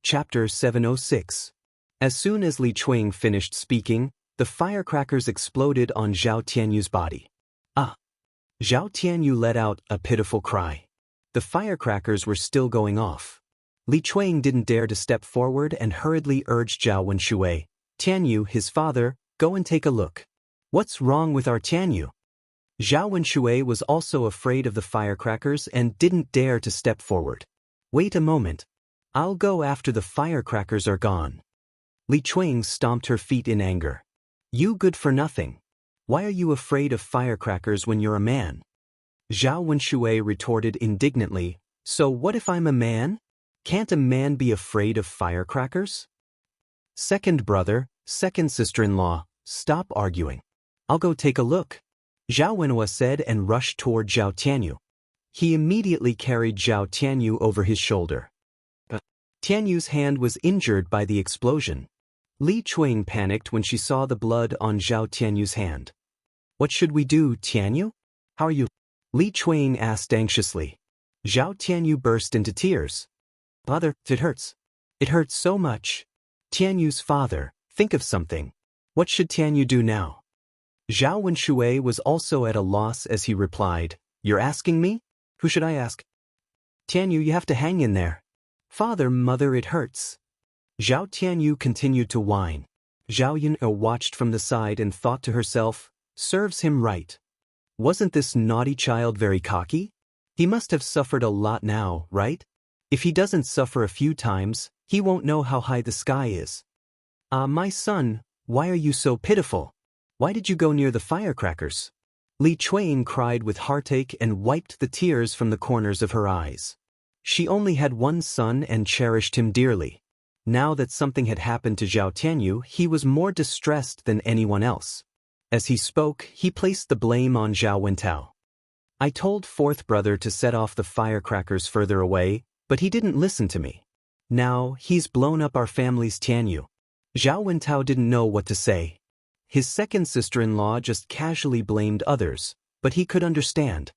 Chapter 706. As soon as Li Chuang finished speaking, the firecrackers exploded on Zhao Tianyu's body. Ah! Zhao Tianyu let out a pitiful cry. The firecrackers were still going off. Li Chuang didn't dare to step forward and hurriedly urged Zhao Wenshui, "Tianyu, his father, go and take a look. What's wrong with our Tianyu?" Zhao Wenshui was also afraid of the firecrackers and didn't dare to step forward. "Wait a moment. I'll go after the firecrackers are gone." Li Chuang stomped her feet in anger. "You good for nothing. Why are you afraid of firecrackers when you're a man?" Zhao Wenshui retorted indignantly, "So what if I'm a man? Can't a man be afraid of firecrackers?" "Second brother, second sister-in-law, stop arguing. I'll go take a look," Zhao Wenhua said and rushed toward Zhao Tianyu. He immediately carried Zhao Tianyu over his shoulder. Tianyu's hand was injured by the explosion. Li Chuang panicked when she saw the blood on Zhao Tianyu's hand. "What should we do, Tianyu? How are you?" Li Chuang asked anxiously. Zhao Tianyu burst into tears. "Father, it hurts. It hurts so much. Tianyu's father, think of something. What should Tianyu do now?" Zhao Wenshui was also at a loss as he replied, "You're asking me? Who should I ask?" "Tianyu, you have to hang in there. Father, mother, it hurts." Zhao Tianyu continued to whine. Zhao Yun'er watched from the side and thought to herself, "Serves him right. Wasn't this naughty child very cocky? He must have suffered a lot now, right? If he doesn't suffer a few times, he won't know how high the sky is." My son, why are you so pitiful? Why did you go near the firecrackers?" Li Chuang cried with heartache and wiped the tears from the corners of her eyes. She only had one son and cherished him dearly. Now that something had happened to Zhao Tianyu, he was more distressed than anyone else. As he spoke, he placed the blame on Zhao Wentao. "I told fourth brother to set off the firecrackers further away, but he didn't listen to me. Now, he's blown up our family's Tianyu." Zhao Wentao didn't know what to say. His second sister-in-law just casually blamed others, but he could understand.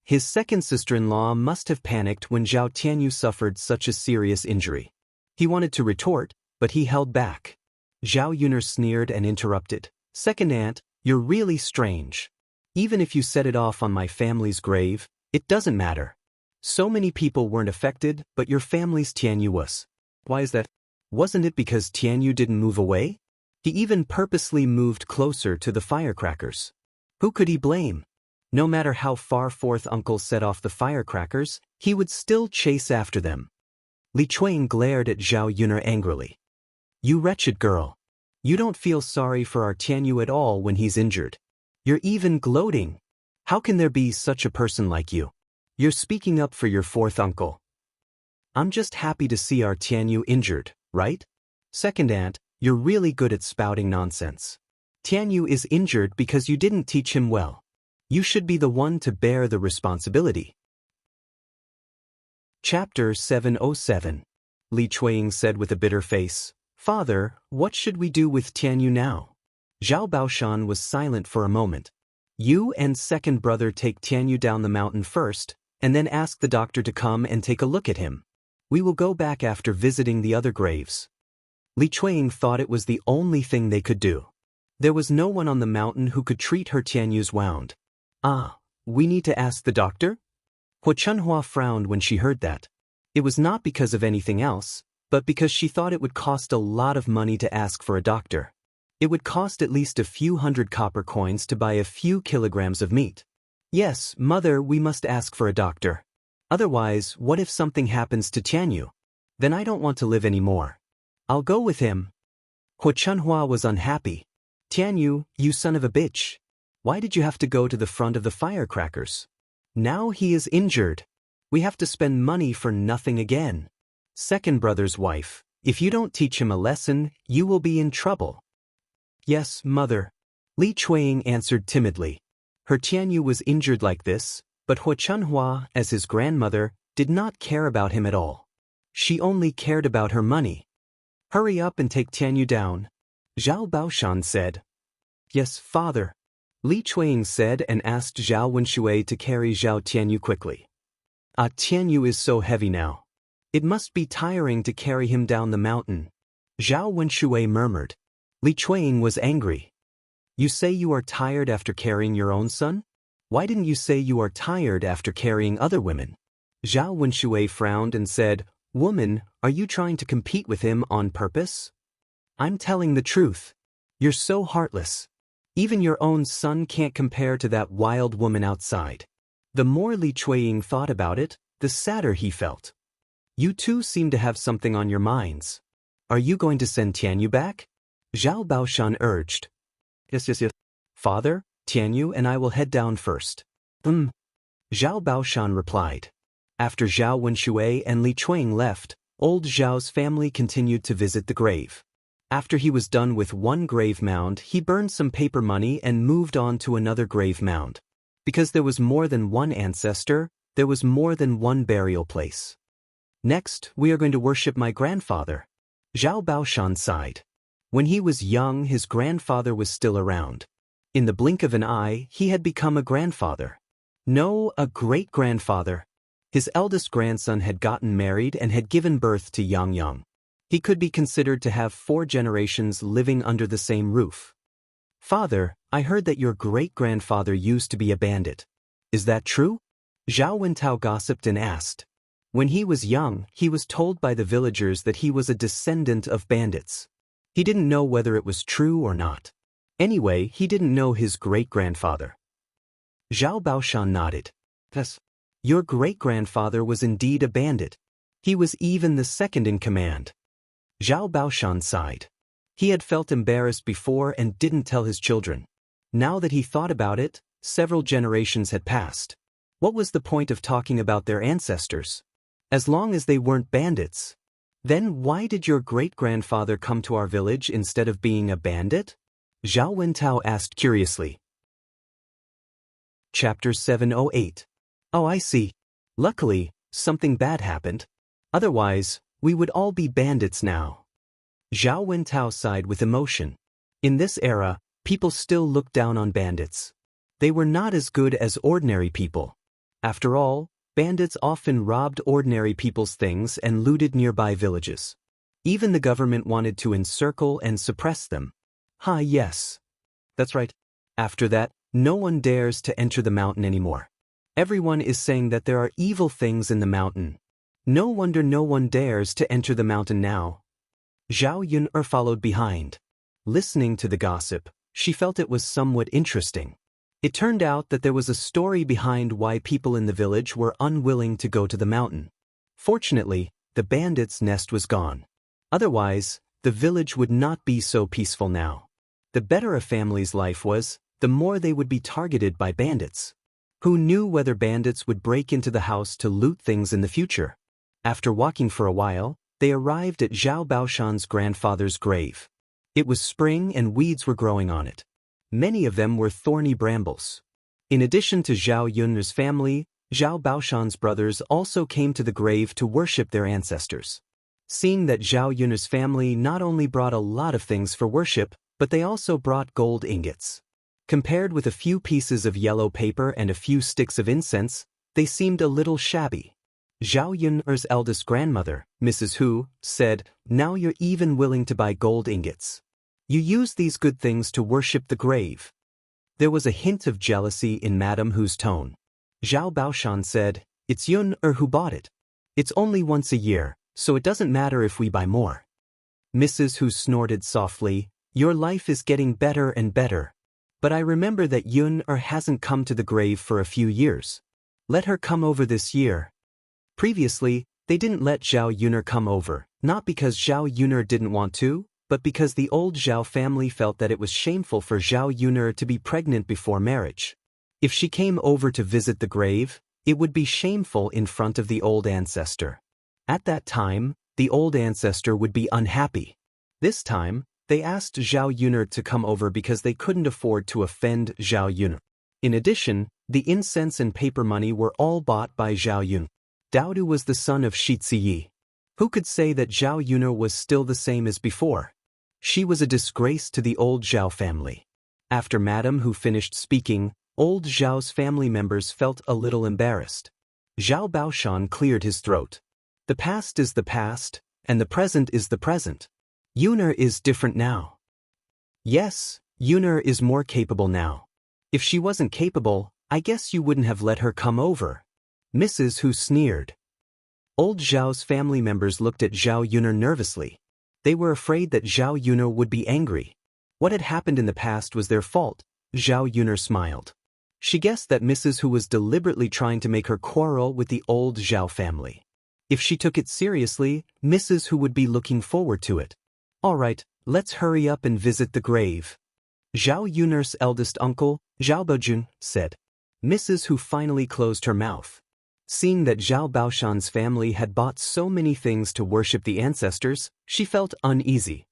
His second sister-in-law must have panicked when Zhao Tianyu suffered such a serious injury. He wanted to retort, but he held back. Zhao Yun'er sneered and interrupted, "Second aunt, you're really strange. Even if you set it off on my family's grave, it doesn't matter. So many people weren't affected, but your family's Tianyu was. Why is that? Wasn't it because Tianyu didn't move away? He even purposely moved closer to the firecrackers. Who could he blame? No matter how far fourth uncle set off the firecrackers, he would still chase after them." Li Chuang glared at Zhao Yun'er angrily. "You wretched girl. You don't feel sorry for our Tianyu at all when he's injured. You're even gloating. How can there be such a person like you? You're speaking up for your fourth uncle. I'm just happy to see our Tianyu injured, right? Second aunt, you're really good at spouting nonsense. Tianyu is injured because you didn't teach him well. You should be the one to bear the responsibility." Chapter 707. Li Chuang said with a bitter face, "Father, what should we do with Tianyu now?" Zhao Baoshan was silent for a moment. "You and second brother take Tianyu down the mountain first, and then ask the doctor to come and take a look at him. We will go back after visiting the other graves." Li Chuang thought it was the only thing they could do. There was no one on the mountain who could treat her Tianyu's wound. We need to ask the doctor? Hua Chunhua frowned when she heard that. It was not because of anything else, but because she thought it would cost a lot of money to ask for a doctor. It would cost at least a few hundred copper coins to buy a few kilograms of meat. "Yes, mother, we must ask for a doctor. Otherwise, what if something happens to Tianyu? Then I don't want to live anymore. I'll go with him." Hua Chunhua was unhappy. "Tianyu, you son of a bitch. Why did you have to go to the front of the firecrackers? Now he is injured. We have to spend money for nothing again. Second brother's wife, if you don't teach him a lesson, you will be in trouble." "Yes, mother," Li Chuang answered timidly. Her Tianyu was injured like this, but Hua Chunhua, as his grandmother, did not care about him at all. She only cared about her money. "Hurry up and take Tianyu down," Zhao Baoshan said. "Yes, father," Li Chuang said and asked Zhao Wenshui to carry Zhao Tianyu quickly. Tianyu is so heavy now. It must be tiring to carry him down the mountain. Zhao Wenshui murmured. Li Chuang was angry. You say you are tired after carrying your own son? Why didn't you say you are tired after carrying other women? Zhao Wenshui frowned and said, Woman, are you trying to compete with him on purpose? I'm telling the truth. You're so heartless. Even your own son can't compare to that wild woman outside. The more Li Chuang thought about it, the sadder he felt. You two seem to have something on your minds. Are you going to send Tianyu back? Zhao Baoshan urged. Yes. Father, Tianyu and I will head down first. Zhao Baoshan replied. After Zhao Wenshui and Li Chuang left, old Zhao's family continued to visit the grave. After he was done with one grave mound, he burned some paper money and moved on to another grave mound. Because there was more than one ancestor, there was more than one burial place. Next, we are going to worship my grandfather. Zhao Baoshan sighed. When he was young, his grandfather was still around. In the blink of an eye, he had become a grandfather. No, a great-grandfather. His eldest grandson had gotten married and had given birth to Yang Yang. He could be considered to have 4 generations living under the same roof. Father, I heard that your great-grandfather used to be a bandit. Is that true? Zhao Wentao gossiped and asked. When he was young, he was told by the villagers that he was a descendant of bandits. He didn't know whether it was true or not. Anyway, he didn't know his great-grandfather. Zhao Baoshan nodded. Yes. Your great-grandfather was indeed a bandit. He was even the second in command. Zhao Baoshan sighed. He had felt embarrassed before and didn't tell his children. Now that he thought about it, several generations had passed. What was the point of talking about their ancestors? As long as they weren't bandits. Then why did your great-grandfather come to our village instead of being a bandit? Zhao Wentao asked curiously. Chapter 708. Oh, I see. Luckily, something bad happened. Otherwise, we would all be bandits now. Zhao Wentao sighed with emotion. In this era, people still looked down on bandits. They were not as good as ordinary people. After all, bandits often robbed ordinary people's things and looted nearby villages. Even the government wanted to encircle and suppress them. Yes. That's right. After that, no one dares to enter the mountain anymore. Everyone is saying that there are evil things in the mountain. No wonder no one dares to enter the mountain now. Zhao Yun'er followed behind. Listening to the gossip, she felt it was somewhat interesting. It turned out that there was a story behind why people in the village were unwilling to go to the mountain. Fortunately, the bandits' nest was gone. Otherwise, the village would not be so peaceful now. The better a family's life was, the more they would be targeted by bandits. Who knew whether bandits would break into the house to loot things in the future? After walking for a while, they arrived at Zhao Baoshan's grandfather's grave. It was spring and weeds were growing on it. Many of them were thorny brambles. In addition to Zhao Yun'er's family, Zhao Baoshan's brothers also came to the grave to worship their ancestors. Seeing that Zhao Yun'er's family not only brought a lot of things for worship, but they also brought gold ingots. Compared with a few pieces of yellow paper and a few sticks of incense, they seemed a little shabby. Zhao Yun'er's eldest grandmother, Mrs. Hu, said, "Now you're even willing to buy gold ingots. You use these good things to worship the grave." There was a hint of jealousy in Madame Hu's tone. Zhao Baoshan said, "It's Yun'er who bought it. It's only once a year, so it doesn't matter if we buy more." Mrs. Hu snorted softly, "Your life is getting better and better. But I remember that Yun'er hasn't come to the grave for a few years. Let her come over this year." Previously, they didn't let Zhao Yun'er come over, not because Zhao Yun'er didn't want to, but because the old Zhao family felt that it was shameful for Zhao Yun'er to be pregnant before marriage. If she came over to visit the grave, it would be shameful in front of the old ancestor. At that time, the old ancestor would be unhappy. This time, they asked Zhao Yun'er to come over because they couldn't afford to offend Zhao Yun'er. In addition, the incense and paper money were all bought by Zhao Yun'er. Daodu was the son of Shi Ziyi. Who could say that Zhao Yun'er was still the same as before? She was a disgrace to the old Zhao family. After Madame Hu finished speaking, old Zhao's family members felt a little embarrassed. Zhao Baoshan cleared his throat. The past is the past, and the present is the present. Yun'er is different now. Yes, Yun'er is more capable now. If she wasn't capable, I guess you wouldn't have let her come over. Mrs. Hu sneered. Old Zhao's family members looked at Zhao Yun'er nervously. They were afraid that Zhao Yun'er would be angry. What had happened in the past was their fault. Zhao Yun'er smiled. She guessed that Mrs. Hu was deliberately trying to make her quarrel with the old Zhao family. If she took it seriously, Mrs. Hu would be looking forward to it. All right, let's hurry up and visit the grave. Zhao Yun'er's eldest uncle, Zhao Baojun, said. Mrs. Hu finally closed her mouth. Seeing that Zhao Baoshan's family had bought so many things to worship the ancestors, she felt uneasy.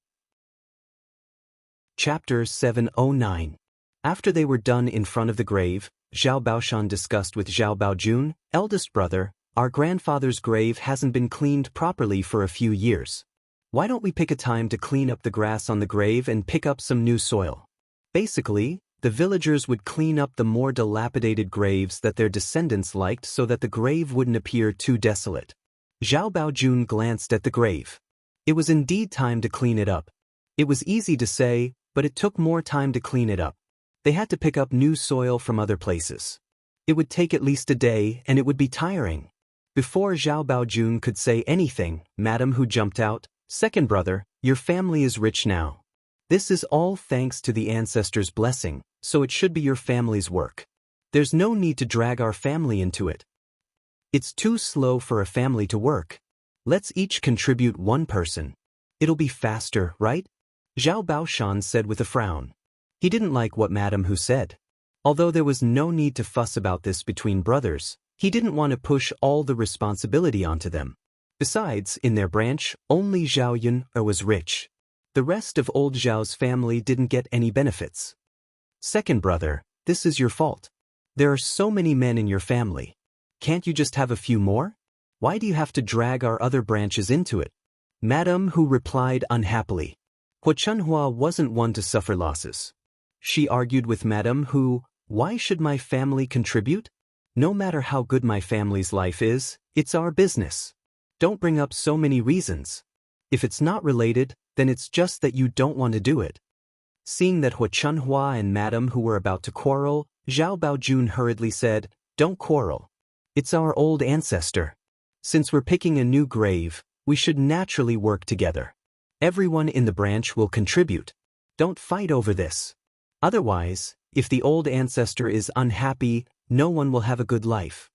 Chapter 709. After they were done in front of the grave, Zhao Baoshan discussed with Zhao Baojun, eldest brother, our grandfather's grave hasn't been cleaned properly for a few years. Why don't we pick a time to clean up the grass on the grave and pick up some new soil? Basically, the villagers would clean up the more dilapidated graves that their descendants liked so that the grave wouldn't appear too desolate. Zhao Baojun glanced at the grave. It was indeed time to clean it up. It was easy to say, but it took more time to clean it up. They had to pick up new soil from other places. It would take at least a day, and it would be tiring. Before Zhao Baojun could say anything, Madame Hu jumped out. Second brother, your family is rich now. This is all thanks to the ancestors' blessing, so it should be your family's work. There's no need to drag our family into it. It's too slow for a family to work. Let's each contribute one person. It'll be faster, right? Zhao Baoshan said with a frown. He didn't like what Madame Hu said. Although there was no need to fuss about this between brothers, he didn't want to push all the responsibility onto them. Besides, in their branch, only Zhao Yun'er was rich. The rest of old Zhao's family didn't get any benefits. Second brother, this is your fault. There are so many men in your family. Can't you just have a few more? Why do you have to drag our other branches into it? Madame Hu replied unhappily. Hua Chunhua wasn't one to suffer losses. She argued with Madame Hu, why should my family contribute? No matter how good my family's life is, it's our business. Don't bring up so many reasons. If it's not related, then it's just that you don't want to do it. Seeing that Hua Chunhua and Madame Hu were about to quarrel, Zhao Baojun hurriedly said, don't quarrel. It's our old ancestor. Since we're picking a new grave, we should naturally work together. Everyone in the branch will contribute. Don't fight over this. Otherwise, if the old ancestor is unhappy, no one will have a good life.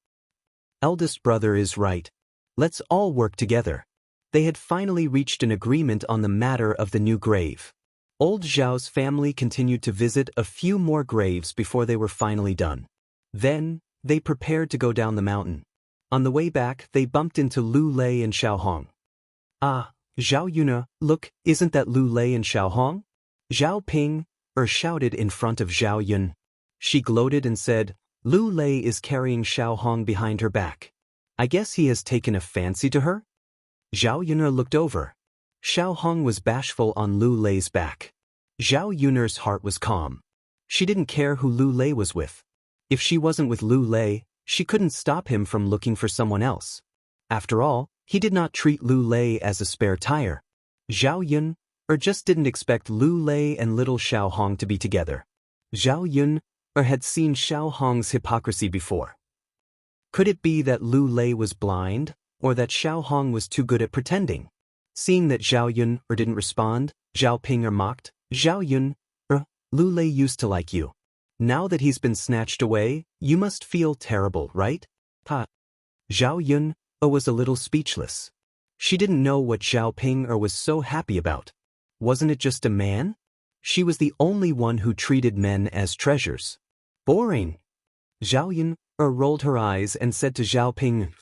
Eldest brother is right. Let's all work together. They had finally reached an agreement on the matter of the new grave. Old Zhao's family continued to visit a few more graves before they were finally done. Then, they prepared to go down the mountain. On the way back, they bumped into Lu Lei and Xiao Hong. Ah, Zhao Yun'er, look, isn't that Lu Lei and Xiao Hong? Zhao Ping shouted in front of Zhao Yun. She gloated and said, Lu Lei is carrying Xiao Hong behind her back. I guess he has taken a fancy to her? Zhao Yun'er looked over. Xiao Hong was bashful on Lu Lei's back. Zhao Yun'er's heart was calm. She didn't care who Lu Lei was with. If she wasn't with Lu Lei, she couldn't stop him from looking for someone else. After all, he did not treat Lu Lei as a spare tire. Zhao Yun'er just didn't expect Lu Lei and little Xiao Hong to be together. Zhao Yun'er had seen Xiao Hong's hypocrisy before. Could it be that Lu Lei was blind, or that Xiao Hong was too good at pretending? Seeing that Zhao Yun'er didn't respond, Zhao Ping mocked, Zhao Yun'er, Lu Lei used to like you. Now that he's been snatched away, you must feel terrible, right? Ha! Zhao Yun'er was a little speechless. She didn't know what Zhao Ping was so happy about. Wasn't it just a man? She was the only one who treated men as treasures. Boring. Zhao Yun'er rolled her eyes and said to Zhao Ping.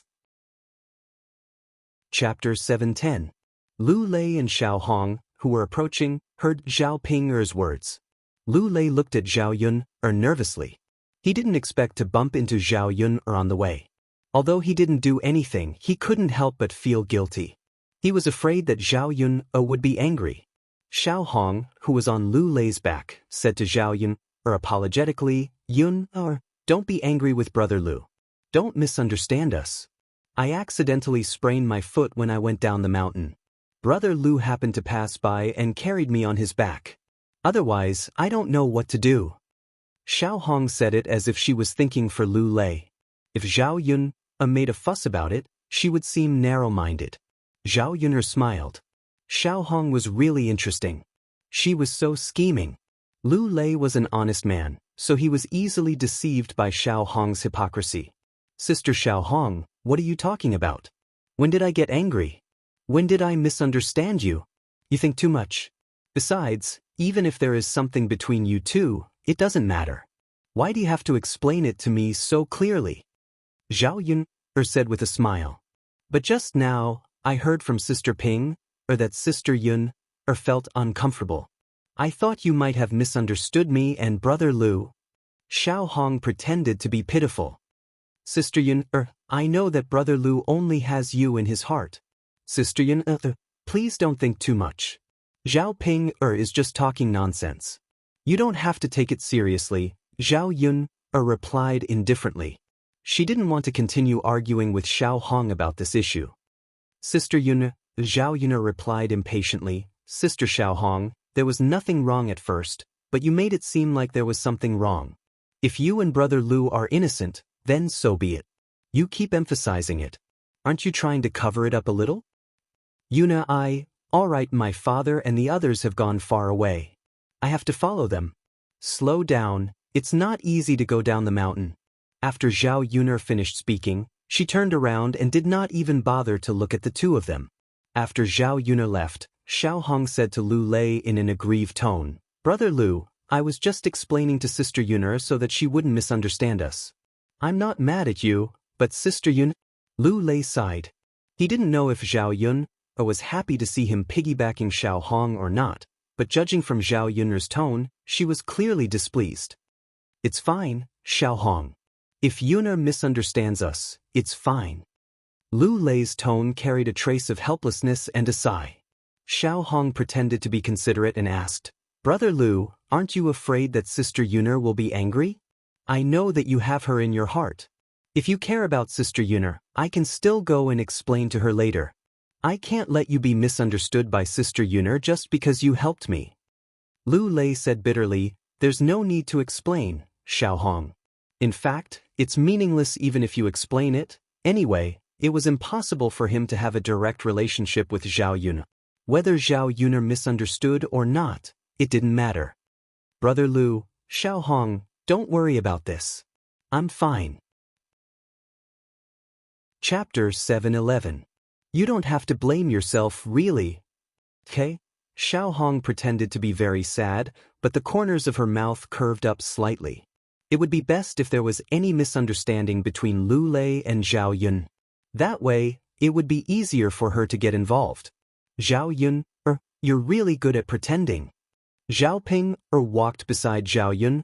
Chapter 710. Lu Lei and Xiao Hong, who were approaching, heard Zhao Ping's words. Lu Lei looked at Zhao Yun'er nervously. He didn't expect to bump into Zhao Yun'er on the way. Although he didn't do anything, he couldn't help but feel guilty. He was afraid that Zhao Yun'er would be angry. Xiao Hong, who was on Lu Lei's back, said to Zhao Yun'er apologetically, Yun'er, don't be angry with Brother Lu. Don't misunderstand us. I accidentally sprained my foot when I went down the mountain. Brother Lu happened to pass by and carried me on his back. Otherwise, I don't know what to do. Xiao Hong said it as if she was thinking for Lu Lei. If Zhao Yun made a fuss about it, she would seem narrow-minded. Zhao Yun'er smiled. Xiao Hong was really interesting. She was so scheming. Lu Lei was an honest man, so he was easily deceived by Xiao Hong's hypocrisy. Sister Xiao Hong, what are you talking about? When did I get angry? When did I misunderstand you? You think too much. Besides, even if there is something between you two, it doesn't matter. Why do you have to explain it to me so clearly? Zhao Yun said with a smile. But just now, I heard from Sister Ping, that Sister Yun felt uncomfortable. I thought you might have misunderstood me and Brother Lu. Xiao Hong pretended to be pitiful. Sister Yun, I know that Brother Lu only has you in his heart. Sister Yun, please don't think too much. Zhao Ping is just talking nonsense. You don't have to take it seriously, Zhao Yun replied indifferently. She didn't want to continue arguing with Xiao Hong about this issue. Sister Yun, Zhao Yun replied impatiently. Sister Xiao Hong, there was nothing wrong at first, but you made it seem like there was something wrong. If you and Brother Lu are innocent, then so be it. You keep emphasizing it. Aren't you trying to cover it up a little? Yuna, all right, my father and the others have gone far away. I have to follow them. Slow down, it's not easy to go down the mountain. After Zhao Yun'er finished speaking, she turned around and did not even bother to look at the two of them. After Zhao Yun'er left, Xiao Hong said to Lu Lei in an aggrieved tone, Brother Lu, I was just explaining to Sister Yun'er so that she wouldn't misunderstand us. I'm not mad at you, but Sister Yun... Lu Lei sighed. He didn't know if Zhao Yun was happy to see him piggybacking Xiao Hong or not, but judging from Zhao Yun'er's tone, she was clearly displeased. It's fine, Xiao Hong. If Yun'er misunderstands us, it's fine. Lu Lei's tone carried a trace of helplessness and a sigh. Xiao Hong pretended to be considerate and asked, Brother Lu, aren't you afraid that Sister Yun'er will be angry? I know that you have her in your heart. If you care about Sister Yun'er, I can still go and explain to her later. I can't let you be misunderstood by Sister Yun'er just because you helped me. Lu Lei said bitterly, There's no need to explain, Xiao Hong. In fact, it's meaningless even if you explain it. Anyway, it was impossible for him to have a direct relationship with Zhao Yun. Whether Zhao Yun'er misunderstood or not, it didn't matter. Brother Lu, Xiao Hong, don't worry about this. I'm fine. Chapter 7:11. You don't have to blame yourself, really. Okay? Xiao Hong pretended to be very sad, but the corners of her mouth curved up slightly. It would be best if there was any misunderstanding between Lu Lei and Zhao Yun. That way, it would be easier for her to get involved. Zhao Yun, you're really good at pretending. Zhao Ping, walked beside Zhao Yun,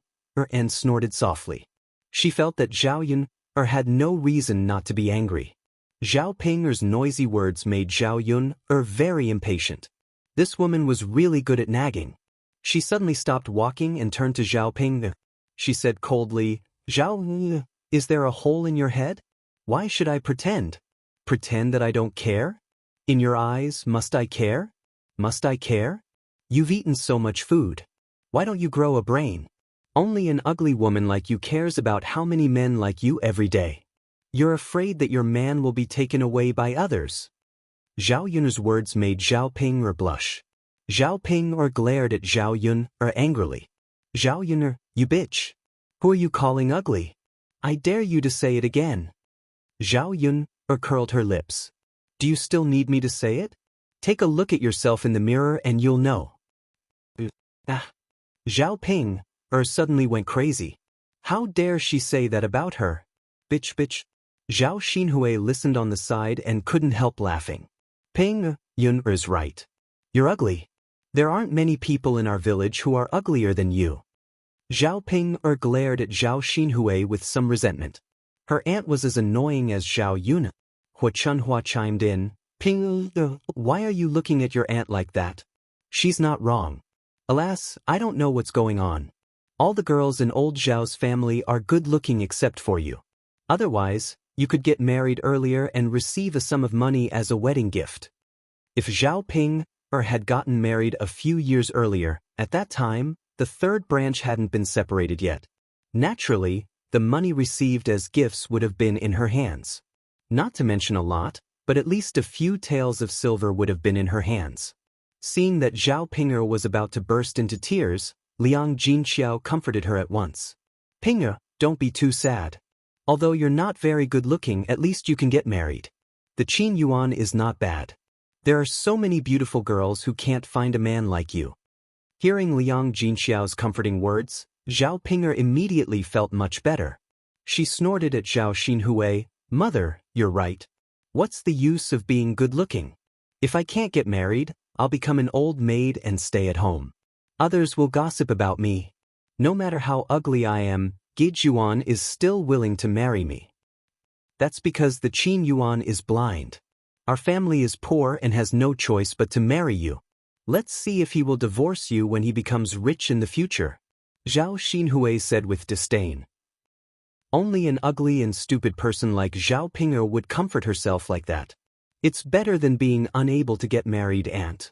and snorted softly. She felt that Zhao Yun, had no reason not to be angry. Zhao Ping's noisy words made Zhao Yun, very impatient. This woman was really good at nagging. She suddenly stopped walking and turned to Zhao Ping. She said coldly, Zhao, is there a hole in your head? Why should I pretend? Pretend that I don't care? In your eyes, must I care? Must I care? You've eaten so much food. Why don't you grow a brain? Only an ugly woman like you cares about how many men like you every day. You're afraid that your man will be taken away by others. Zhao Yun's words made Zhao Ping blush. Zhao Ping glared at Zhao Yun angrily. Zhao Yun, you bitch. Who are you calling ugly? I dare you to say it again. Zhao Yun curled her lips. Do you still need me to say it? Take a look at yourself in the mirror and you'll know. Zhao Ping suddenly went crazy. How dare she say that about her? Bitch. Zhao Xinhui listened on the side and couldn't help laughing. Ping, Yun is right. You're ugly. There aren't many people in our village who are uglier than you. Zhao Ping glared at Zhao Xinhui with some resentment. Her aunt was as annoying as Zhao Yun. Hua Chunhua chimed in, Ping, why are you looking at your aunt like that? She's not wrong. Alas, I don't know what's going on. All the girls in old Zhao's family are good-looking except for you. Otherwise, You could get married earlier and receive a sum of money as a wedding gift. If Zhao Ping had gotten married a few years earlier, at that time, the third branch hadn't been separated yet. Naturally, the money received as gifts would have been in her hands. Not to mention a lot, but at least a few taels of silver would have been in her hands. Seeing that Zhao Ping'er was about to burst into tears, Liang Jinxiao comforted her at once. Ping'er, don't be too sad. Although you're not very good looking, at least you can get married. The Qin Yuan is not bad. There are so many beautiful girls who can't find a man like you. Hearing Liang Jinxiao's comforting words, Zhao Ping'er immediately felt much better. She snorted at Zhao Xinhui, "Mother, you're right. What's the use of being good-looking? If I can't get married, I'll become an old maid and stay at home. Others will gossip about me. No matter how ugly I am, Gijuan is still willing to marry me. That's because the Qin Yuan is blind. Our family is poor and has no choice but to marry you. Let's see if he will divorce you when he becomes rich in the future," Zhao Xinhui said with disdain. Only an ugly and stupid person like Zhao Ping'er would comfort herself like that. It's better than being unable to get married, aunt.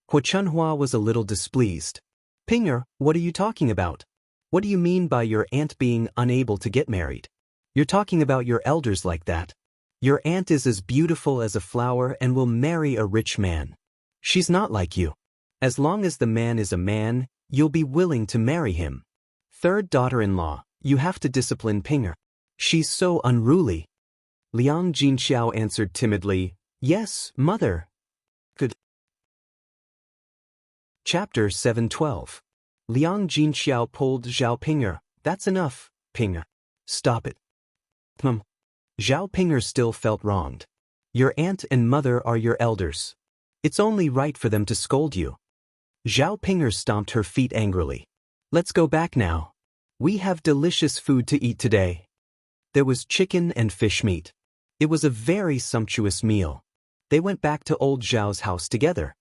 Hua Chunhua was a little displeased. Ping'er, what are you talking about? What do you mean by your aunt being unable to get married? You're talking about your elders like that. Your aunt is as beautiful as a flower and will marry a rich man. She's not like you. As long as the man is a man, you'll be willing to marry him. Third daughter-in-law, you have to discipline Ping'er. She's so unruly. Liang Jinxiao answered timidly, "Yes, mother." Good. Chapter 712. Liang Jinxiao pulled Zhao Ping'er. "That's enough, Ping'er. Stop it." Zhao Ping'er still felt wronged. Your aunt and mother are your elders. It's only right for them to scold you. Zhao Ping'er stomped her feet angrily. "Let's go back now. We have delicious food to eat today." There was chicken and fish meat. It was a very sumptuous meal. They went back to old Zhao's house together.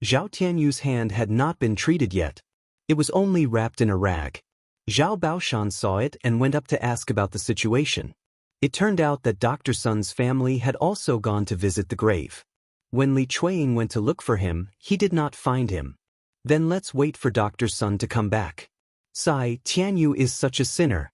Zhao Tianyu's hand had not been treated yet. It was only wrapped in a rag. Zhao Baoshan saw it and went up to ask about the situation. It turned out that Dr. Sun's family had also gone to visit the grave. When Li Chuiying went to look for him, he did not find him. Then let's wait for Dr. Sun to come back. Sai, Tianyu is such a sinner.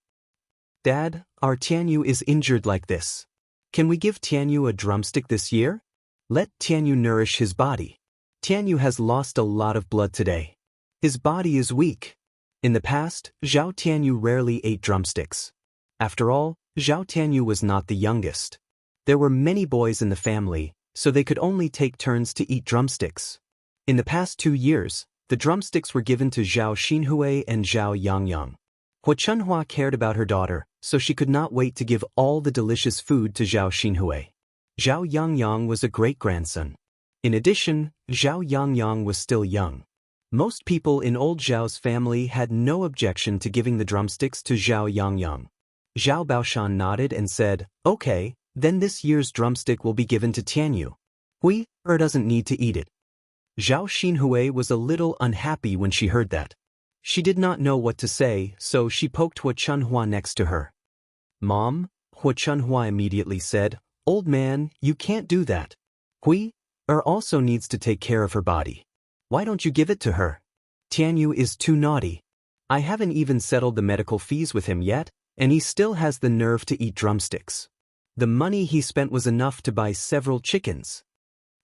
Dad, our Tianyu is injured like this. Can we give Tianyu a drumstick this year? Let Tianyu nourish his body. Tianyu has lost a lot of blood today. His body is weak. In the past, Zhao Tianyu rarely ate drumsticks. After all, Zhao Tianyu was not the youngest. There were many boys in the family, so they could only take turns to eat drumsticks. In the past 2 years, the drumsticks were given to Zhao Xinhui and Zhao Yangyang. Hua Chunhua cared about her daughter, so she could not wait to give all the delicious food to Zhao Xinhui. Zhao Yangyang was a great-grandson. In addition, Zhao Yangyang was still young. Most people in old Zhao's family had no objection to giving the drumsticks to Zhao Yangyang. Zhao Baoshan nodded and said, "Okay, then this year's drumstick will be given to Tianyu. Hui doesn't need to eat it." Zhao Xinhui was a little unhappy when she heard that. She did not know what to say, so she poked Hua Chunhua next to her. "Mom," Hua Chunhua immediately said, "Old man, you can't do that. Hui also needs to take care of her body. Why don't you give it to her? Tianyu is too naughty. I haven't even settled the medical fees with him yet, and he still has the nerve to eat drumsticks. The money he spent was enough to buy several chickens."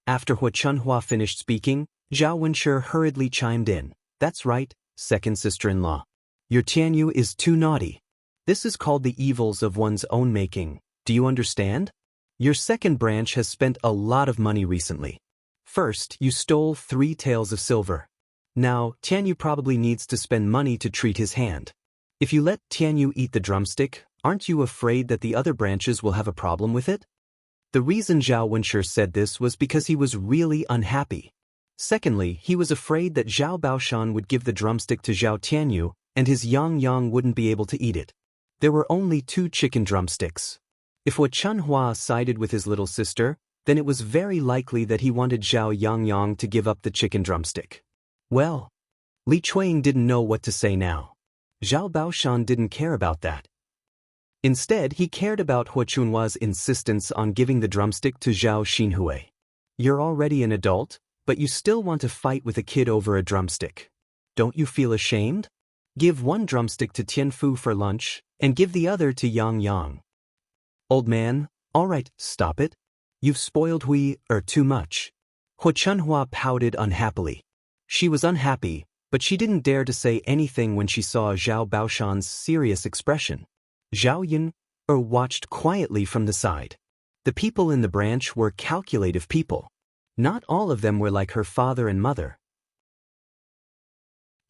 After Hua Chunhua finished speaking, Zhao Wenshi hurriedly chimed in. "That's right, second sister-in-law. Your Tianyu is too naughty. This is called the evils of one's own making. Do you understand? Your second branch has spent a lot of money recently. First, you stole 3 taels of silver. Now, Tianyu probably needs to spend money to treat his hand. If you let Tianyu eat the drumstick, aren't you afraid that the other branches will have a problem with it?" The reason Zhao Wenshi said this was because he was really unhappy. Secondly, he was afraid that Zhao Baoshan would give the drumstick to Zhao Tianyu, and his Yang wouldn't be able to eat it. There were only 2 chicken drumsticks. If Hua Chunhua sided with his little sister, then it was very likely that he wanted Zhao Yangyang to give up the chicken drumstick. Well, Li Chuiying didn't know what to say now. Zhao Baoshan didn't care about that. Instead, he cared about Hua Chunhua's insistence on giving the drumstick to Zhao Xinhui. You're already an adult, but you still want to fight with a kid over a drumstick. Don't you feel ashamed? Give one drumstick to Tianfu for lunch, and give the other to Yang Yang. Old man, all right, stop it. You've spoiled too much. Hua Chunhua pouted unhappily. She was unhappy, but she didn't dare to say anything when she saw Zhao Baoshan's serious expression. Zhao Yin watched quietly from the side. The people in the branch were calculative people. Not all of them were like her father and mother.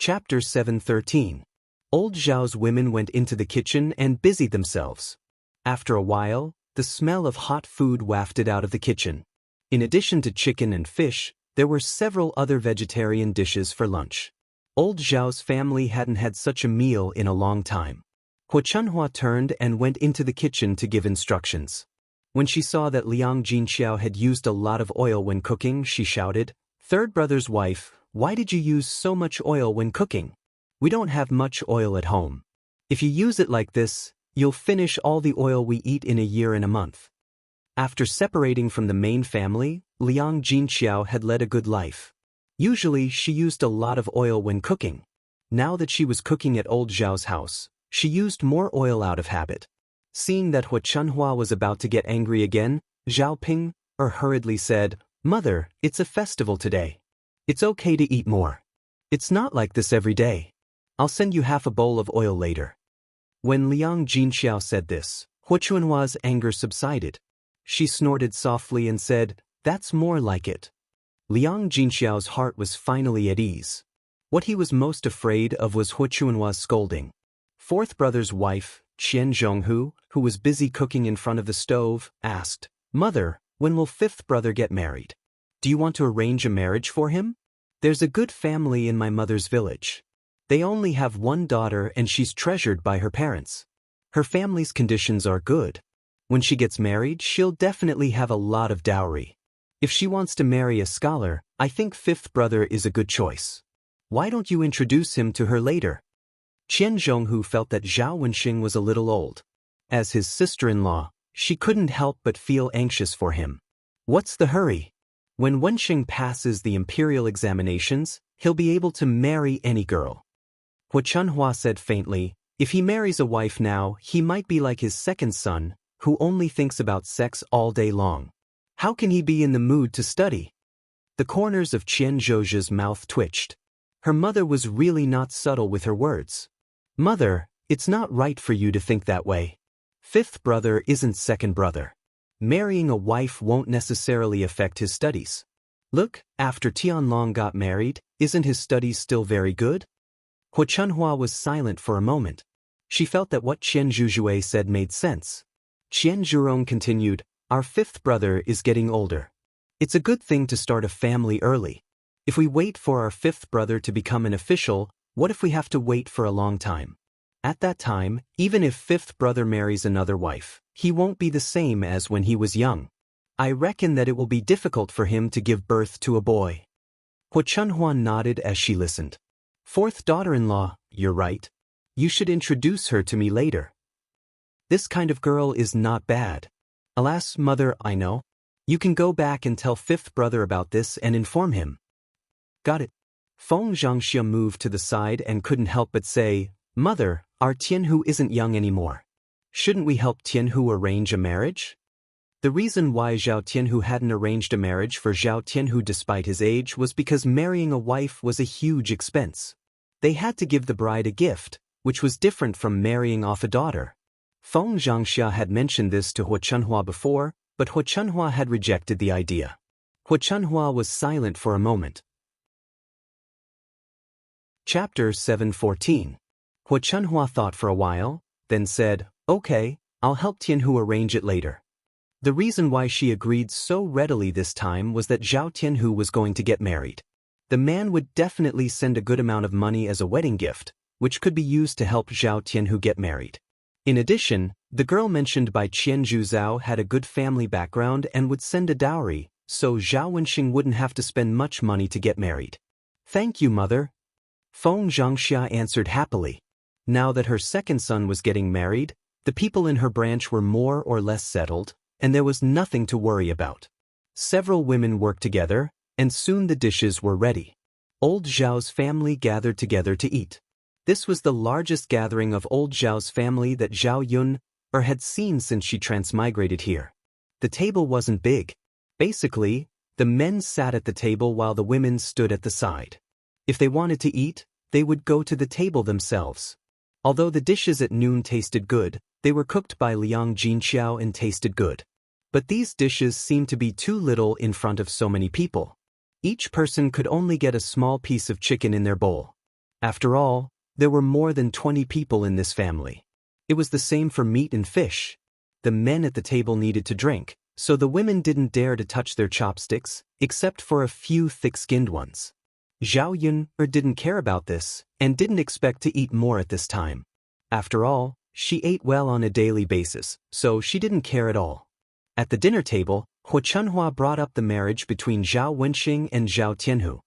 Chapter 7:13. Old Zhao's women went into the kitchen and busied themselves. After a while, the smell of hot food wafted out of the kitchen. In addition to chicken and fish, there were several other vegetarian dishes for lunch. Old Zhao's family hadn't had such a meal in a long time. Hua Chunhua turned and went into the kitchen to give instructions. When she saw that Liang Jinqiao had used a lot of oil when cooking, she shouted, "Third brother's wife, why did you use so much oil when cooking? We don't have much oil at home. If you use it like this, you'll finish all the oil we eat in a year and a month." After separating from the main family, Liang Jinqiao had led a good life. Usually, she used a lot of oil when cooking. Now that she was cooking at Old Zhao's house, she used more oil out of habit. Seeing that Hua Chunhua was about to get angry again, Zhao Ping hurriedly said, "Mother, it's a festival today. It's okay to eat more. It's not like this every day. I'll send you half a bowl of oil later." When Liang Jinqiao said this, Hua Chunhua's anger subsided. She snorted softly and said, "That's more like it." Liang Jinqiao's heart was finally at ease. What he was most afraid of was Hua Chunhua's scolding. Fourth brother's wife, Qian Zhonghu, who was busy cooking in front of the stove, asked, "Mother, when will fifth brother get married? Do you want to arrange a marriage for him? There's a good family in my mother's village. They only have one daughter and she's treasured by her parents. Her family's conditions are good. When she gets married, she'll definitely have a lot of dowry. If she wants to marry a scholar, I think fifth brother is a good choice. Why don't you introduce him to her later?" Qian Zhonghu felt that Zhao Wenxing was a little old. As his sister-in-law, she couldn't help but feel anxious for him. What's the hurry? When Wenxing passes the imperial examinations, he'll be able to marry any girl. Hua Chunhua said faintly, if he marries a wife now, he might be like his second son, who only thinks about sex all day long. How can he be in the mood to study? The corners of Qian Zhozha's mouth twitched. Her mother was really not subtle with her words. "Mother, it's not right for you to think that way. Fifth brother isn't second brother. Marrying a wife won't necessarily affect his studies. Look, after Tianlong got married, isn't his studies still very good?" Hua Chunhua was silent for a moment. She felt that what Qian Zhuzhue said made sense. Qian Zhurong continued, "Our fifth brother is getting older. It's a good thing to start a family early. If we wait for our fifth brother to become an official, what if we have to wait for a long time? At that time, even if fifth brother marries another wife, he won't be the same as when he was young. I reckon that it will be difficult for him to give birth to a boy." Hua Chunhua nodded as she listened. "Fourth daughter-in-law, you're right. You should introduce her to me later. This kind of girl is not bad." "Alas, mother, I know. You can go back and tell fifth brother about this and inform him." "Got it." Feng Zhangxia moved to the side and couldn't help but say, "Mother, our Tianhu isn't young anymore. Shouldn't we help Tianhu arrange a marriage?" The reason why Zhao Tianhu hadn't arranged a marriage for Zhao Tianhu despite his age was because marrying a wife was a huge expense. They had to give the bride a gift, which was different from marrying off a daughter. Feng Zhangxia had mentioned this to Hua Chunhua before, but Hua Chunhua had rejected the idea. Hua Chunhua was silent for a moment. Chapter 7:14. Hua Chunhua thought for a while, then said, "Okay, I'll help Tianhu arrange it later." The reason why she agreed so readily this time was that Zhao Tianhu was going to get married. The man would definitely send a good amount of money as a wedding gift, which could be used to help Zhao Tianhu get married. In addition, the girl mentioned by Qian Zhuzhao had a good family background and would send a dowry, so Zhao Wenxing wouldn't have to spend much money to get married. "Thank you, mother." Feng Zhangxia answered happily. Now that her second son was getting married, The people in her branch were more or less settled, and there was nothing to worry about. Several women worked together, and soon the dishes were ready. Old Zhao's family gathered together to eat. This was the largest gathering of old Zhao's family that Zhao Yun had seen since she transmigrated here. The table wasn't big. Basically, the men sat at the table while the women stood at the side. If they wanted to eat, they would go to the table themselves. Although the dishes at noon tasted good, they were cooked by Liang Jinxiao and tasted good. But these dishes seemed to be too little in front of so many people. Each person could only get a small piece of chicken in their bowl. After all, there were more than 20 people in this family. It was the same for meat and fish. The men at the table needed to drink, so the women didn't dare to touch their chopsticks, except for a few thick-skinned ones. Zhao Yun didn't care about this, and didn't expect to eat more at this time. After all, she ate well on a daily basis, so she didn't care at all. At the dinner table, Hu Chunhua brought up the marriage between Zhao Wenxing and Zhao Tianhu.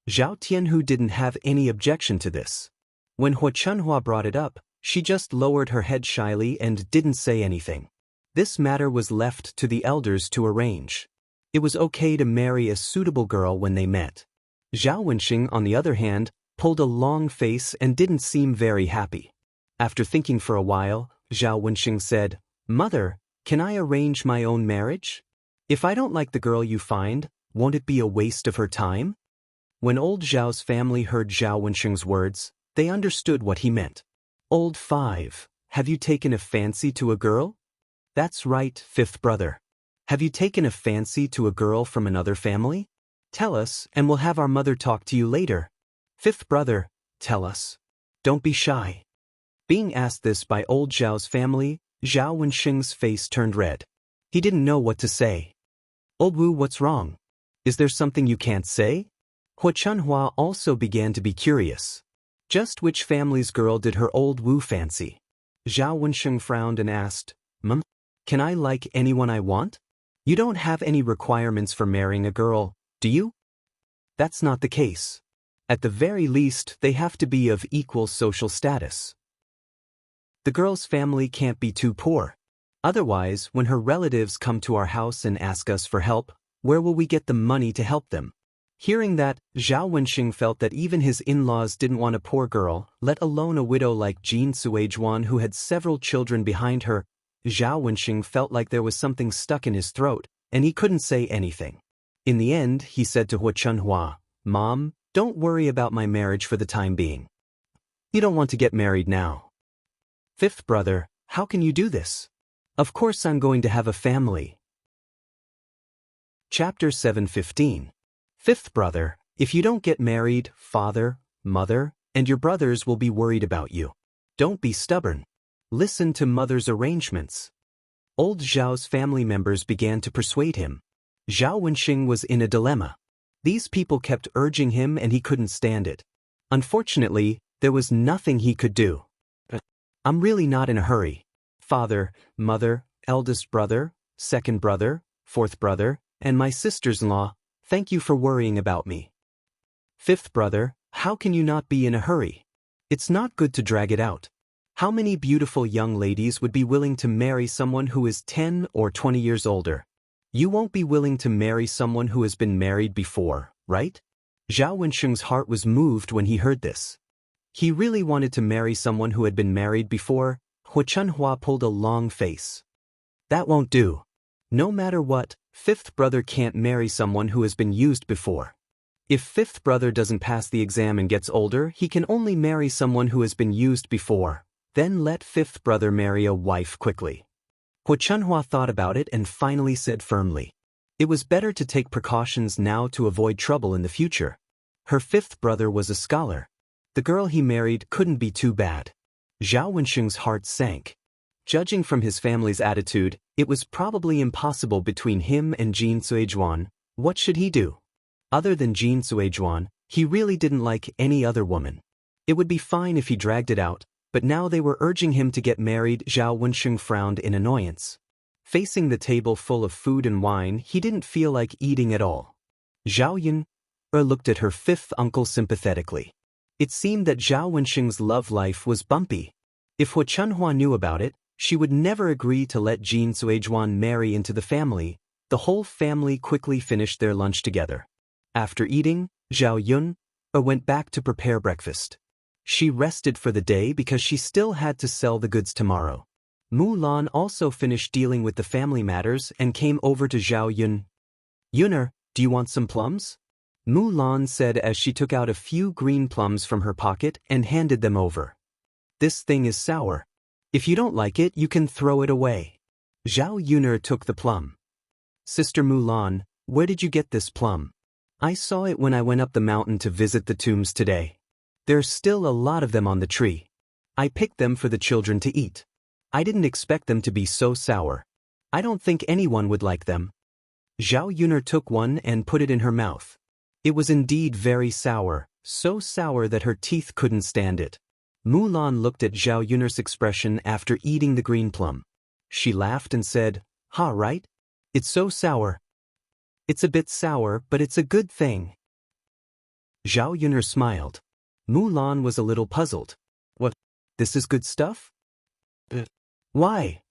Zhao Tianhu didn't have any objection to this. When Hu Chunhua brought it up, she just lowered her head shyly and didn't say anything. This matter was left to the elders to arrange. It was okay to marry a suitable girl when they met. Zhao Wenxing, on the other hand, pulled a long face and didn't seem very happy. After thinking for a while, Zhao Wenxing said, "Mother, can I arrange my own marriage? If I don't like the girl you find, won't it be a waste of her time?" When old Zhao's family heard Zhao Wenxing's words, they understood what he meant. "Old 5, have you taken a fancy to a girl?" "That's right, fifth brother. Have you taken a fancy to a girl from another family? Tell us, and we'll have our mother talk to you later." "Fifth brother, tell us. Don't be shy." Being asked this by old Zhao's family, Zhao Wenxing's face turned red. He didn't know what to say. "Old Wu, what's wrong? Is there something you can't say?" Hu Chunhua also began to be curious. Just which family's girl did her old Wu fancy? Zhao Wenxing frowned and asked, "Mum, can I like anyone I want? You don't have any requirements for marrying a girl, do you?" "That's not the case. At the very least, they have to be of equal social status. The girl's family can't be too poor. Otherwise, when her relatives come to our house and ask us for help, where will we get the money to help them?" Hearing that, Zhao Wenxing felt that even his in-laws didn't want a poor girl, let alone a widow like Jin Suizhuan who had several children behind her. Zhao Wenxing felt like there was something stuck in his throat, and he couldn't say anything. In the end, he said to Hu Chunhua, "Mom, don't worry about my marriage for the time being. You don't want to get married now." "Fifth brother, how can you do this? Of course I'm going to have a family." Chapter 7:15. Fifth brother, if you don't get married, father, mother, and your brothers will be worried about you. Don't be stubborn. Listen to mother's arrangements. Old Zhao's family members began to persuade him. Zhao Wenxing was in a dilemma. These people kept urging him and he couldn't stand it. Unfortunately, there was nothing he could do. "I'm really not in a hurry. Father, mother, eldest brother, second brother, fourth brother, and my sisters-in-law, thank you for worrying about me. Fifth brother, how can you not be in a hurry? It's not good to drag it out. How many beautiful young ladies would be willing to marry someone who is 10 or 20 years older? You won't be willing to marry someone who has been married before, right?" Zhao Wenxing's heart was moved when he heard this. He really wanted to marry someone who had been married before. Hu Chunhua pulled a long face. "That won't do. No matter what, fifth brother can't marry someone who has been used before. If fifth brother doesn't pass the exam and gets older, he can only marry someone who has been used before. Then let fifth brother marry a wife quickly." Hu Chunhua thought about it and finally said firmly, "It was better to take precautions now to avoid trouble in the future." Her fifth brother was a scholar. The girl he married couldn't be too bad. Zhao Wenxing's heart sank. Judging from his family's attitude, it was probably impossible between him and Jin Suizhuan. What should he do? Other than Jin Suizhuan, he really didn't like any other woman. It would be fine if he dragged it out, but now they were urging him to get married. Zhao Wenxing frowned in annoyance. Facing the table full of food and wine, he didn't feel like eating at all. Zhao Yun looked at her fifth uncle sympathetically. It seemed that Zhao Wenxing's love life was bumpy. If Hu Chunhua knew about it, She would never agree to let Jin Suejuan marry into the family. The whole family quickly finished their lunch together. After eating, Zhao Yun went back to prepare breakfast. She rested for the day because she still had to sell the goods tomorrow. Mulan also finished dealing with the family matters and came over to Zhao Yun. "Yuner, do you want some plums?" Mulan said as she took out a few green plums from her pocket and handed them over. "This thing is sour. If you don't like it, you can throw it away." Zhao Yuner took the plum. "Sister Mulan, where did you get this plum?" "I saw it when I went up the mountain to visit the tombs today. There's still a lot of them on the tree. I picked them for the children to eat. I didn't expect them to be so sour. I don't think anyone would like them." Zhao Yuner took one and put it in her mouth. It was indeed very sour, so sour that her teeth couldn't stand it. Mulan looked at Zhao Yuner's expression after eating the green plum. She laughed and said, "Ha, right? It's so sour." "It's a bit sour, but it's a good thing." Zhao Yuner smiled. Mulan was a little puzzled. "What? This is good stuff?" "Why?"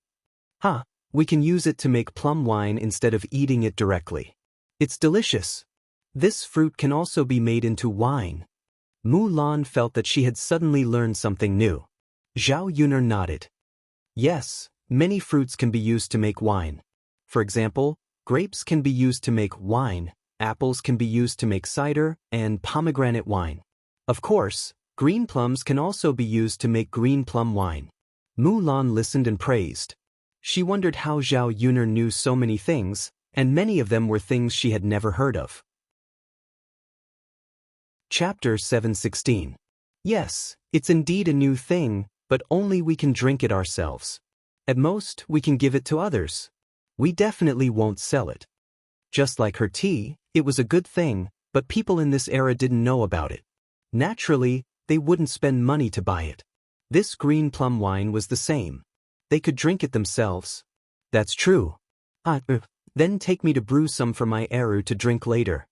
"Ha, we can use it to make plum wine instead of eating it directly. It's delicious. This fruit can also be made into wine." Mulan felt that she had suddenly learned something new. Zhao Yuner nodded. "Yes, many fruits can be used to make wine. For example, grapes can be used to make wine, apples can be used to make cider, and pomegranate wine. Of course, green plums can also be used to make green plum wine." Mulan listened and praised. She wondered how Zhao Yuner knew so many things, and many of them were things she had never heard of. Chapter 716. Yes, it's indeed a new thing, but only we can drink it ourselves. At most, we can give it to others. We definitely won't sell it. Just like her tea, it was a good thing, but people in this era didn't know about it. Naturally, they wouldn't spend money to buy it. This green plum wine was the same. They could drink it themselves. "That's true. Then take me to brew some for my Eru to drink later."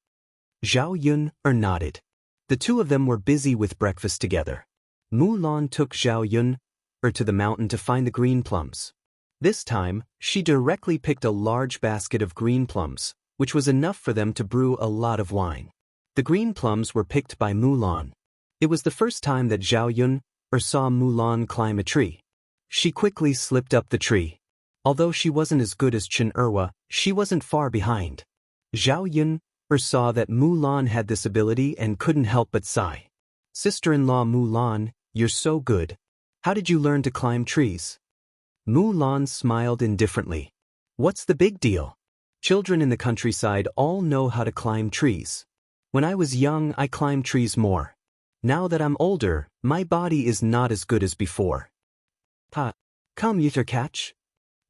Zhao Yun nodded. The two of them were busy with breakfast together. Mulan took Zhao Yun to the mountain to find the green plums. This time, she directly picked a large basket of green plums, which was enough for them to brew a lot of wine. The green plums were picked by Mulan. It was the first time that Zhao Yun saw Mulan climb a tree. She quickly slipped up the tree. Although she wasn't as good as Chen Erwa, she wasn't far behind. Zhao Yun saw that Mulan had this ability and couldn't help but sigh. "Sister-in-law Mulan, you're so good. How did you learn to climb trees?" Mulan smiled indifferently. "What's the big deal? Children in the countryside all know how to climb trees. When I was young, I climbed trees more. Now that I'm older, my body is not as good as before." Come, Yitter catch."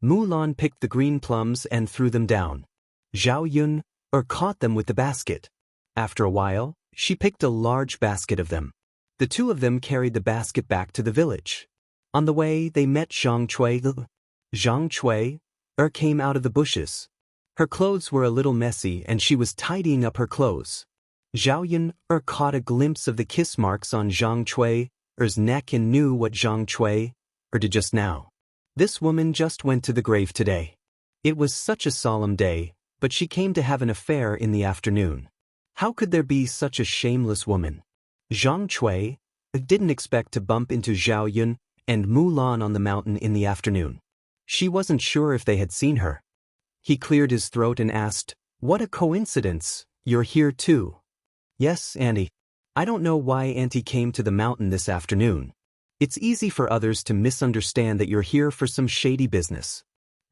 Mulan picked the green plums and threw them down. Zhao Yun caught them with the basket. After a while, she picked a large basket of them. The two of them carried the basket back to the village. On the way, they met Zhang Cui. Zhang Cui came out of the bushes. Her clothes were a little messy and she was tidying up her clothes. Zhao Yun caught a glimpse of the kiss marks on Zhang Cui's neck and knew what Zhang Cui did just now. This woman just went to the grave today. It was such a solemn day, but she came to have an affair in the afternoon. How could there be such a shameless woman? Zhang Cui didn't expect to bump into Zhao Yun and Mulan on the mountain in the afternoon. She wasn't sure if they had seen her. He cleared his throat and asked, "What a coincidence, you're here too." "Yes, Auntie. I don't know why Auntie came to the mountain this afternoon. It's easy for others to misunderstand that you're here for some shady business."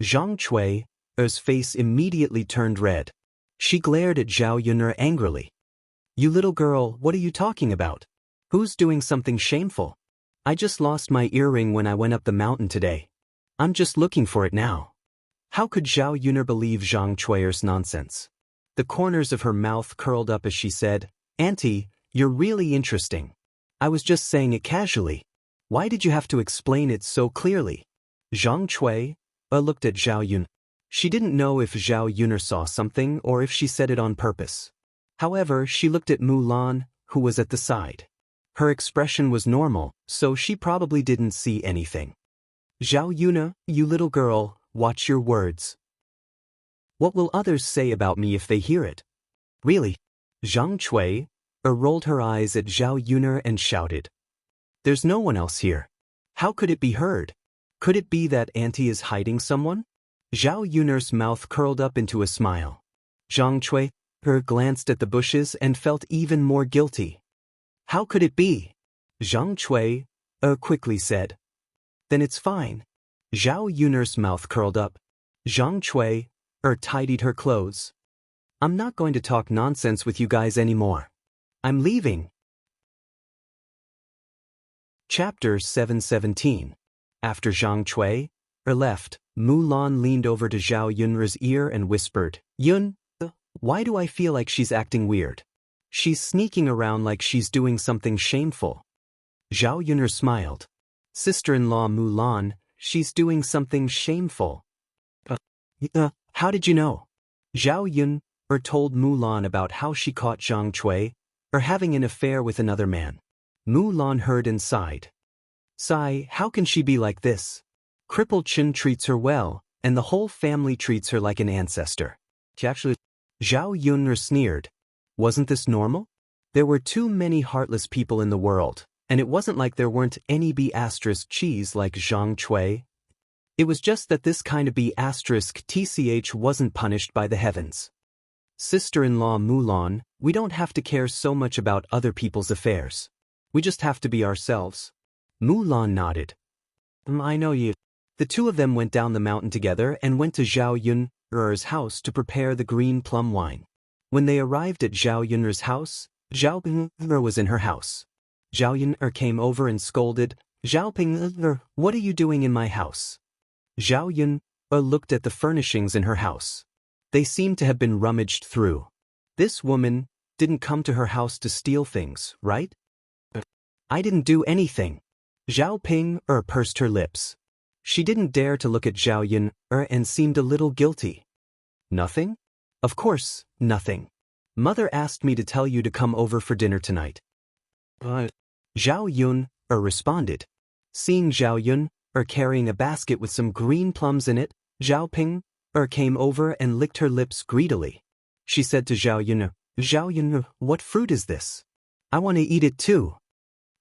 Zhang Cui's face immediately turned red. She glared at Zhao Yuner angrily. "You little girl, what are you talking about? Who's doing something shameful? I just lost my earring when I went up the mountain today. I'm just looking for it now." How could Zhao Yuner believe Zhang Cui's nonsense? The corners of her mouth curled up as she said, "Auntie, you're really interesting. I was just saying it casually. Why did you have to explain it so clearly?" Zhang Cui looked at Zhao Yun. She didn't know if Zhao Yuner saw something or if she said it on purpose. However, she looked at Mulan, who was at the side. Her expression was normal, so she probably didn't see anything. Zhao Yuna, you little girl, watch your words. What will others say about me if they hear it? Really? Zhang Cui rolled her eyes at Zhao Yuna and shouted. There's no one else here. How could it be heard? Could it be that Auntie is hiding someone? Zhao Yuner's mouth curled up into a smile. Zhang Cui glanced at the bushes and felt even more guilty. How could it be? Zhang Cui quickly said. Then it's fine. Zhao Yuner's mouth curled up. Zhang Cui tidied her clothes. I'm not going to talk nonsense with you guys anymore. I'm leaving. Chapter 717. After Zhang Cui left, Mulan leaned over to Zhao Yun's ear and whispered, Yun, why do I feel like she's acting weird? She's sneaking around like she's doing something shameful. Zhao Yun smiled. Sister-in-law Mulan, she's doing something shameful. How did you know? Zhao Yun told Mulan about how she caught Zhang Cui having an affair with another man. Mulan heard and sighed. Sigh, how can she be like this? Crippled Chen treats her well, and the whole family treats her like an ancestor. Zhao Yun sneered. Wasn't this normal? There were too many heartless people in the world, and it wasn't like there weren't any B***cheese like Zhang Cui. It was just that this kind of B***tch wasn't punished by the heavens. Sister-in-law Mulan, we don't have to care so much about other people's affairs. We just have to be ourselves. Mulan nodded. I know you. The two of them went down the mountain together and went to Zhao Yun's house to prepare the green plum wine. When they arrived at Zhao Yun's house, Zhao Ping was in her house. Zhao Yun came over and scolded, Zhao Ping, what are you doing in my house? Zhao Yun looked at the furnishings in her house. They seemed to have been rummaged through. This woman didn't come to her house to steal things, right? I didn't do anything. Zhao Ping pursed her lips. She didn't dare to look at Zhao Yun and seemed a little guilty. Nothing? Of course, nothing. Mother asked me to tell you to come over for dinner tonight. Zhao Yun responded. Seeing Zhao Yun carrying a basket with some green plums in it, Zhao Ping came over and licked her lips greedily. She said to Zhao Yun, what fruit is this? I want to eat it too.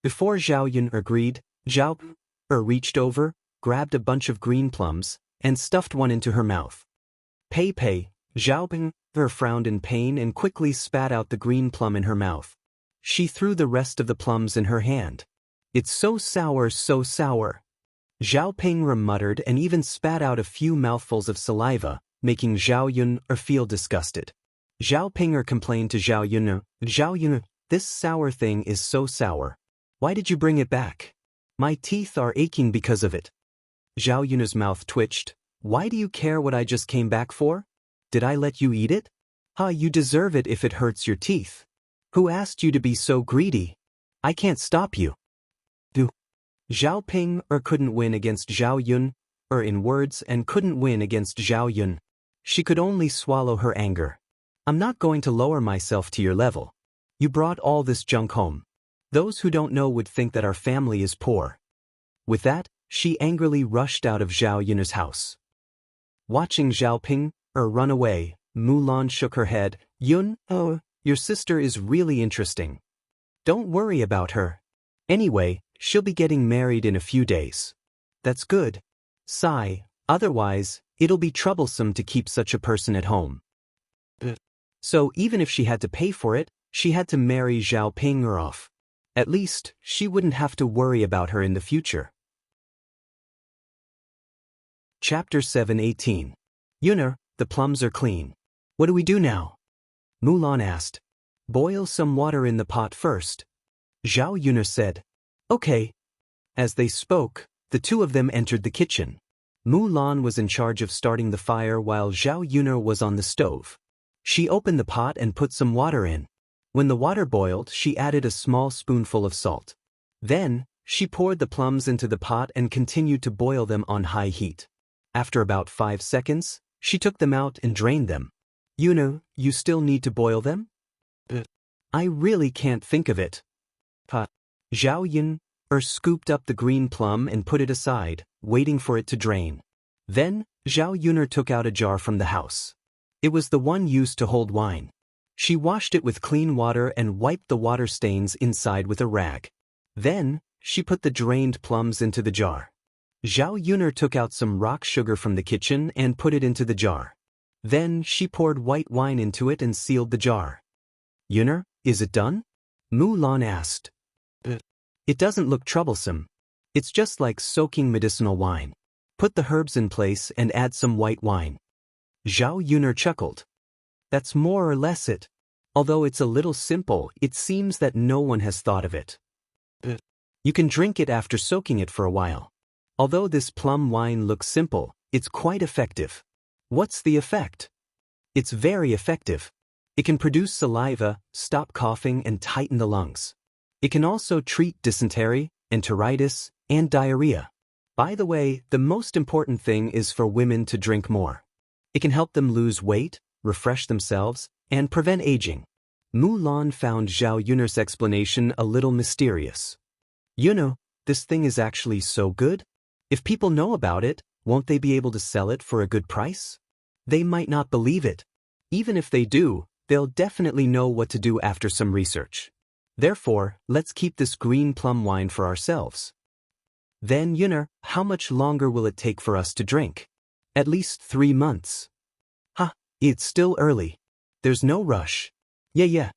Before Zhao Yun agreed, Zhao Ping reached over, grabbed a bunch of green plums, and stuffed one into her mouth. Pei, Zhao Ping frowned in pain and quickly spat out the green plum in her mouth. She threw the rest of the plums in her hand. It's so sour, so sour. Zhao Ping muttered and even spat out a few mouthfuls of saliva, making Zhao Yun feel disgusted. Zhao Ping complained to Zhao Yun, this sour thing is so sour. Why did you bring it back? My teeth are aching because of it. Zhao Yun's mouth twitched. Why do you care what I just came back for? Did I let you eat it? You deserve it if it hurts your teeth. Who asked you to be so greedy? I can't stop you. Zhao Ping couldn't win against Zhao Yun in words and couldn't win against Zhao Yun. She could only swallow her anger. I'm not going to lower myself to your level. You brought all this junk home. Those who don't know would think that our family is poor. With that, she angrily rushed out of Zhao Yun's house. Watching Zhao Ping run away, Mulan shook her head. Yun, your sister is really interesting. Don't worry about her. Anyway, she'll be getting married in a few days. That's good. Sigh, otherwise, it'll be troublesome to keep such a person at home. So even if she had to pay for it, she had to marry Zhao Ping off. At least, she wouldn't have to worry about her in the future. Chapter 718. Yun'er, the plums are clean. What do we do now? Mulan asked. Boil some water in the pot first. Zhao Yun'er said. Okay. As they spoke, the two of them entered the kitchen. Mulan was in charge of starting the fire while Zhao Yun'er was on the stove. She opened the pot and put some water in. When the water boiled, she added a small spoonful of salt. Then, she poured the plums into the pot and continued to boil them on high heat. After about 5 seconds, she took them out and drained them. Yun'er, you still need to boil them? I really can't think of it. Zhao Yun scooped up the green plum and put it aside, waiting for it to drain. Then, Zhao Yuner took out a jar from the house. It was the one used to hold wine. She washed it with clean water and wiped the water stains inside with a rag. Then, she put the drained plums into the jar. Zhao Yuner took out some rock sugar from the kitchen and put it into the jar. Then, she poured white wine into it and sealed the jar. Yuner, is it done? Mu Lan asked. It doesn't look troublesome. It's just like soaking medicinal wine. Put the herbs in place and add some white wine. Zhao Yuner chuckled. That's more or less it. Although it's a little simple, it seems that no one has thought of it. You can drink it after soaking it for a while. Although this plum wine looks simple, it's quite effective. What's the effect? It's very effective. It can produce saliva, stop coughing, and tighten the lungs. It can also treat dysentery, enteritis, and diarrhea. By the way, the most important thing is for women to drink more. It can help them lose weight, refresh themselves, and prevent aging. Mu Lan found Zhao Yuner's explanation a little mysterious. You know, this thing is actually so good? If people know about it, won't they be able to sell it for a good price? They might not believe it. Even if they do, they'll definitely know what to do after some research. Therefore, let's keep this green plum wine for ourselves. Then, Yuner, how much longer will it take for us to drink? At least 3 months. It's still early. There's no rush. Yeah.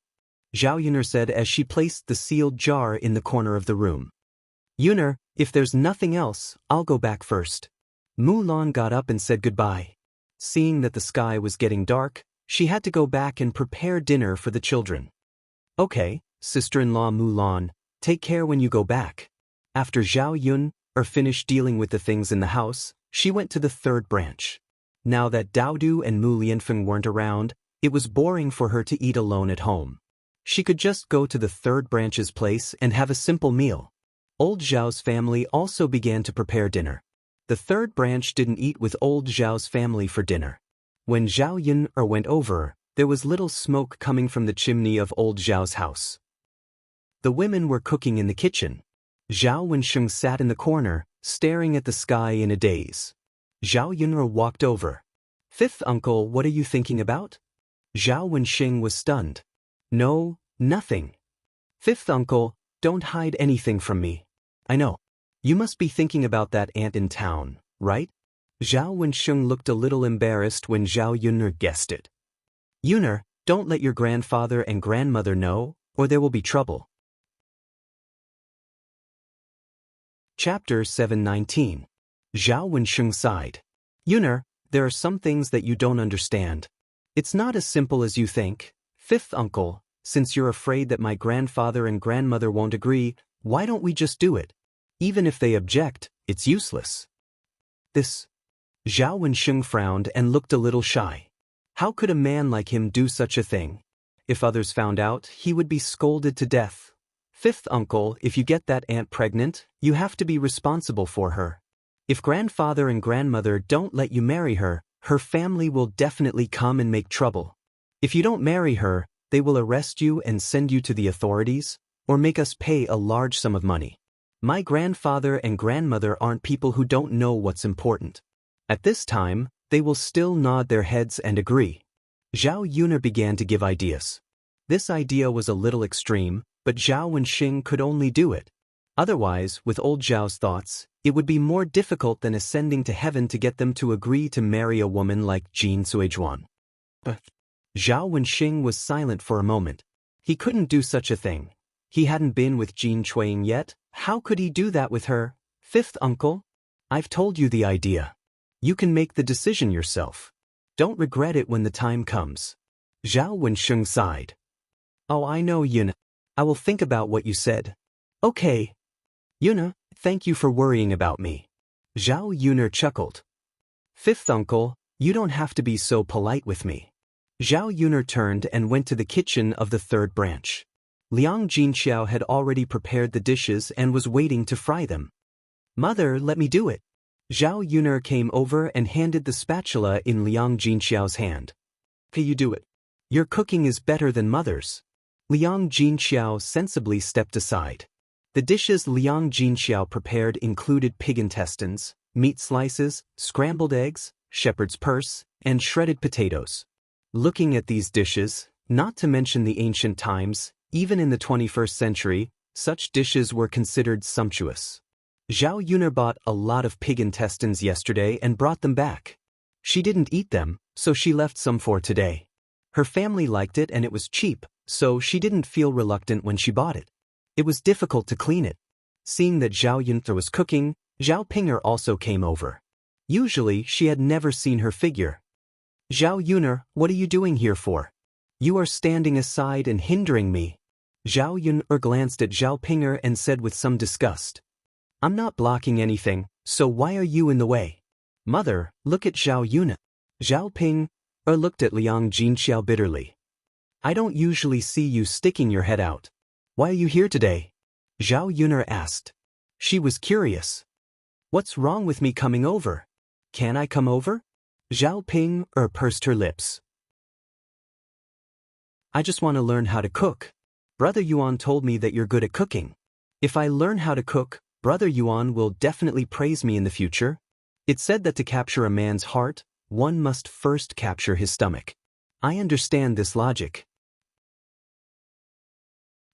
Zhao Yuner said as she placed the sealed jar in the corner of the room. Yuner, if there's nothing else, I'll go back first. Mu Lan got up and said goodbye. Seeing that the sky was getting dark, she had to go back and prepare dinner for the children. Okay, sister-in-law Mu Lan, take care when you go back. After Zhao Yuner finished dealing with the things in the house, she went to the third branch. Now that Dao Du and Mu Lianfeng weren't around, it was boring for her to eat alone at home. She could just go to the third branch's place and have a simple meal. Old Zhao's family also began to prepare dinner. The third branch didn't eat with old Zhao's family for dinner. When Zhao Yuner went over, there was little smoke coming from the chimney of old Zhao's house. The women were cooking in the kitchen. Zhao Wensheng sat in the corner, staring at the sky in a daze. Zhao Yuner walked over. Fifth uncle, what are you thinking about? Zhao Wensheng was stunned. No, nothing. Fifth uncle, don't hide anything from me. I know. You must be thinking about that aunt in town, right? Zhao Wensheng looked a little embarrassed when Zhao Yuner guessed it. Yuner, don't let your grandfather and grandmother know, or there will be trouble. Chapter 719. Zhao Wensheng sighed. Yuner, there are some things that you don't understand. It's not as simple as you think. Fifth uncle, since you're afraid that my grandfather and grandmother won't agree, why don't we just do it? Even if they object, it's useless. This. Zhao Wensheng frowned and looked a little shy. How could a man like him do such a thing? If others found out, he would be scolded to death. Fifth uncle, if you get that aunt pregnant, you have to be responsible for her. If grandfather and grandmother don't let you marry her, her family will definitely come and make trouble. If you don't marry her, they will arrest you and send you to the authorities, or make us pay a large sum of money. My grandfather and grandmother aren't people who don't know what's important. At this time, they will still nod their heads and agree. Zhao Yuner began to give ideas. This idea was a little extreme, but Zhao Wensheng could only do it. Otherwise, with old Zhao's thoughts, it would be more difficult than ascending to heaven to get them to agree to marry a woman like Jin Suizhuan. But Zhao Wensheng was silent for a moment. He couldn't do such a thing. He hadn't been with Jin Chuiying yet. How could he do that with her? Fifth uncle? I've told you the idea. You can make the decision yourself. Don't regret it when the time comes. Zhao Wensheng sighed. Oh, I know, Yuna. I will think about what you said. Okay. Yuna, thank you for worrying about me. Zhao Yuner chuckled. Fifth uncle, you don't have to be so polite with me. Zhao Yuner turned and went to the kitchen of the third branch. Liang Jinxiao had already prepared the dishes and was waiting to fry them. Mother, let me do it. Zhao Yuner came over and handed the spatula in Liang Jinxiao's hand. Can you do it? Your cooking is better than mother's. Liang Jinxiao sensibly stepped aside. The dishes Liang Jinxiao prepared included pig intestines, meat slices, scrambled eggs, shepherd's purse, and shredded potatoes. Looking at these dishes, not to mention the ancient times, even in the 21st century, such dishes were considered sumptuous. Zhao Yuner bought a lot of pig intestines yesterday and brought them back. She didn't eat them, so she left some for today. Her family liked it and it was cheap, so she didn't feel reluctant when she bought it. It was difficult to clean it. Seeing that Zhao Yunter was cooking, Zhao Pinger also came over. Usually, she had never seen her figure. Zhao Yuner, what are you doing here for? You are standing aside and hindering me. Zhao Yuner glanced at Zhao Pinger and said with some disgust. I'm not blocking anything, so why are you in the way? Mother, look at Zhao Yuner. Zhao Pinger looked at Liang Jinxiao bitterly. I don't usually see you sticking your head out. Why are you here today? Zhao Yuner asked. She was curious. What's wrong with me coming over? Can I come over? Zhao Pinger pursed her lips. I just want to learn how to cook. Brother Yuan told me that you're good at cooking. If I learn how to cook, Brother Yuan will definitely praise me in the future. It's said that to capture a man's heart, one must first capture his stomach. I understand this logic.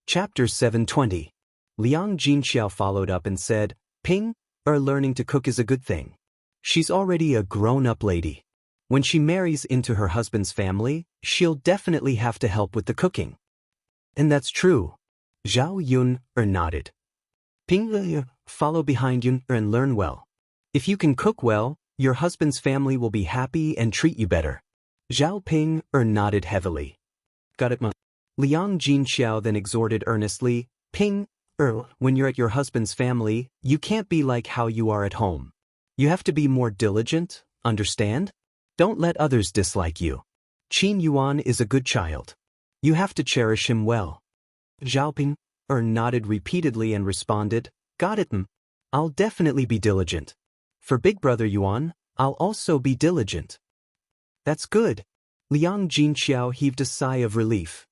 Chapter 720. Liang Jinxiao followed up and said, Ping, learning to cook is a good thing. She's already a grown-up lady. When she marries into her husband's family, she'll definitely have to help with the cooking. And that's true. Zhao Yun nodded. Ping, follow behind Yun and learn well. If you can cook well, your husband's family will be happy and treat you better. Zhao Ping nodded heavily. Got it, ma? Liang Jinxiao then exhorted earnestly, Ping, when you're at your husband's family, you can't be like how you are at home. You have to be more diligent, understand? Don't let others dislike you. Qin Yuan is a good child. You have to cherish him well. Zhao Ping nodded repeatedly and responded, Got it, I'll definitely be diligent. For Big Brother Yuan, I'll also be diligent. That's good. Liang Jinxiao heaved a sigh of relief.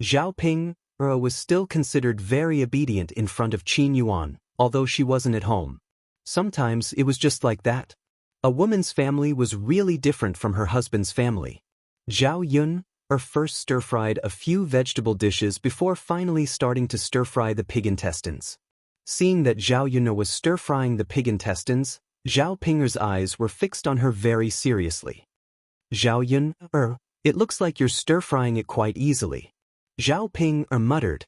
Zhao Ping was still considered very obedient in front of Qin Yuan, although she wasn't at home. Sometimes it was just like that. A woman's family was really different from her husband's family. Zhao Yun first stir-fried a few vegetable dishes before finally starting to stir-fry the pig intestines. Seeing that Zhao Yun was stir-frying the pig intestines, Zhao Pinger's eyes were fixed on her very seriously. Zhao Yun, it looks like you're stir-frying it quite easily. Zhao Ping muttered.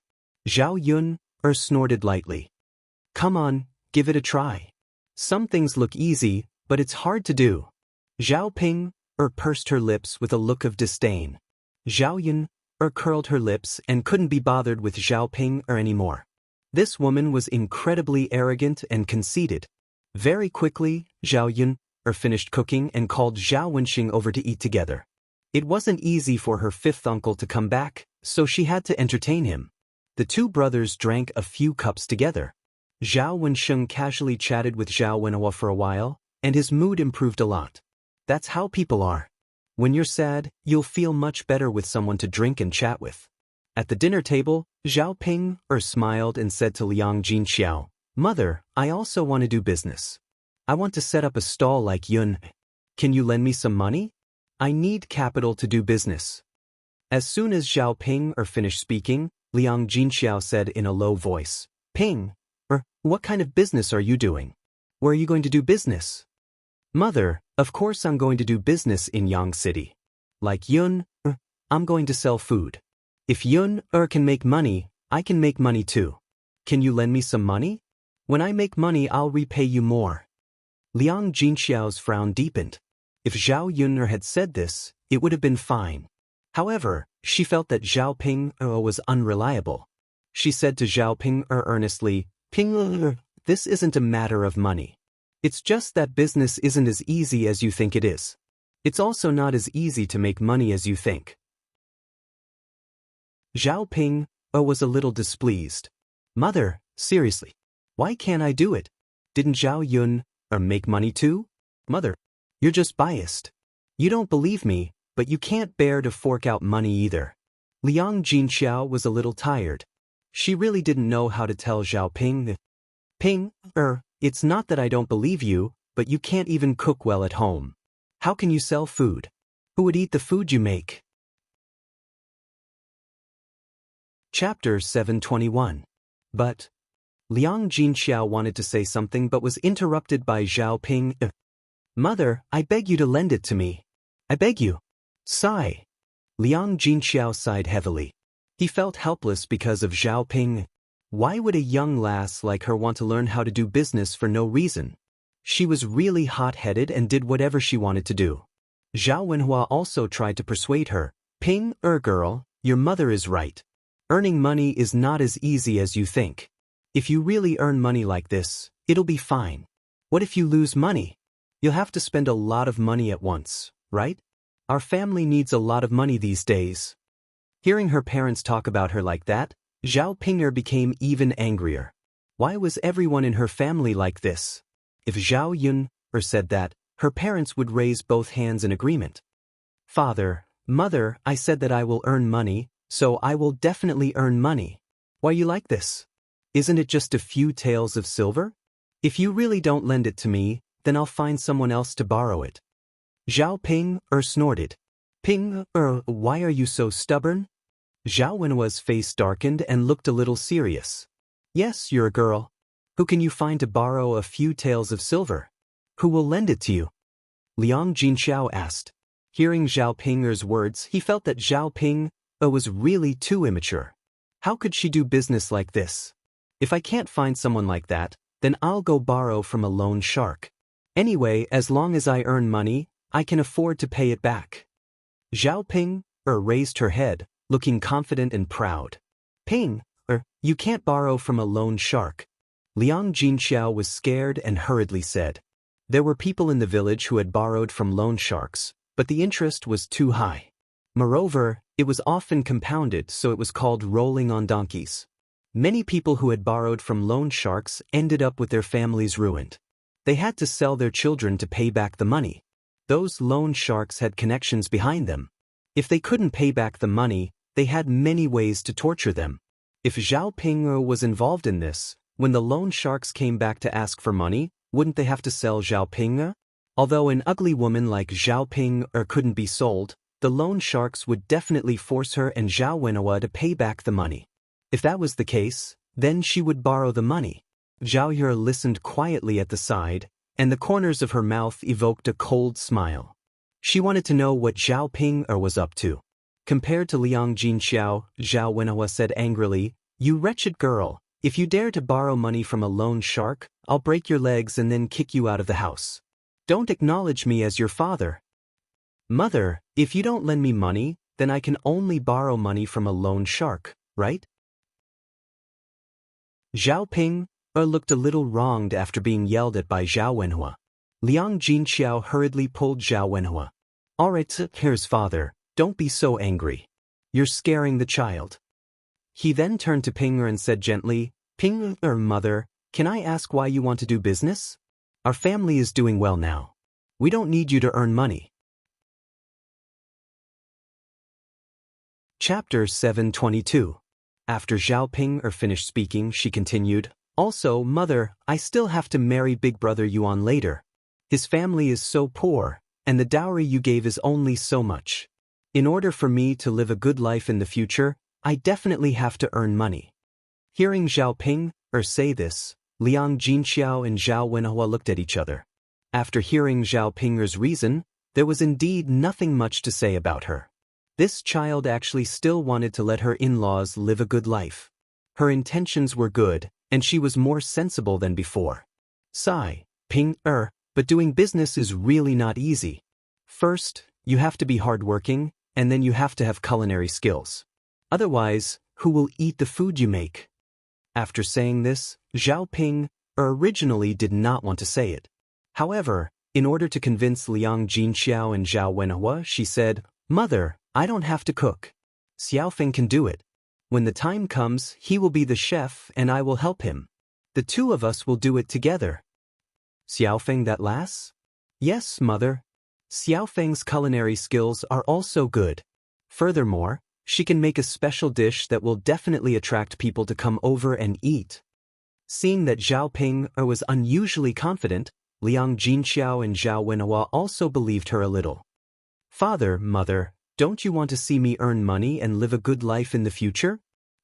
Zhao Yun snorted lightly. Come on, give it a try. Some things look easy, but it's hard to do. Zhao Ping pursed her lips with a look of disdain. Zhao Yun curled her lips and couldn't be bothered with Zhao Ping anymore. This woman was incredibly arrogant and conceited. Very quickly, Zhao Yun finished cooking and called Zhao Wenxing over to eat together. It wasn't easy for her fifth uncle to come back, so she had to entertain him. The two brothers drank a few cups together. Zhao Wenxing casually chatted with Zhao Wenhua for a while, and his mood improved a lot. That's how people are. When you're sad, you'll feel much better with someone to drink and chat with. At the dinner table, Zhao Ping smiled and said to Liang Jinxiao, Mother, I also want to do business. I want to set up a stall like Yun. Can you lend me some money? I need capital to do business. As soon as Zhao Ping finished speaking, Liang Jinxiao said in a low voice, Ping, what kind of business are you doing? Where are you going to do business? Mother, of course I'm going to do business in Yang City. Like Yun, I'm going to sell food. If Yun can make money, I can make money too. Can you lend me some money? When I make money, I'll repay you more. Liang Jinxiao's frown deepened. If Zhao Yun had said this, it would have been fine. However, she felt that Zhao Ping was unreliable. She said to Zhao Ping earnestly, Ping, this isn't a matter of money. It's just that business isn't as easy as you think it is. It's also not as easy to make money as you think. Zhao Ping was a little displeased. Mother, seriously, why can't I do it? Didn't Zhao Yun make money too? Mother, you're just biased. You don't believe me, but you can't bear to fork out money either. Liang Jinxiao was a little tired. She really didn't know how to tell Zhao Ping. Ping, it's not that I don't believe you, but you can't even cook well at home. How can you sell food? Who would eat the food you make? Chapter 721. But Liang Jinxiao wanted to say something but was interrupted by Zhao Ping. Mother, I beg you to lend it to me. I beg you. Sigh. Liang Jinxiao sighed heavily. He felt helpless because of Zhao Ping. Why would a young lass like her want to learn how to do business for no reason? She was really hot-headed and did whatever she wanted to do. Zhao Wenhua also tried to persuade her. Ping, girl, your mother is right. Earning money is not as easy as you think. If you really earn money like this, it'll be fine. What if you lose money? You'll have to spend a lot of money at once, right? Our family needs a lot of money these days. Hearing her parents talk about her like that, Zhao Pinger became even angrier. Why was everyone in her family like this? If Zhao Yun said that, her parents would raise both hands in agreement. Father, mother, I said that I will earn money, so I will definitely earn money. Why you like this? Isn't it just a few taels of silver? If you really don't lend it to me, then I'll find someone else to borrow it. Zhao Ping snorted. Ping, why are you so stubborn? Zhao Wenhua's face darkened and looked a little serious. Yes, you're a girl. Who can you find to borrow a few taels of silver? Who will lend it to you? Liang Jinxiao asked. Hearing Zhao Pinger's words, he felt that Zhao Ping was really too immature. How could she do business like this? If I can't find someone like that, then I'll go borrow from a loan shark. Anyway, as long as I earn money, I can afford to pay it back. Zhao Ping raised her head, looking confident and proud. Ping, you can't borrow from a loan shark. Liang Jinxiao was scared and hurriedly said. There were people in the village who had borrowed from loan sharks, but the interest was too high. Moreover, it was often compounded, so it was called rolling on donkeys. Many people who had borrowed from loan sharks ended up with their families ruined. They had to sell their children to pay back the money. Those loan sharks had connections behind them. If they couldn't pay back the money, they had many ways to torture them. If Zhao Ping was involved in this, when the loan sharks came back to ask for money, wouldn't they have to sell Zhao Ping? Although an ugly woman like Zhao Ping couldn't be sold, the loan sharks would definitely force her and Zhao Wenhua to pay back the money. If that was the case, then she would borrow the money. Zhao Yue listened quietly at the side, and the corners of her mouth evoked a cold smile. She wanted to know what Zhao Ping was up to. Compared to Liang Jinxiao, Zhao Wenhua said angrily, You wretched girl, if you dare to borrow money from a loan shark, I'll break your legs and then kick you out of the house. Don't acknowledge me as your father. Mother, if you don't lend me money, then I can only borrow money from a loan shark, right? Zhao Ping looked a little wronged after being yelled at by Zhao Wenhua. Liang Jinxiao hurriedly pulled Zhao Wenhua. All right, here's father, don't be so angry. You're scaring the child. He then turned to Ping and said gently, Ping, mother, can I ask why you want to do business? Our family is doing well now. We don't need you to earn money. Chapter 722. After Zhao Ping finished speaking, she continued, Also, mother, I still have to marry big brother Yuan later. His family is so poor, and the dowry you gave is only so much. In order for me to live a good life in the future, I definitely have to earn money. Hearing Zhao Ping say this, Liang Jinxiao and Zhao Wenhua looked at each other. After hearing Zhao Pinger's reason, there was indeed nothing much to say about her. This child actually still wanted to let her in-laws live a good life. Her intentions were good, and she was more sensible than before. Sigh, Ping, but doing business is really not easy. First, you have to be hardworking, and then you have to have culinary skills. Otherwise, who will eat the food you make? After saying this, Zhao Ping originally did not want to say it. However, in order to convince Liang Jinxiao and Zhao Wenhua, she said, Mother, I don't have to cook. Xiaofeng can do it. When the time comes, he will be the chef and I will help him. The two of us will do it together. Xiaofeng that lass? Yes, mother. Xiaofeng's culinary skills are also good. Furthermore, She can make a special dish that will definitely attract people to come over and eat. Seeing that Zhao Ping was unusually confident, Liang Jinxiao and Zhao Wenhua also believed her a little. Father, mother, don't you want to see me earn money and live a good life in the future?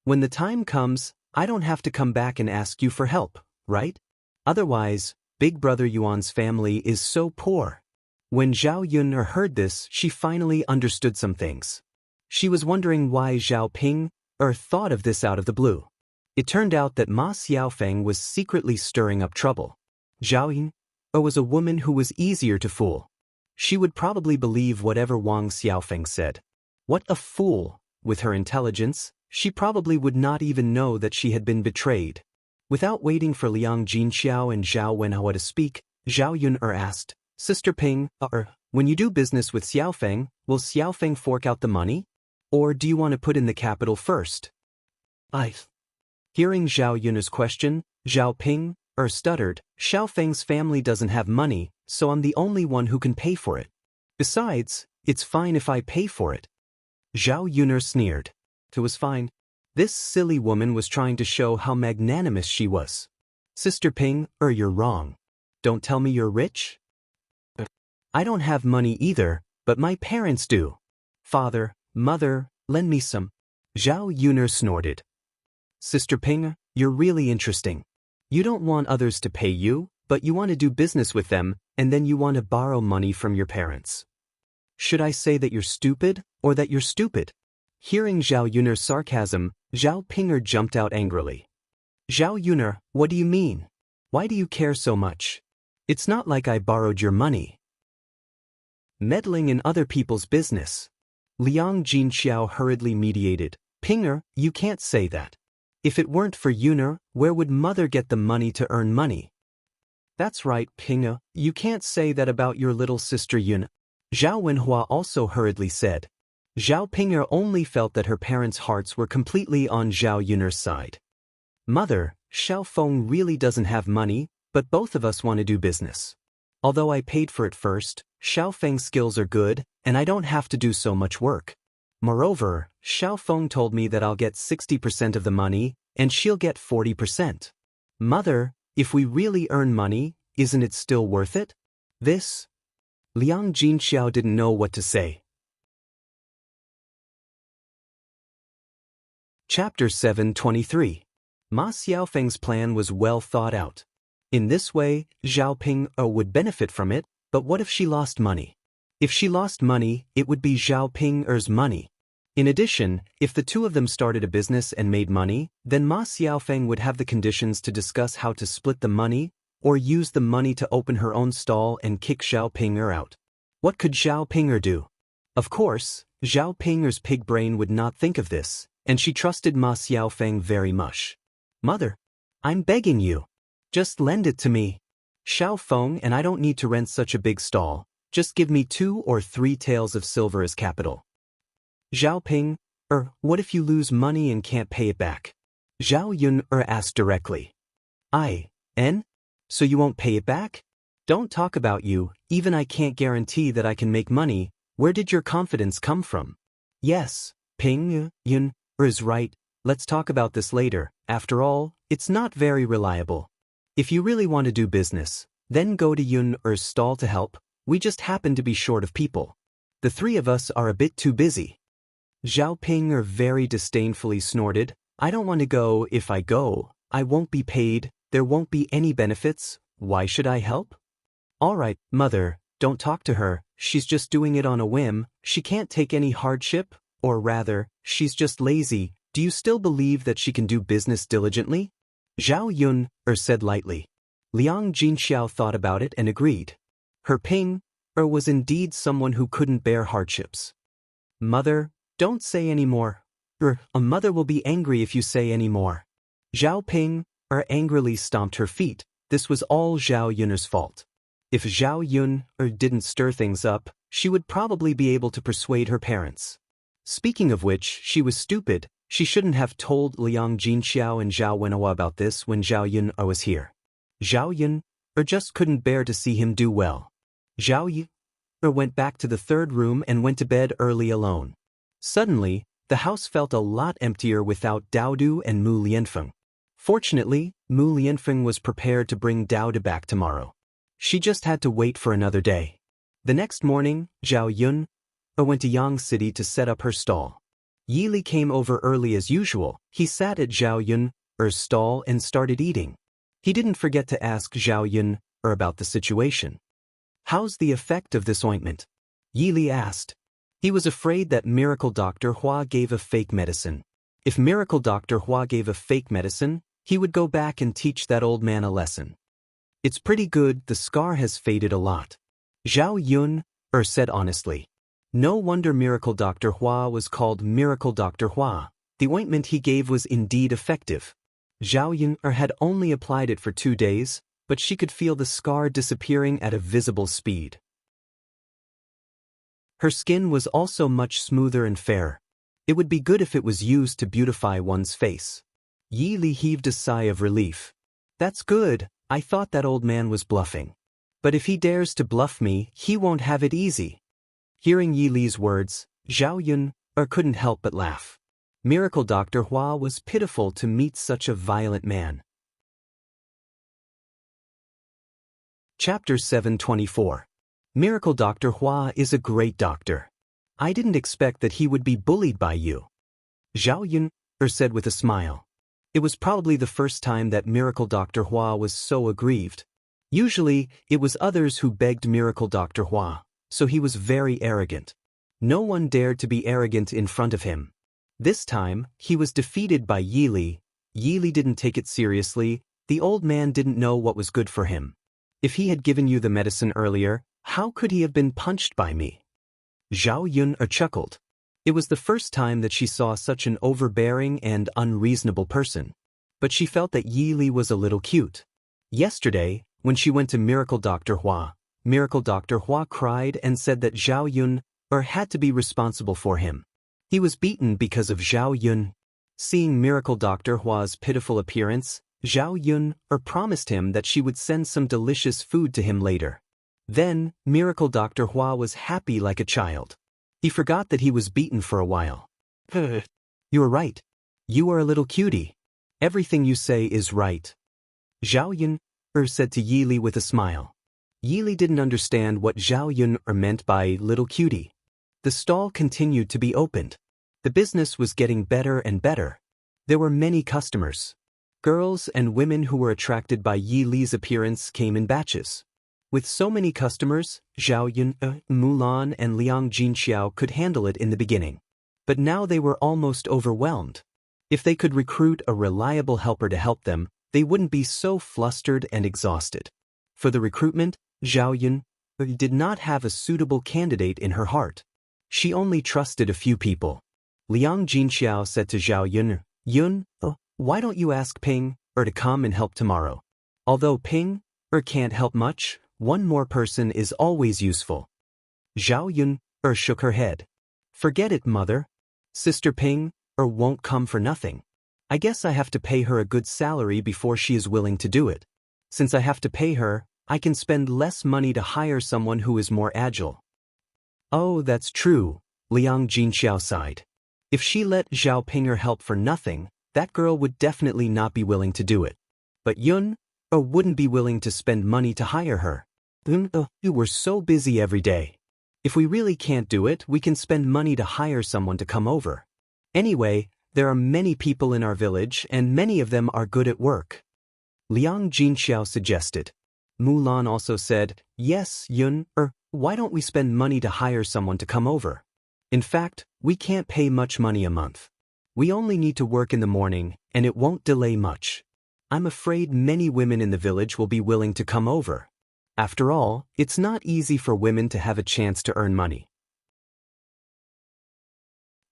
When the time comes, I don't have to come back and ask you for help, right? Otherwise, Big Brother Yuan's family is so poor. When Zhao Yun heard this, she finally understood some things. She was wondering why Zhao Ping thought of this out of the blue. It turned out that Ma Xiaofeng was secretly stirring up trouble. Zhao Yun was a woman who was easier to fool. She would probably believe whatever Wang Xiaofeng said. What a fool! With her intelligence, she probably would not even know that she had been betrayed. Without waiting for Liang Jinxiao and Zhao Wenhua to speak, Zhao Yun asked, Sister Ping, when you do business with Xiaofeng, will Xiaofeng fork out the money? Or do you want to put in the capital first? Hearing Zhao Yun's question, Zhao Ping stuttered, Xiaofeng's family doesn't have money, so I'm the only one who can pay for it. Besides, it's fine if I pay for it. Zhao Yun sneered. It was fine. This silly woman was trying to show how magnanimous she was. Sister Ping, you're wrong. Don't tell me you're rich? I don't have money either, but my parents do. Father, mother, lend me some. Zhao Yun snorted. Sister Ping, you're really interesting. You don't want others to pay you, but you want to do business with them, and then you want to borrow money from your parents. Should I say that you're stupid, or that you're stupid? Hearing Zhao Yun's sarcasm, Zhao Ping jumped out angrily. Zhao Yun, what do you mean? Why do you care so much? It's not like I borrowed your money. Meddling in other people's business. Liang Jinxiao hurriedly mediated. Ping, you can't say that. If it weren't for Yun, where would mother get the money to earn money? That's right, Ping, you can't say that about your little sister Yun. Zhao Wenhua also hurriedly said. Zhao Ping only felt that her parents' hearts were completely on Zhao Yun's side. Mother, Xiaofeng really doesn't have money, but both of us want to do business. Although I paid for it first, Xiaofeng's skills are good, and I don't have to do so much work. Moreover, Xiaofeng told me that I'll get 60% of the money, and she'll get 40%. Mother, if we really earn money, isn't it still worth it? This? Liang Jinxiao didn't know what to say. Chapter 723. Ma Xiaofeng's plan was well thought out. In this way, Zhao Ping would benefit from it, but what if she lost money? If she lost money, it would be Zhao Ping's money. In addition, if the two of them started a business and made money, then Ma Xiaofeng would have the conditions to discuss how to split the money, or use the money to open her own stall and kick Zhao Ping out. What could Zhao Ping do? Of course, Zhao Ping's pig brain would not think of this, and she trusted Ma Xiaofeng very much. Mother, I'm begging you. Just lend it to me. Xiaofeng and I don't need to rent such a big stall, just give me 2 or 3 taels of silver as capital. Zhao Ping, what if you lose money and can't pay it back? Zhao Yun asked directly. So you won't pay it back? Don't talk about you, even I can't guarantee that I can make money. Where did your confidence come from? Yes, Ping Yun is right, let's talk about this later. After all, it's not very reliable. If you really want to do business, then go to Yun's stall to help. We just happen to be short of people. The 3 of us are a bit too busy. Zhao Ping very disdainfully snorted. I don't want to go. If I go, I won't be paid, there won't be any benefits. Why should I help? All right, mother, don't talk to her, she's just doing it on a whim, she can't take any hardship, or rather, she's just lazy. Do you still believe that she can do business diligently? Zhao Yun said lightly. Liang Jinxiao thought about it and agreed. Her Ping was indeed someone who couldn't bear hardships. Mother, don't say any more. A mother will be angry if you say any more. Zhao Ping angrily stomped her feet. This was all Zhao Yun's fault. If Zhao Yun didn't stir things up, she would probably be able to persuade her parents. Speaking of which, she was stupid. She shouldn't have told Liang Jinxiao and Zhao Wenhua about this when Zhao Yun was here. Zhao Yun just couldn't bear to see him do well. Zhao Yun went back to the 3rd room and went to bed early alone. Suddenly, The house felt a lot emptier without Daodu and Mu Lianfeng. Fortunately, Mu Lianfeng was prepared to bring Daodu back tomorrow. She just had to wait for another day. The next morning, Zhao Yun went to Yang City to set up her stall. Yi Li came over early as usual. He sat at Zhao Yun's stall and started eating. He didn't forget to ask Zhao Yun about the situation. "How's the effect of this ointment?" Yi Li asked. He was afraid that Miracle Dr. Hua gave a fake medicine. If Miracle Dr. Hua gave a fake medicine, he would go back and teach that old man a lesson. "It's pretty good, the scar has faded a lot," Zhao Yun said honestly. No wonder Miracle Dr. Hua was called Miracle Dr. Hua. The ointment he gave was indeed effective. Zhao Yun had only applied it for 2 days, but she could feel the scar disappearing at a visible speed. Her skin was also much smoother and fairer. It would be good if it was used to beautify one's face. Yi Li heaved a sigh of relief. "That's good, I thought that old man was bluffing. But if he dares to bluff me, he won't have it easy." Hearing Yi Li's words, Zhao Yun couldn't help but laugh. Miracle Dr. Hua was pitiful to meet such a violent man. Chapter 724. Miracle Dr. Hua is a great doctor. I didn't expect that he would be bullied by you, Zhao Yun said with a smile. It was probably the first time that Miracle Dr. Hua was so aggrieved. Usually, it was others who begged Miracle Dr. Hua, so he was very arrogant. No one dared to be arrogant in front of him. This time, he was defeated by Yi Li. Yi Li didn't take it seriously. The old man didn't know what was good for him. If he had given you the medicine earlier, how could he have been punched by me? Zhao Yun chuckled. It was the first time that she saw such an overbearing and unreasonable person. But she felt that Yi Li was a little cute. Yesterday, when she went to Miracle Dr. Hua cried and said that Zhao Yun had to be responsible for him. He was beaten because of Zhao Yun. Seeing Miracle Dr. Hua's pitiful appearance, Zhao Yun promised him that she would send some delicious food to him later. Then, Miracle Dr. Hua was happy like a child. He forgot that he was beaten for a while. "You are right. You are a little cutie. Everything you say is right," Zhao Yun said to Yi Li with a smile. Yi Li didn't understand what Zhao Yun meant by little cutie. The stall continued to be opened. The business was getting better and better. There were many customers. Girls and women who were attracted by Yi Li's appearance came in batches. With so many customers, Zhao Yun, Mulan and Liang Jinxiao could handle it in the beginning. But now they were almost overwhelmed. If they could recruit a reliable helper to help them, they wouldn't be so flustered and exhausted. For the recruitment, Zhao Yun did not have a suitable candidate in her heart. She only trusted a few people. Liang Jinxiao said to Zhao Yun, why don't you ask Ping to come and help tomorrow? Although Ping can't help much, one more person is always useful. Zhao Yun shook her head. Forget it, mother. Sister Ping won't come for nothing. I guess I have to pay her a good salary before she is willing to do it. Since I have to pay her, I can spend less money to hire someone who is more agile. Oh, that's true, Liang Jinxiao sighed. If she let Zhao Pinger help for nothing, that girl would definitely not be willing to do it. But Yun wouldn't be willing to spend money to hire her. We're so busy every day. If we really can't do it, we can spend money to hire someone to come over. Anyway, there are many people in our village and many of them are good at work. Liang Jinxiao suggested. Mulan also said, yes, Yun, why don't we spend money to hire someone to come over? In fact, we can't pay much money a month. We only need to work in the morning, and it won't delay much. I'm afraid many women in the village will be willing to come over. After all, it's not easy for women to have a chance to earn money.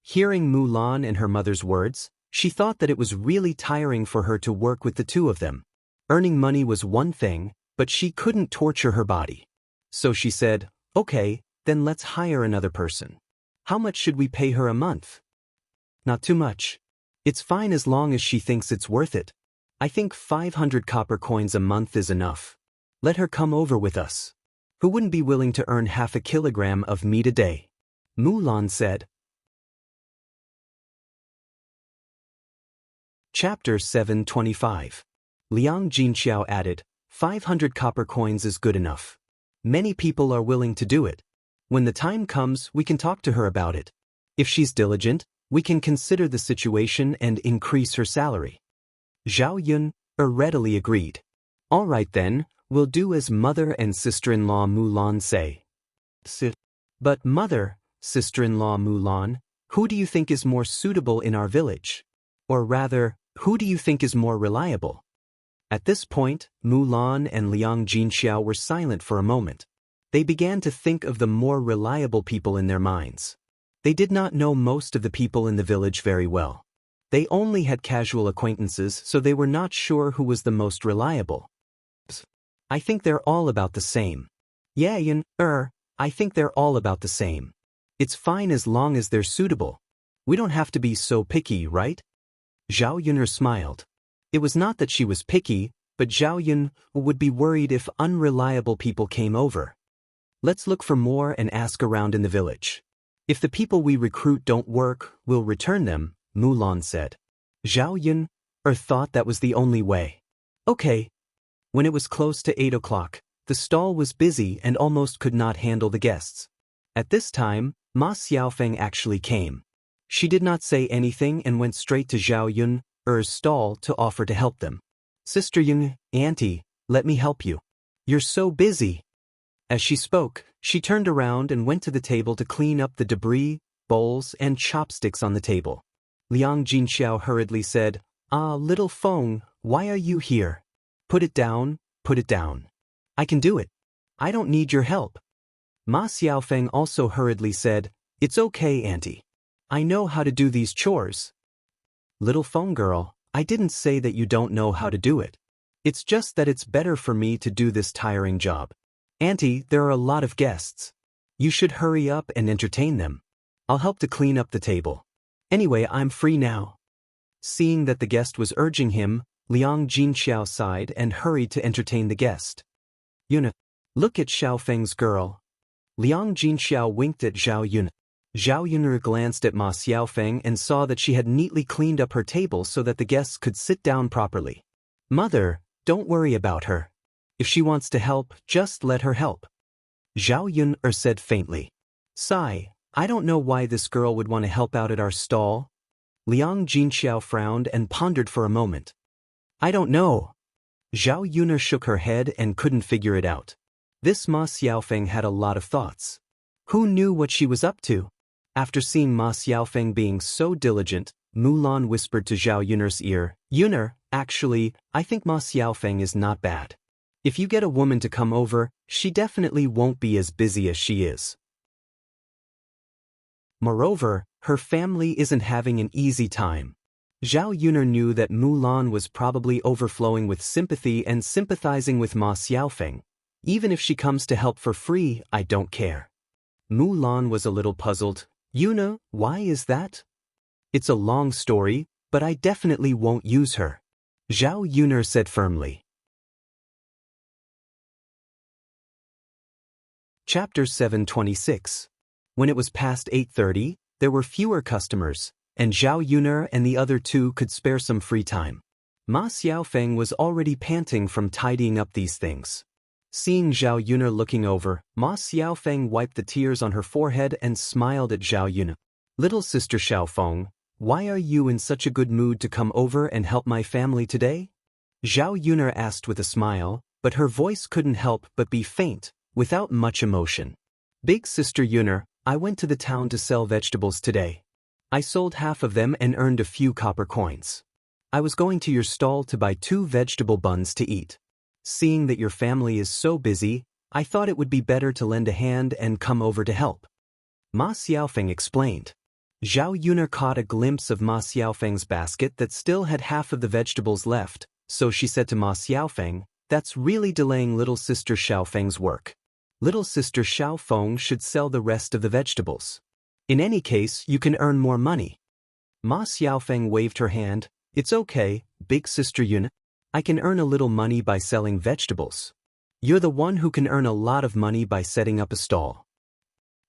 Hearing Mulan and her mother's words, she thought that it was really tiring for her to work with the two of them. Earning money was one thing, but she couldn't torture her body. So she said, okay, then let's hire another person. How much should we pay her a month? Not too much. It's fine as long as she thinks it's worth it. I think 500 copper coins a month is enough. Let her come over with us. Who wouldn't be willing to earn half a kilogram of meat a day? Mulan said. Chapter 725. Liang Jinxiao added, 500 copper coins is good enough. Many people are willing to do it. When the time comes, we can talk to her about it. If she's diligent, we can consider the situation and increase her salary. Zhao Yun readily agreed. All right then, we'll do as mother and sister-in-law Mulan say. But mother, sister-in-law Mulan, who do you think is more suitable in our village? Or rather, who do you think is more reliable? At this point, Mulan and Liang Jinxiao were silent for a moment. They began to think of the more reliable people in their minds. They did not know most of the people in the village very well. They only had casual acquaintances, so they were not sure who was the most reliable. I think they're all about the same. Yeah, Yun, I think they're all about the same. It's fine as long as they're suitable. We don't have to be so picky, right? Zhao Yun smiled. It was not that she was picky, but Zhao Yun would be worried if unreliable people came over. Let's look for more and ask around in the village. If the people we recruit don't work, we'll return them, Mulan said. Zhao Yun thought that was the only way. Okay. When it was close to 8 o'clock, the stall was busy and almost could not handle the guests. At this time, Ma Xiaofeng actually came. She did not say anything and went straight to Zhao Yun's stall to offer to help them. Sister Yun, Auntie, let me help you. You're so busy. As she spoke, she turned around and went to the table to clean up the debris, bowls, and chopsticks on the table. Liang Jinxiao hurriedly said, Little Feng, why are you here? Put it down, put it down. I can do it. I don't need your help. Ma Xiaofeng also hurriedly said, It's okay, Auntie. I know how to do these chores. Little Feng girl, I didn't say that you don't know how to do it. It's just that it's better for me to do this tiring job. Auntie, there are a lot of guests. You should hurry up and entertain them. I'll help to clean up the table. Anyway, I'm free now. Seeing that the guest was urging him, Liang Jinxiao sighed and hurried to entertain the guest. Yun, look at Xiaofeng's girl. Liang Jinxiao winked at Zhao Yun. Zhao Yun glanced at Ma Xiaofeng and saw that she had neatly cleaned up her table so that the guests could sit down properly. Mother, don't worry about her. If she wants to help, just let her help. Zhao Yun said faintly. Sigh, I don't know why this girl would want to help out at our stall. Liang Jinxiao frowned and pondered for a moment. I don't know. Zhao Yun shook her head and couldn't figure it out. This Ma Xiaofeng had a lot of thoughts. Who knew what she was up to? After seeing Ma Xiaofeng being so diligent, Mulan whispered to Zhao Yun's ear, Yun, actually, I think Ma Xiaofeng is not bad. If you get a woman to come over, she definitely won't be as busy as she is. Moreover, her family isn't having an easy time. Zhao Yun knew that Mulan was probably overflowing with sympathy and sympathizing with Ma Xiaofeng. Even if she comes to help for free, I don't care. Mulan was a little puzzled. Yuna, why is that? It's a long story, but I definitely won't use her. Zhao Yun said firmly. Chapter 726. When it was past 8:30, there were fewer customers, and Zhao Yun and the other two could spare some free time. Ma Xiaofeng was already panting from tidying up these things. Seeing Zhao Yun looking over, Ma Xiaofeng wiped the tears on her forehead and smiled at Zhao Yun. Little sister Xiaofeng, why are you in such a good mood to come over and help my family today? Zhao Yun asked with a smile, but her voice couldn't help but be faint, without much emotion. Big sister Yun, I went to the town to sell vegetables today. I sold half of them and earned a few copper coins. I was going to your stall to buy 2 vegetable buns to eat. Seeing that your family is so busy, I thought it would be better to lend a hand and come over to help. Ma Xiaofeng explained. Zhao Yun caught a glimpse of Ma Xiaofeng's basket that still had half of the vegetables left, so she said to Ma Xiaofeng, That's really delaying little sister Xiaofeng's work. Little sister Xiaofeng should sell the rest of the vegetables. In any case, you can earn more money. Ma Xiaofeng waved her hand. It's okay, big sister Yun. I can earn a little money by selling vegetables. You're the one who can earn a lot of money by setting up a stall.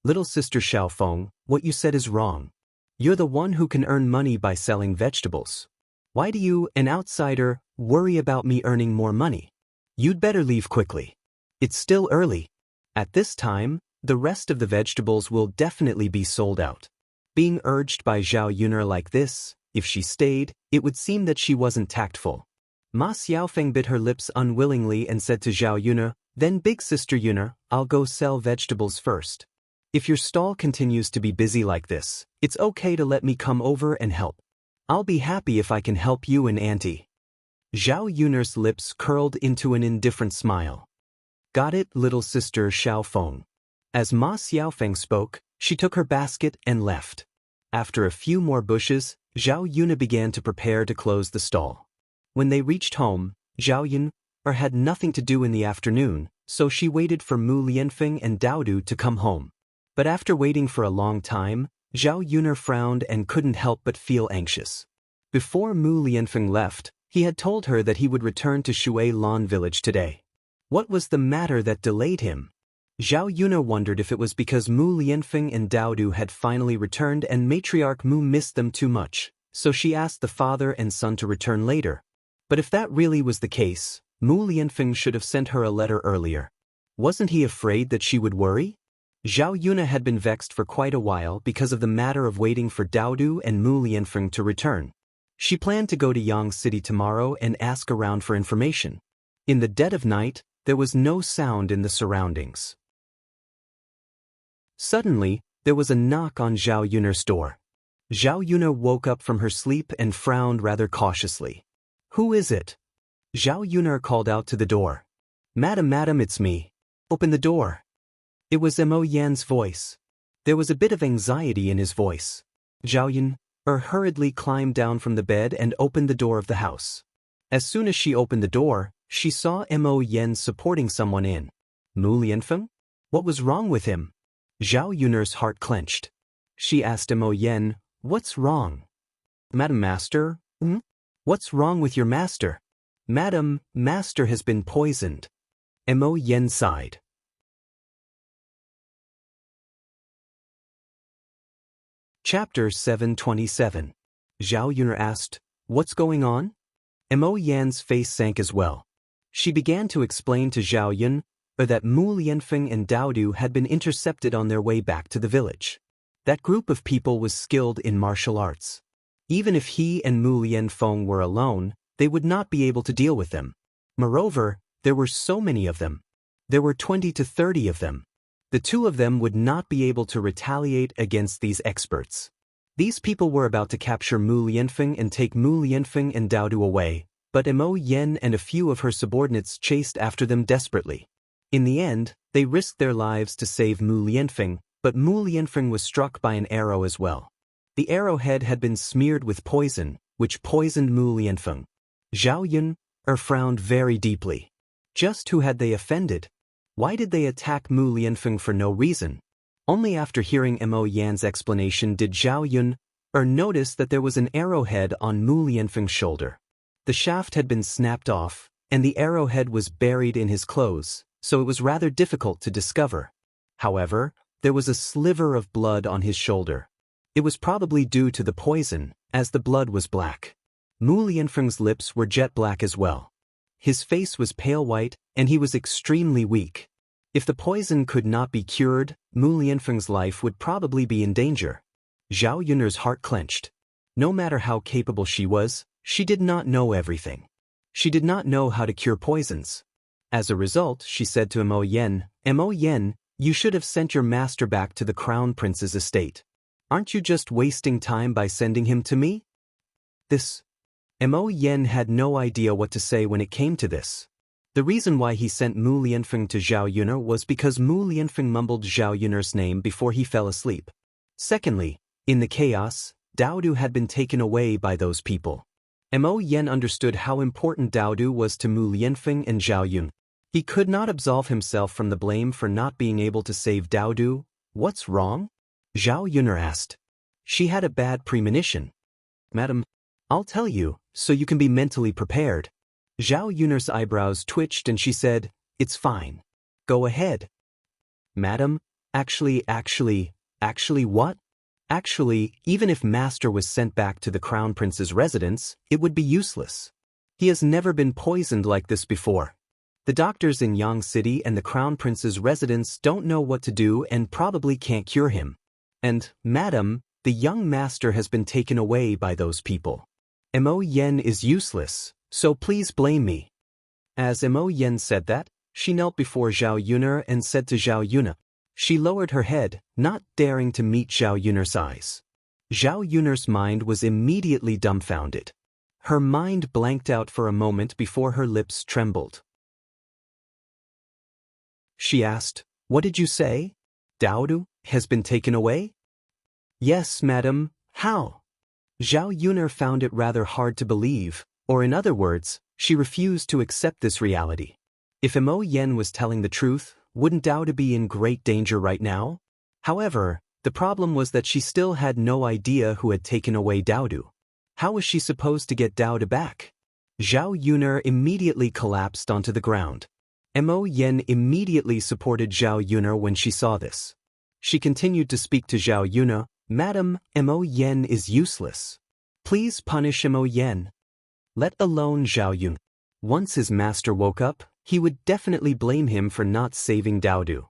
Little sister Xiaofeng, what you said is wrong. You're the one who can earn money by selling vegetables. Why do you, an outsider, worry about me earning more money? You'd better leave quickly. It's still early. At this time, the rest of the vegetables will definitely be sold out. Being urged by Zhao Yuner like this, if she stayed, it would seem that she wasn't tactful. Ma Xiaofeng bit her lips unwillingly and said to Zhao Yuner, "Then big sister Yuner, I'll go sell vegetables first. If your stall continues to be busy like this, it's okay to let me come over and help. I'll be happy if I can help you and Auntie." Zhao Yuner's lips curled into an indifferent smile. "Got it, little sister Xiaofeng." As Ma Xiaofeng spoke, she took her basket and left. After a few more bushes, Zhao Yuner began to prepare to close the stall. When they reached home, Zhao Yuner had nothing to do in the afternoon, so she waited for Mu Lianfeng and Daodu to come home. But after waiting for a long time, Zhao Yuner frowned and couldn't help but feel anxious. Before Mu Lianfeng left, he had told her that he would return to Shui Lan village today. What was the matter that delayed him? Zhao Yuner wondered if it was because Mu Lianfeng and Daodu had finally returned and matriarch Mu missed them too much, so she asked the father and son to return later. But if that really was the case, Mu Lianfeng should have sent her a letter earlier. Wasn't he afraid that she would worry? Zhao Yuner had been vexed for quite a while because of the matter of waiting for Daodu and Mu Lianfeng to return. She planned to go to Yang City tomorrow and ask around for information. In the dead of night, there was no sound in the surroundings. Suddenly, there was a knock on Zhao Yuner's door. Zhao Yuner woke up from her sleep and frowned rather cautiously. "Who is it?" Zhao Yuner called out to the door. Madam, it's me. Open the door." It was Mo Yan's voice. There was a bit of anxiety in his voice. Zhao Yuner hurriedly climbed down from the bed and opened the door of the house. As soon as she opened the door, she saw Mo Yan supporting someone in. Mu Lianfeng? What was wrong with him? Zhao Yuner's heart clenched. She asked Mo Yan, "What's wrong?" "Madam Master?" "What's wrong with your master?" "Madam, Master has been poisoned." Mo Yan sighed. Chapter 727. Zhao Yuner asked, "What's going on?" Mo Yan's face sank as well. She began to explain to Zhao Yuner that Mu Lianfeng and Daodu had been intercepted on their way back to the village. That group of people was skilled in martial arts. Even if he and Mu Lianfeng were alone, they would not be able to deal with them. Moreover, there were so many of them. There were 20 to 30 of them. The two of them would not be able to retaliate against these experts. These people were about to capture Mu Lianfeng and take Mu Lianfeng and Daodu away, but Mo Yan and a few of her subordinates chased after them desperately. In the end, they risked their lives to save Mu Lianfeng, but Mu Lianfeng was struck by an arrow as well. The arrowhead had been smeared with poison, which poisoned Mu Lianfeng. Zhao Yuner frowned very deeply. Just who had they offended? Why did they attack Mu Lianfeng for no reason? Only after hearing Mo Yan's explanation did Zhao Yuner notice that there was an arrowhead on Mu Lianfeng's shoulder. The shaft had been snapped off, and the arrowhead was buried in his clothes, so it was rather difficult to discover. However, there was a sliver of blood on his shoulder. It was probably due to the poison, as the blood was black. Mu Lianfeng's lips were jet black as well. His face was pale white, and he was extremely weak. If the poison could not be cured, Mu Lianfeng's life would probably be in danger. Zhao Yuner's heart clenched. No matter how capable she was, she did not know everything. She did not know how to cure poisons. As a result, she said to Mo Yan, "Mo Yan, you should have sent your master back to the crown prince's estate. Aren't you just wasting time by sending him to me?" Mo Yan had no idea what to say when it came to this. The reason why he sent Mu Lianfeng to Zhao Yuner was because Mu Lianfeng mumbled Zhao Yuner's name before he fell asleep. Secondly, in the chaos, Daodu had been taken away by those people. Mo Yan understood how important Daodu was to Mu Lianfeng and Zhao Yuner. He could not absolve himself from the blame for not being able to save Daodu. "What's wrong?" Zhao Yuner asked. She had a bad premonition. "Madam, I'll tell you, so you can be mentally prepared." Zhao Yuner's eyebrows twitched and she said, "It's fine. Go ahead." "Madam, actually what?" Actually, even if Master was sent back to the Crown Prince's residence, it would be useless. He has never been poisoned like this before. The doctors in Yang City and the Crown Prince's residence don't know what to do and probably can't cure him. And, Madam, the young master has been taken away by those people. Mo Yen is useless, so please blame me. As Mo Yen said that, she knelt before Zhao Yuner and said to Zhao Yuner. She lowered her head, not daring to meet Zhao Yuner's eyes. Zhao Yuner's mind was immediately dumbfounded. Her mind blanked out for a moment before her lips trembled. She asked, "What did you say? Daodu has been taken away?" "Yes, madam. How?" Zhao Yuner found it rather hard to believe, or in other words, she refused to accept this reality. If Mo Yen was telling the truth, wouldn't Daodu be in great danger right now? However, the problem was that she still had no idea who had taken away Daodu. How was she supposed to get Daodu back? Zhao Yuner immediately collapsed onto the ground. Mo Yen immediately supported Zhao Yuner when she saw this. She continued to speak to Zhao Yuner, "Madam, Mo Yen is useless. Please punish Mo Yen. Let alone Zhao Yun. Once his master woke up, he would definitely blame him for not saving Daodu."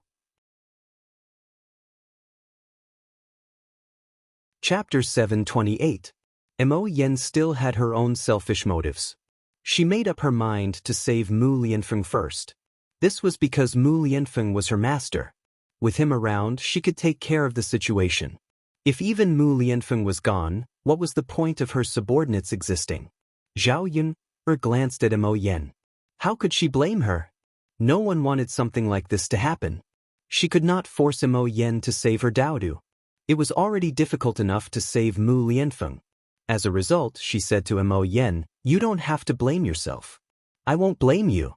Chapter 728. Mo Yen still had her own selfish motives. She made up her mind to save Mu Lianfeng first. This was because Mu Lianfeng was her master. With him around, she could take care of the situation. If even Mu Lianfeng was gone, what was the point of her subordinates existing? Zhao Yun glanced at Mo Yen. How could she blame her? No one wanted something like this to happen. She could not force Mo Yen to save her Daodu. It was already difficult enough to save Mu Lianfeng. As a result, she said to Mo Yen, "You don't have to blame yourself. I won't blame you."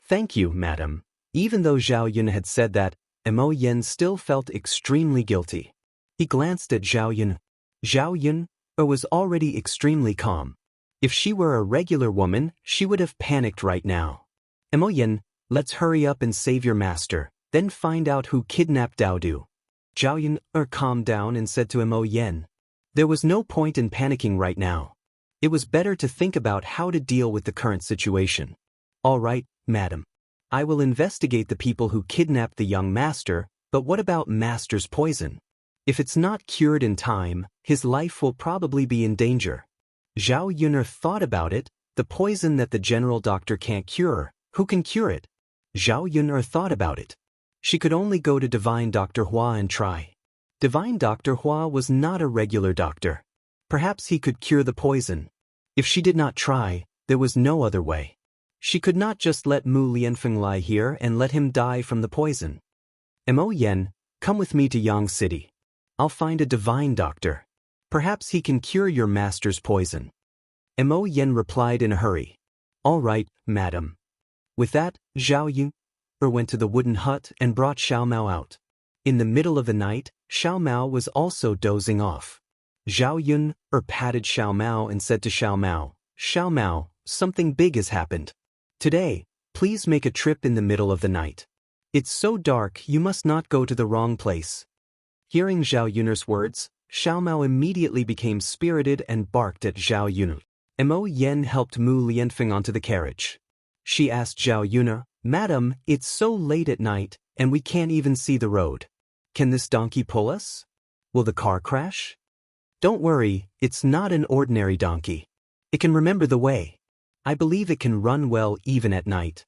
"Thank you, madam." Even though Zhao Yun had said that, Mo Yen still felt extremely guilty. He glanced at Zhao Yun. Zhao Yun was already extremely calm. If she were a regular woman, she would have panicked right now. "Mo Yen, let's hurry up and save your master, then find out who kidnapped Daodu." Zhao Yun calmed down and said to Mo Yen. There was no point in panicking right now. It was better to think about how to deal with the current situation. "All right, madam. I will investigate the people who kidnapped the young master, but what about master's poison? If it's not cured in time, his life will probably be in danger." Zhao Yuner thought about it, the poison that the general doctor can't cure, who can cure it? Zhao Yuner thought about it. She could only go to Divine Dr. Hua and try. Divine Dr. Hua was not a regular doctor. Perhaps he could cure the poison. If she did not try, there was no other way. She could not just let Mu Lianfeng lie here and let him die from the poison. "Mo Yen, come with me to Yang City. I'll find a divine doctor. Perhaps he can cure your master's poison." Mo Yen replied in a hurry. "All right, madam." With that, Zhao Yun went to the wooden hut and brought Xiao Mao out. In the middle of the night, Xiao Mao was also dozing off. Zhao Yun patted Xiao Mao and said to Xiao Mao, something big has happened. Today, please make a trip in the middle of the night. It's so dark you must not go to the wrong place." Hearing Zhao Yuner's words, Xiao Mao immediately became spirited and barked at Zhao Yuner. Mo Yen helped Mu Lianfeng onto the carriage. She asked Zhao Yuner, "Madam, it's so late at night, and we can't even see the road. Can this donkey pull us? Will the car crash?" "Don't worry, it's not an ordinary donkey. It can remember the way. I believe it can run well even at night."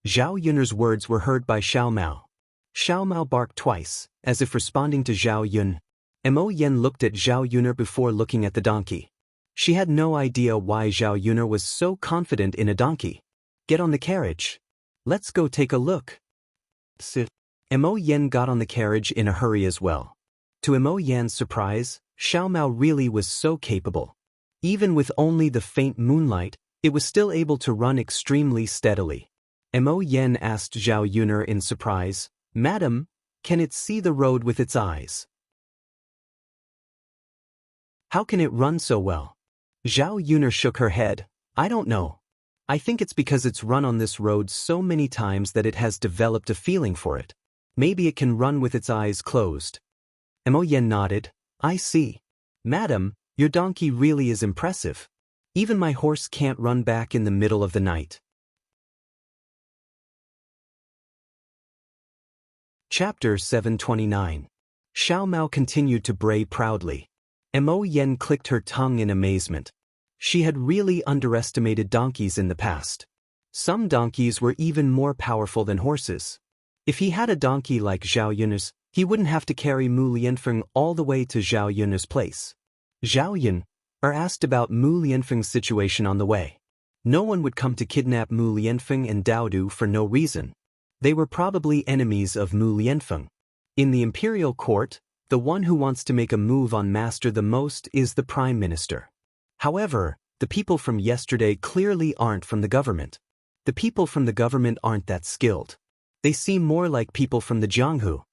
Zhao Yuner's words were heard by Xiao Mao. Xiao Mao barked twice, as if responding to Zhao Yun. Mo Yen looked at Zhao Yuner before looking at the donkey. She had no idea why Zhao Yuner was so confident in a donkey. "Get on the carriage. Let's go take a look." Mo Yen got on the carriage in a hurry as well. To Mo Yen's surprise, Xiao Mao really was so capable. Even with only the faint moonlight, it was still able to run extremely steadily. Mo Yen asked Zhao Yuner in surprise, "Madam, can it see the road with its eyes? How can it run so well?" Zhao Yuner shook her head. "I don't know. I think it's because it's run on this road so many times that it has developed a feeling for it. Maybe it can run with its eyes closed." Mo Yen nodded. I see. Madam, your donkey really is impressive. Even my horse can't run back in the middle of the night. Chapter 729. Xiao Mao continued to bray proudly. Mo Yen clicked her tongue in amazement. She had really underestimated donkeys in the past. Some donkeys were even more powerful than horses. If he had a donkey like Zhao Yun's, he wouldn't have to carry Mu Lianfeng all the way to Zhao Yun's place. Zhao Yun asked about Mu Lianfeng's situation on the way. No one would come to kidnap Mu Lianfeng and Daodu for no reason. They were probably enemies of Mu Lianfeng. In the imperial court, the one who wants to make a move on master the most is the prime minister. However, the people from yesterday clearly aren't from the government. The people from the government aren't that skilled. They seem more like people from the Jianghu.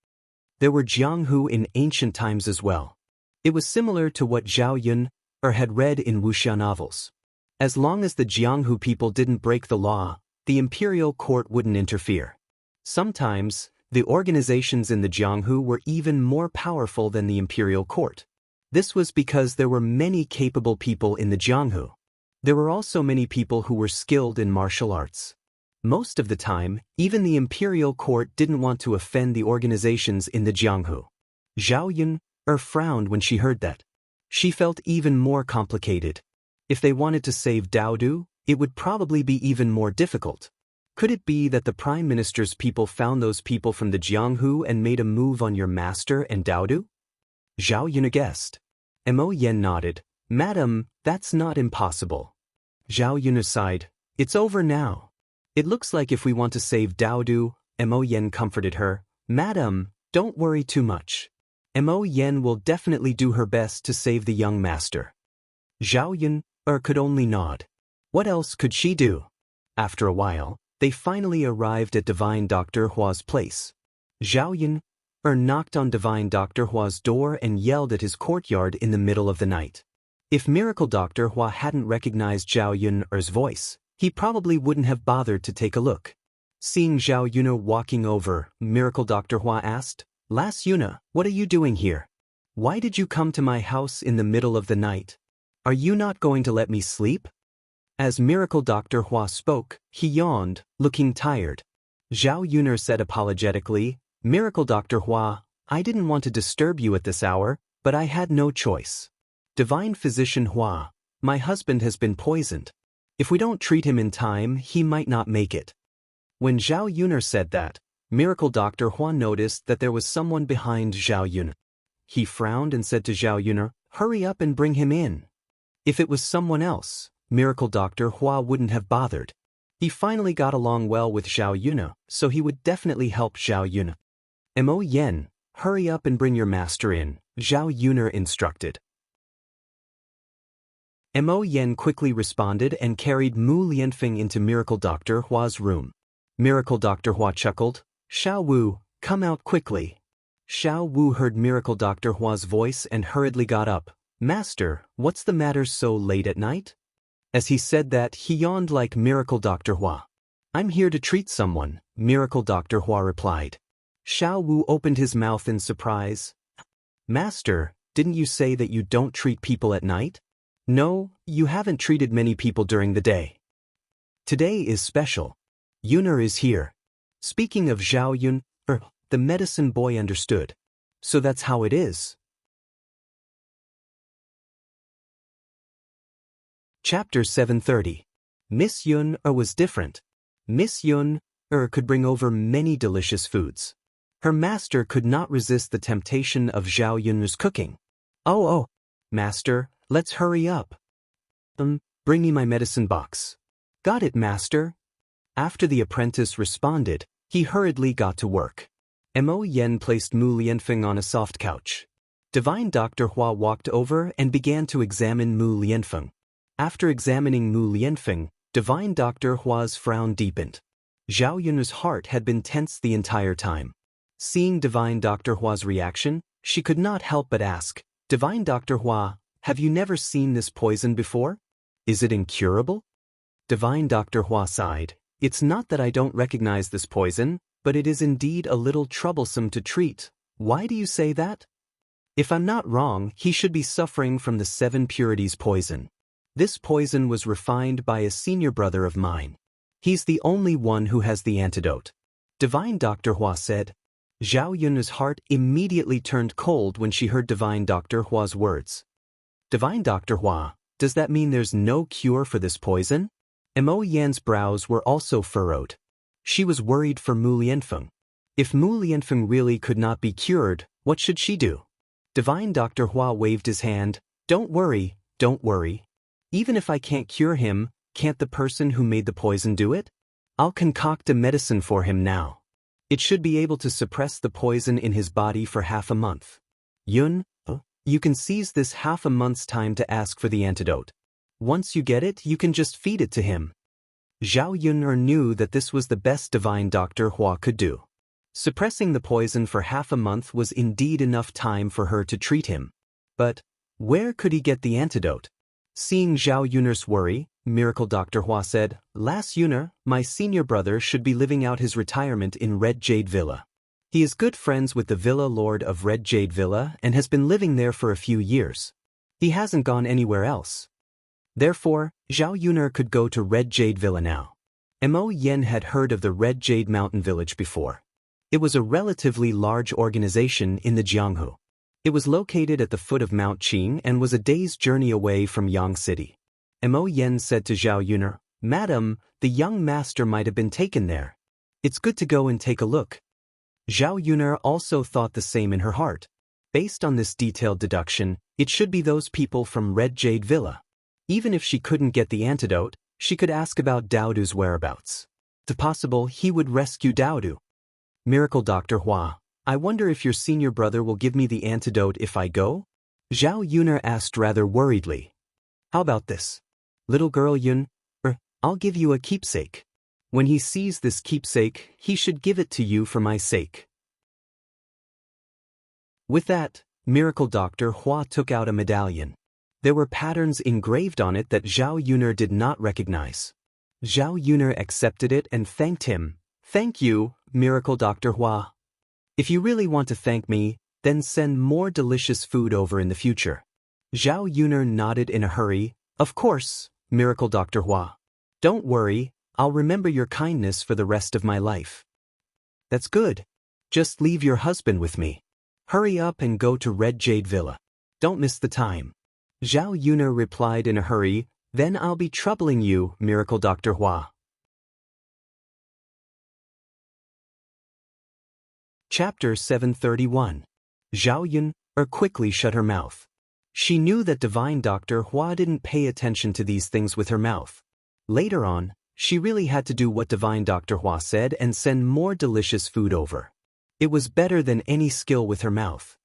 There were Jianghu in ancient times as well. It was similar to what Zhao Yun had read in wuxia novels. As long as the Jianghu people didn't break the law, the imperial court wouldn't interfere. Sometimes, the organizations in the Jianghu were even more powerful than the imperial court. This was because there were many capable people in the Jianghu. There were also many people who were skilled in martial arts. Most of the time, even the imperial court didn't want to offend the organizations in the Jianghu. Zhao Yun frowned when she heard that. She felt even more complicated. If they wanted to save Daodu, it would probably be even more difficult. Could it be that the prime minister's people found those people from the Jianghu and made a move on your master and Daodu? Zhao Yun guessed. Mo Yen nodded. Madam, that's not impossible. Zhao Yun sighed. It's over now. It looks like if we want to save Daodu, Mo Yen comforted her. Madam, don't worry too much. Mo Yen will definitely do her best to save the young master. Zhao Yun could only nod. What else could she do? After a while, they finally arrived at Divine Dr. Hua's place. Zhao Yun knocked on Divine Dr. Hua's door and yelled at his courtyard in the middle of the night. If Miracle Dr. Hua hadn't recognized Zhao Yun's voice, he probably wouldn't have bothered to take a look. Seeing Zhao Yun walking over, Miracle Dr. Hua asked, Las Yuna, what are you doing here? Why did you come to my house in the middle of the night? Are you not going to let me sleep? As Miracle Dr. Hua spoke, he yawned, looking tired. Zhao Yun said apologetically, Miracle Dr. Hua, I didn't want to disturb you at this hour, but I had no choice. Divine Physician Hua, my husband has been poisoned. If we don't treat him in time, he might not make it. When Zhao Yun said that, Miracle Dr. Hua noticed that there was someone behind Zhao Yun. He frowned and said to Zhao Yun, hurry up and bring him in. If it was someone else, Miracle Dr. Hua wouldn't have bothered. He finally got along well with Zhao Yun, so he would definitely help Zhao Yun. Mo Yen, hurry up and bring your master in, Zhao Yun instructed. Mo Yen quickly responded and carried Mu Lianfeng into Miracle Dr. Hua's room. Miracle Dr. Hua chuckled, Xiao Wu, come out quickly. Xiao Wu heard Miracle Dr. Hua's voice and hurriedly got up. Master, what's the matter so late at night? As he said that, he yawned like Miracle Dr. Hua. I'm here to treat someone, Miracle Dr. Hua replied. Xiao Wu opened his mouth in surprise. Master, didn't you say that you don't treat people at night? No, you haven't treated many people during the day. Today is special. Yuner is here. Speaking of Zhao Yun, the medicine boy understood. So that's how it is. Chapter 730. Miss Yun was different. Miss Yun could bring over many delicious foods. Her master could not resist the temptation of Zhao Yun's cooking. Oh, master, let's hurry up. Bring me my medicine box. Got it, master. After the apprentice responded, he hurriedly got to work. Mo Yen placed Mu Lianfeng on a soft couch. Divine Dr. Hua walked over and began to examine Mu Lianfeng. After examining Mu Lianfeng, Divine Dr. Hua's frown deepened. Zhao Yun's heart had been tense the entire time. Seeing Divine Dr. Hua's reaction, she could not help but ask, Divine Dr. Hua, have you never seen this poison before? Is it incurable? Divine Dr. Hua sighed. It's not that I don't recognize this poison, but it is indeed a little troublesome to treat. Why do you say that? If I'm not wrong, he should be suffering from the 7 purities poison. This poison was refined by a senior brother of mine. He's the only one who has the antidote. Divine Dr. Hua said. Zhao Yun's heart immediately turned cold when she heard Divine Dr. Hua's words. Divine Dr. Hua, does that mean there's no cure for this poison? Mo Yan's brows were also furrowed. She was worried for Mu Lianfeng. If Mu Lianfeng really could not be cured, what should she do? Divine Dr. Hua waved his hand. Don't worry, don't worry. Even if I can't cure him, can't the person who made the poison do it? I'll concoct a medicine for him now. It should be able to suppress the poison in his body for half a month. Yun, you can seize this half a month's time to ask for the antidote. Once you get it, you can just feed it to him. Zhao Yun knew that this was the best Divine Dr. Hua could do. Suppressing the poison for half a month was indeed enough time for her to treat him. But where could he get the antidote? Seeing Zhao Yun's worry, Miracle Dr. Hua said, Last Yuner, my senior brother should be living out his retirement in Red Jade Villa. He is good friends with the Villa Lord of Red Jade Villa and has been living there for a few years. He hasn't gone anywhere else. Therefore, Zhao Yuner could go to Red Jade Villa now. Mo Yen had heard of the Red Jade Mountain Village before. It was a relatively large organization in the Jianghu. It was located at the foot of Mount Qing and was a day's journey away from Yang City. Mo Yen said to Zhao Yuner, Madam, the young master might have been taken there. It's good to go and take a look. Zhao Yuner also thought the same in her heart. Based on this detailed deduction, it should be those people from Red Jade Villa. Even if she couldn't get the antidote, she could ask about Daodu's whereabouts. If possible, he would rescue Daodu. Miracle Dr. Hua, I wonder if your senior brother will give me the antidote if I go? Zhao Yuner asked rather worriedly. How about this? Little girl Yun, I'll give you a keepsake. When he sees this keepsake, he should give it to you for my sake. With that, Miracle Dr. Hua took out a medallion. There were patterns engraved on it that Zhao Yuner did not recognize. Zhao Yuner accepted it and thanked him. Thank you, Miracle Dr. Hua. If you really want to thank me, then send more delicious food over in the future. Zhao Yuner nodded in a hurry. Of course, Miracle Dr. Hua. Don't worry, I'll remember your kindness for the rest of my life. That's good. Just leave your husband with me. Hurry up and go to Red Jade Villa. Don't miss the time. Zhao Yuner replied in a hurry, Then I'll be troubling you, Miracle Dr. Hua. Chapter 731. Zhao Yun quickly shut her mouth. She knew that Divine Dr. Hua didn't pay attention to these things with her mouth. Later on, she really had to do what Divine Dr. Hua said and send more delicious food over. It was better than any skill with her mouth.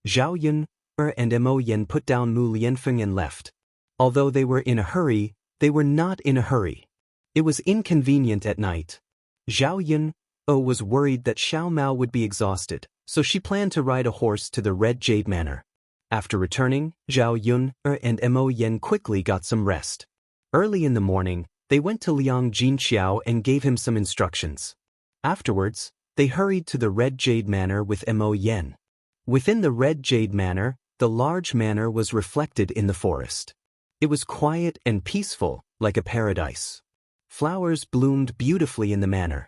Zhao Yun and Mo Yen put down Mu Lianfeng and left. Although they were in a hurry, they were not in a hurry. It was inconvenient at night. Zhao Yun was worried that Xiao Mao would be exhausted, so she planned to ride a horse to the Red Jade Manor. After returning, Zhao Yun and Mo Yen quickly got some rest. Early in the morning, they went to Liang Jinqiao and gave him some instructions. Afterwards, they hurried to the Red Jade Manor with Mo Yen. Within the Red Jade Manor, the large manor was reflected in the forest. It was quiet and peaceful, like a paradise. Flowers bloomed beautifully in the manor.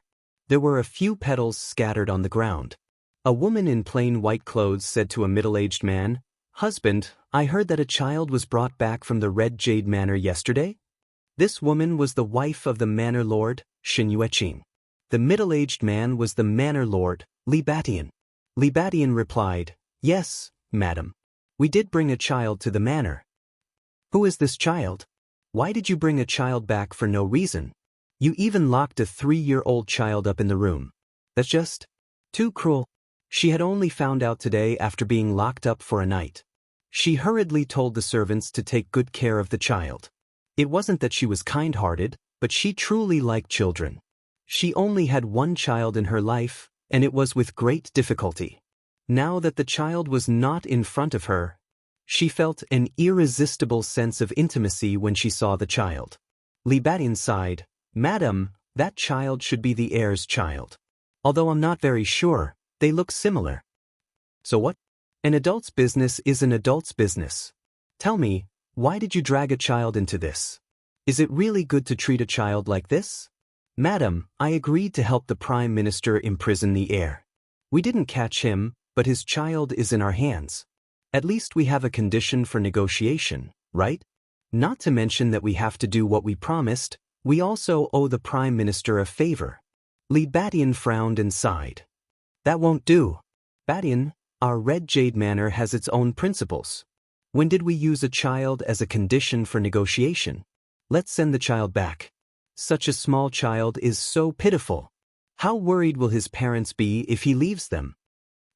There were a few petals scattered on the ground. A woman in plain white clothes said to a middle-aged man, Husband, I heard that a child was brought back from the Red Jade Manor yesterday? This woman was the wife of the manor lord, Shin Yueqing. The middle-aged man was the manor lord, Li Batian. Li Batian replied, Yes, madam. We did bring a child to the manor. Who is this child? Why did you bring a child back for no reason? You even locked a 3-year-old child up in the room. That's just too cruel. She had only found out today after being locked up for a night. She hurriedly told the servants to take good care of the child. It wasn't that she was kind-hearted, but she truly liked children. She only had one child in her life, and it was with great difficulty. Now that the child was not in front of her, she felt an irresistible sense of intimacy when she saw the child. Li Batian sighed, Madam, that child should be the heir's child. Although I'm not very sure, they look similar. So what? An adult's business is an adult's business. Tell me, why did you drag a child into this? Is it really good to treat a child like this? Madam, I agreed to help the Prime Minister imprison the heir. We didn't catch him, but his child is in our hands. At least we have a condition for negotiation, right? Not to mention that we have to do what we promised, we also owe the Prime Minister a favor. Li Batian frowned and sighed. That won't do. Batian, our Red Jade Manor has its own principles. When did we use a child as a condition for negotiation? Let's send the child back. Such a small child is so pitiful. How worried will his parents be if he leaves them?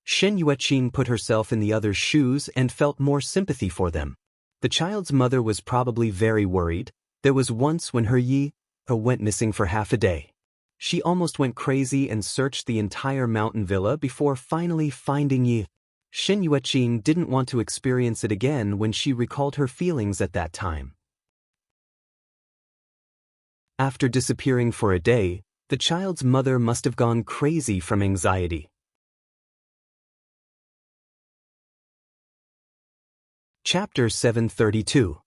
Shen Yueqing put herself in the other's shoes and felt more sympathy for them. The child's mother was probably very worried. There was once when her Yi went missing for half a day. She almost went crazy and searched the entire mountain villa before finally finding Yi. Shen Yueqing didn't want to experience it again when she recalled her feelings at that time. After disappearing for a day, the child's mother must have gone crazy from anxiety. Chapter 732.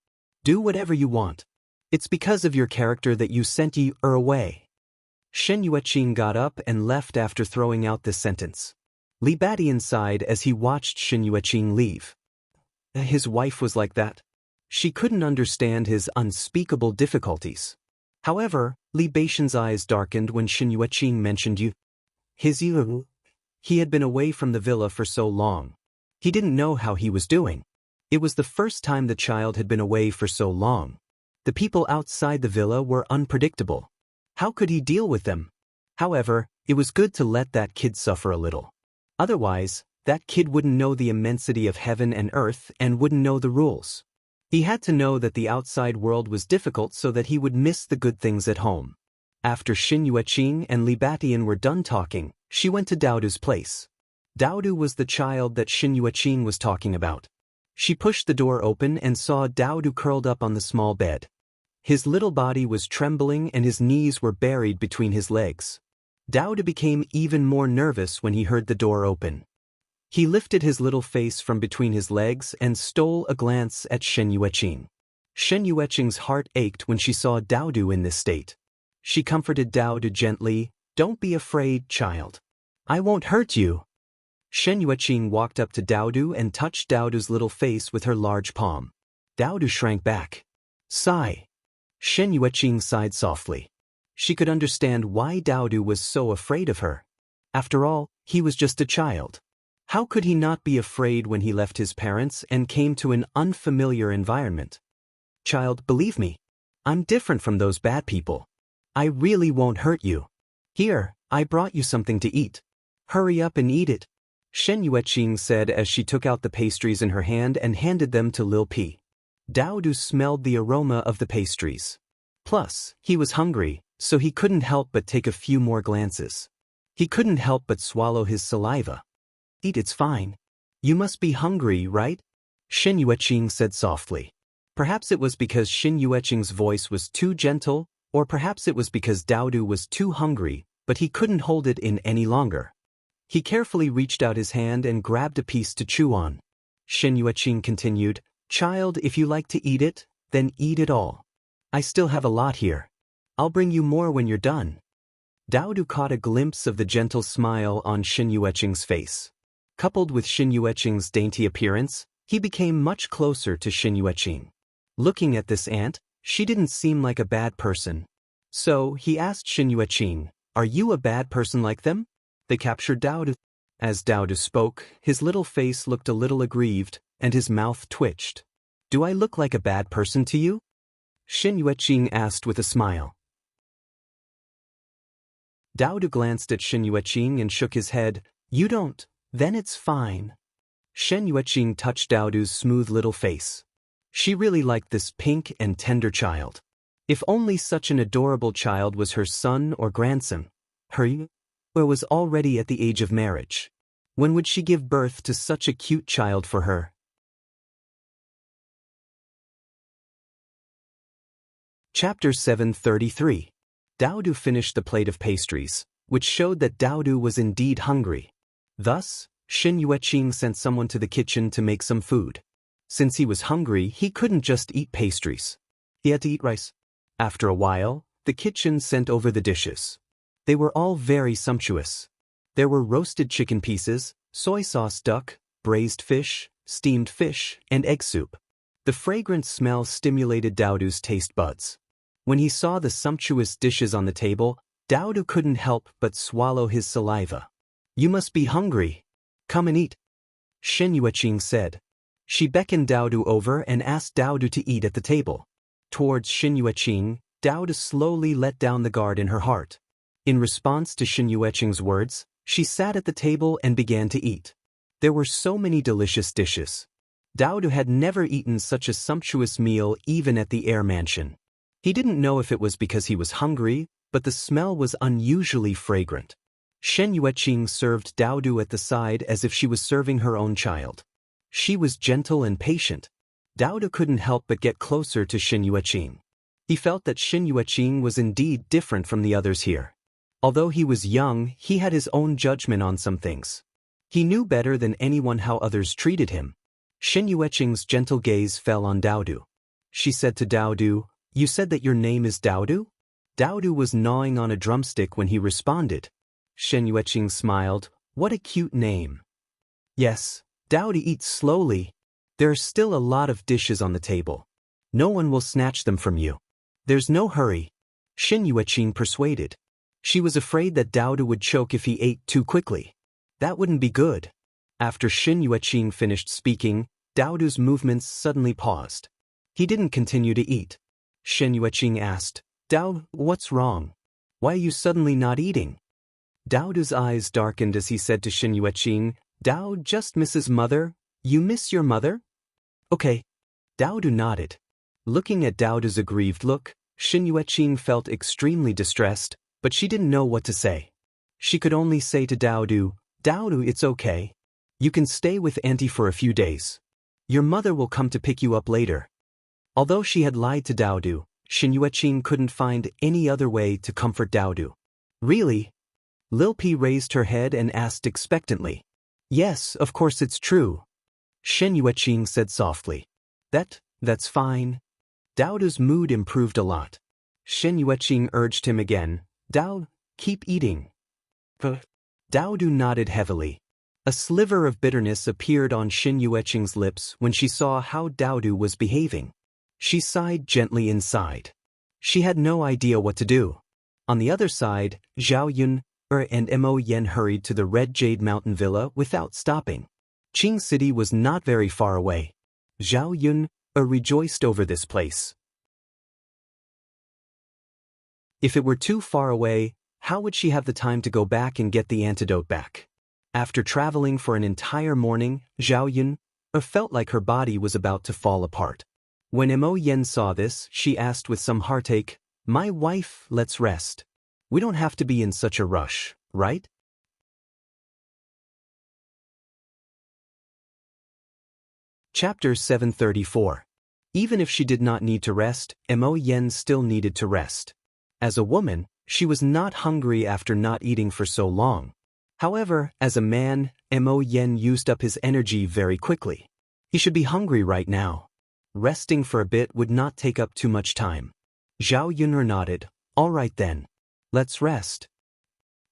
Do whatever you want. It's because of your character that you sent Yi away. Shen Yueqing got up and left after throwing out this sentence. Li Batian sighed as he watched Shen Yueqing leave. His wife was like that. She couldn't understand his unspeakable difficulties. However, Li Batian's eyes darkened when Shen Yueqing mentioned you. He had been away from the villa for so long. He didn't know how he was doing. It was the first time the child had been away for so long. The people outside the villa were unpredictable. How could he deal with them? However, it was good to let that kid suffer a little. Otherwise, that kid wouldn't know the immensity of heaven and earth and wouldn't know the rules. He had to know that the outside world was difficult so that he would miss the good things at home. After Shen Yueqing and Li Batian were done talking, she went to Daodu's place. Daodu was the child that Shen Yueqing was talking about. She pushed the door open and saw Daodu curled up on the small bed. His little body was trembling and his knees were buried between his legs. Daodu became even more nervous when he heard the door open. He lifted his little face from between his legs and stole a glance at Shen Yueqing. Shen Yueqing's heart ached when she saw Daodu in this state. She comforted Daodu gently, "Don't be afraid, child. I won't hurt you." Shen Yueqing walked up to Daodu and touched Daodu's little face with her large palm. Daodu shrank back. Sigh. Shen Yueqing sighed softly. She could understand why Daodu was so afraid of her. After all, he was just a child. How could he not be afraid when he left his parents and came to an unfamiliar environment? Child, believe me, I'm different from those bad people. I really won't hurt you. Here, I brought you something to eat. Hurry up and eat it. Shen Yueqing said as she took out the pastries in her hand and handed them to Lil P. Daodu smelled the aroma of the pastries. Plus, he was hungry, so he couldn't help but take a few more glances. He couldn't help but swallow his saliva. Eat, it's fine. You must be hungry, right? Shen Yueqing said softly. Perhaps it was because Shen Yueqing's voice was too gentle, or perhaps it was because Daodu was too hungry, but he couldn't hold it in any longer. He carefully reached out his hand and grabbed a piece to chew on. Shen Yueqing continued, Child, if you like to eat it, then eat it all. I still have a lot here. I'll bring you more when you're done. Daodu caught a glimpse of the gentle smile on Shen Yueqing's face. Coupled with Shen Yueqing's dainty appearance, he became much closer to Shen Yueqing. Looking at this aunt, she didn't seem like a bad person. So, he asked Shen Yueqing, Are you a bad person like them? They captured Daodu. As Daodu spoke, his little face looked a little aggrieved, and his mouth twitched. Do I look like a bad person to you? Shen Yueqing asked with a smile. Daodu glanced at Shen Yueqing and shook his head. You don't, then it's fine. Shen Yueqing touched Daodu's smooth little face. She really liked this pink and tender child. If only such an adorable child was her son or grandson. Her was already at the age of marriage. When would she give birth to such a cute child for her? Chapter 733. Daodu finished the plate of pastries, which showed that Daodu was indeed hungry. Thus, Shin Yueqing sent someone to the kitchen to make some food. Since he was hungry, he couldn't just eat pastries. He had to eat rice. After a while, the kitchen sent over the dishes. They were all very sumptuous. There were roasted chicken pieces, soy sauce duck, braised fish, steamed fish, and egg soup. The fragrant smell stimulated Daodu's taste buds. When he saw the sumptuous dishes on the table, Daodu couldn't help but swallow his saliva. "You must be hungry. Come and eat," Shin Yueqing said. She beckoned Daodu over and asked Daodu to eat at the table. Towards Shin Yueqing, Daodu slowly let down the guard in her heart. In response to Shin Yueqing's words, she sat at the table and began to eat. There were so many delicious dishes. Daodu had never eaten such a sumptuous meal even at the air mansion. He didn't know if it was because he was hungry, but the smell was unusually fragrant. Shen Yueqing served Daodu at the side as if she was serving her own child. She was gentle and patient. Daodu couldn't help but get closer to Shin Yueqing. He felt that Shin Yueqing was indeed different from the others here. Although he was young, he had his own judgment on some things. He knew better than anyone how others treated him. Shin Yueqing's gentle gaze fell on Daodu. She said to Daodu, "You said that your name is Daodu?" Daodu was gnawing on a drumstick when he responded. Shin Yueqing smiled. "What a cute name." "Yes." Daodu eats slowly. "There are still a lot of dishes on the table. No one will snatch them from you. There's no hurry," Shin Yueqing persuaded. She was afraid that Daodu would choke if he ate too quickly. That wouldn't be good. After Shin Yueqing finished speaking, Daodu's movements suddenly paused. He didn't continue to eat. Shin Yueqing asked, "Daodu, what's wrong? Why are you suddenly not eating?" Daodu's eyes darkened as he said to Shin Yueqing, "Daodu just misses mother. You miss your mother?" "Okay." Daodu nodded. Looking at Daodu's aggrieved look, Shin Yueqing felt extremely distressed, but she didn't know what to say. She could only say to Daodu, "Daodu, it's okay. You can stay with Auntie for a few days. Your mother will come to pick you up later." Although she had lied to Daodu, Shin Yueqing couldn't find any other way to comfort Daodu. "Really?" Lil P raised her head and asked expectantly. "Yes, of course it's true," Shin Yueqing said softly. That's fine." Daodu's mood improved a lot. Shin Yueqing urged him again, "Daodu, keep eating." Daodu nodded heavily. A sliver of bitterness appeared on Shin Yueqing's lips when she saw how Daodu was behaving. She sighed gently inside. She had no idea what to do. On the other side, Zhao Yun and Mo Yen hurried to the Red Jade Mountain Villa without stopping. Qing City was not very far away. Zhao Yun rejoiced over this place. If it were too far away, how would she have the time to go back and get the antidote back? After traveling for an entire morning, Zhao Yun felt like her body was about to fall apart. When Mo Yen saw this, she asked with some heartache, "My wife, let's rest. We don't have to be in such a rush, right?" Chapter 734. Even if she did not need to rest, Mo Yen still needed to rest. As a woman, she was not hungry after not eating for so long. However, as a man, Mo Yen used up his energy very quickly. He should be hungry right now. Resting for a bit would not take up too much time. Zhao Yun'er nodded. "All right then. Let's rest."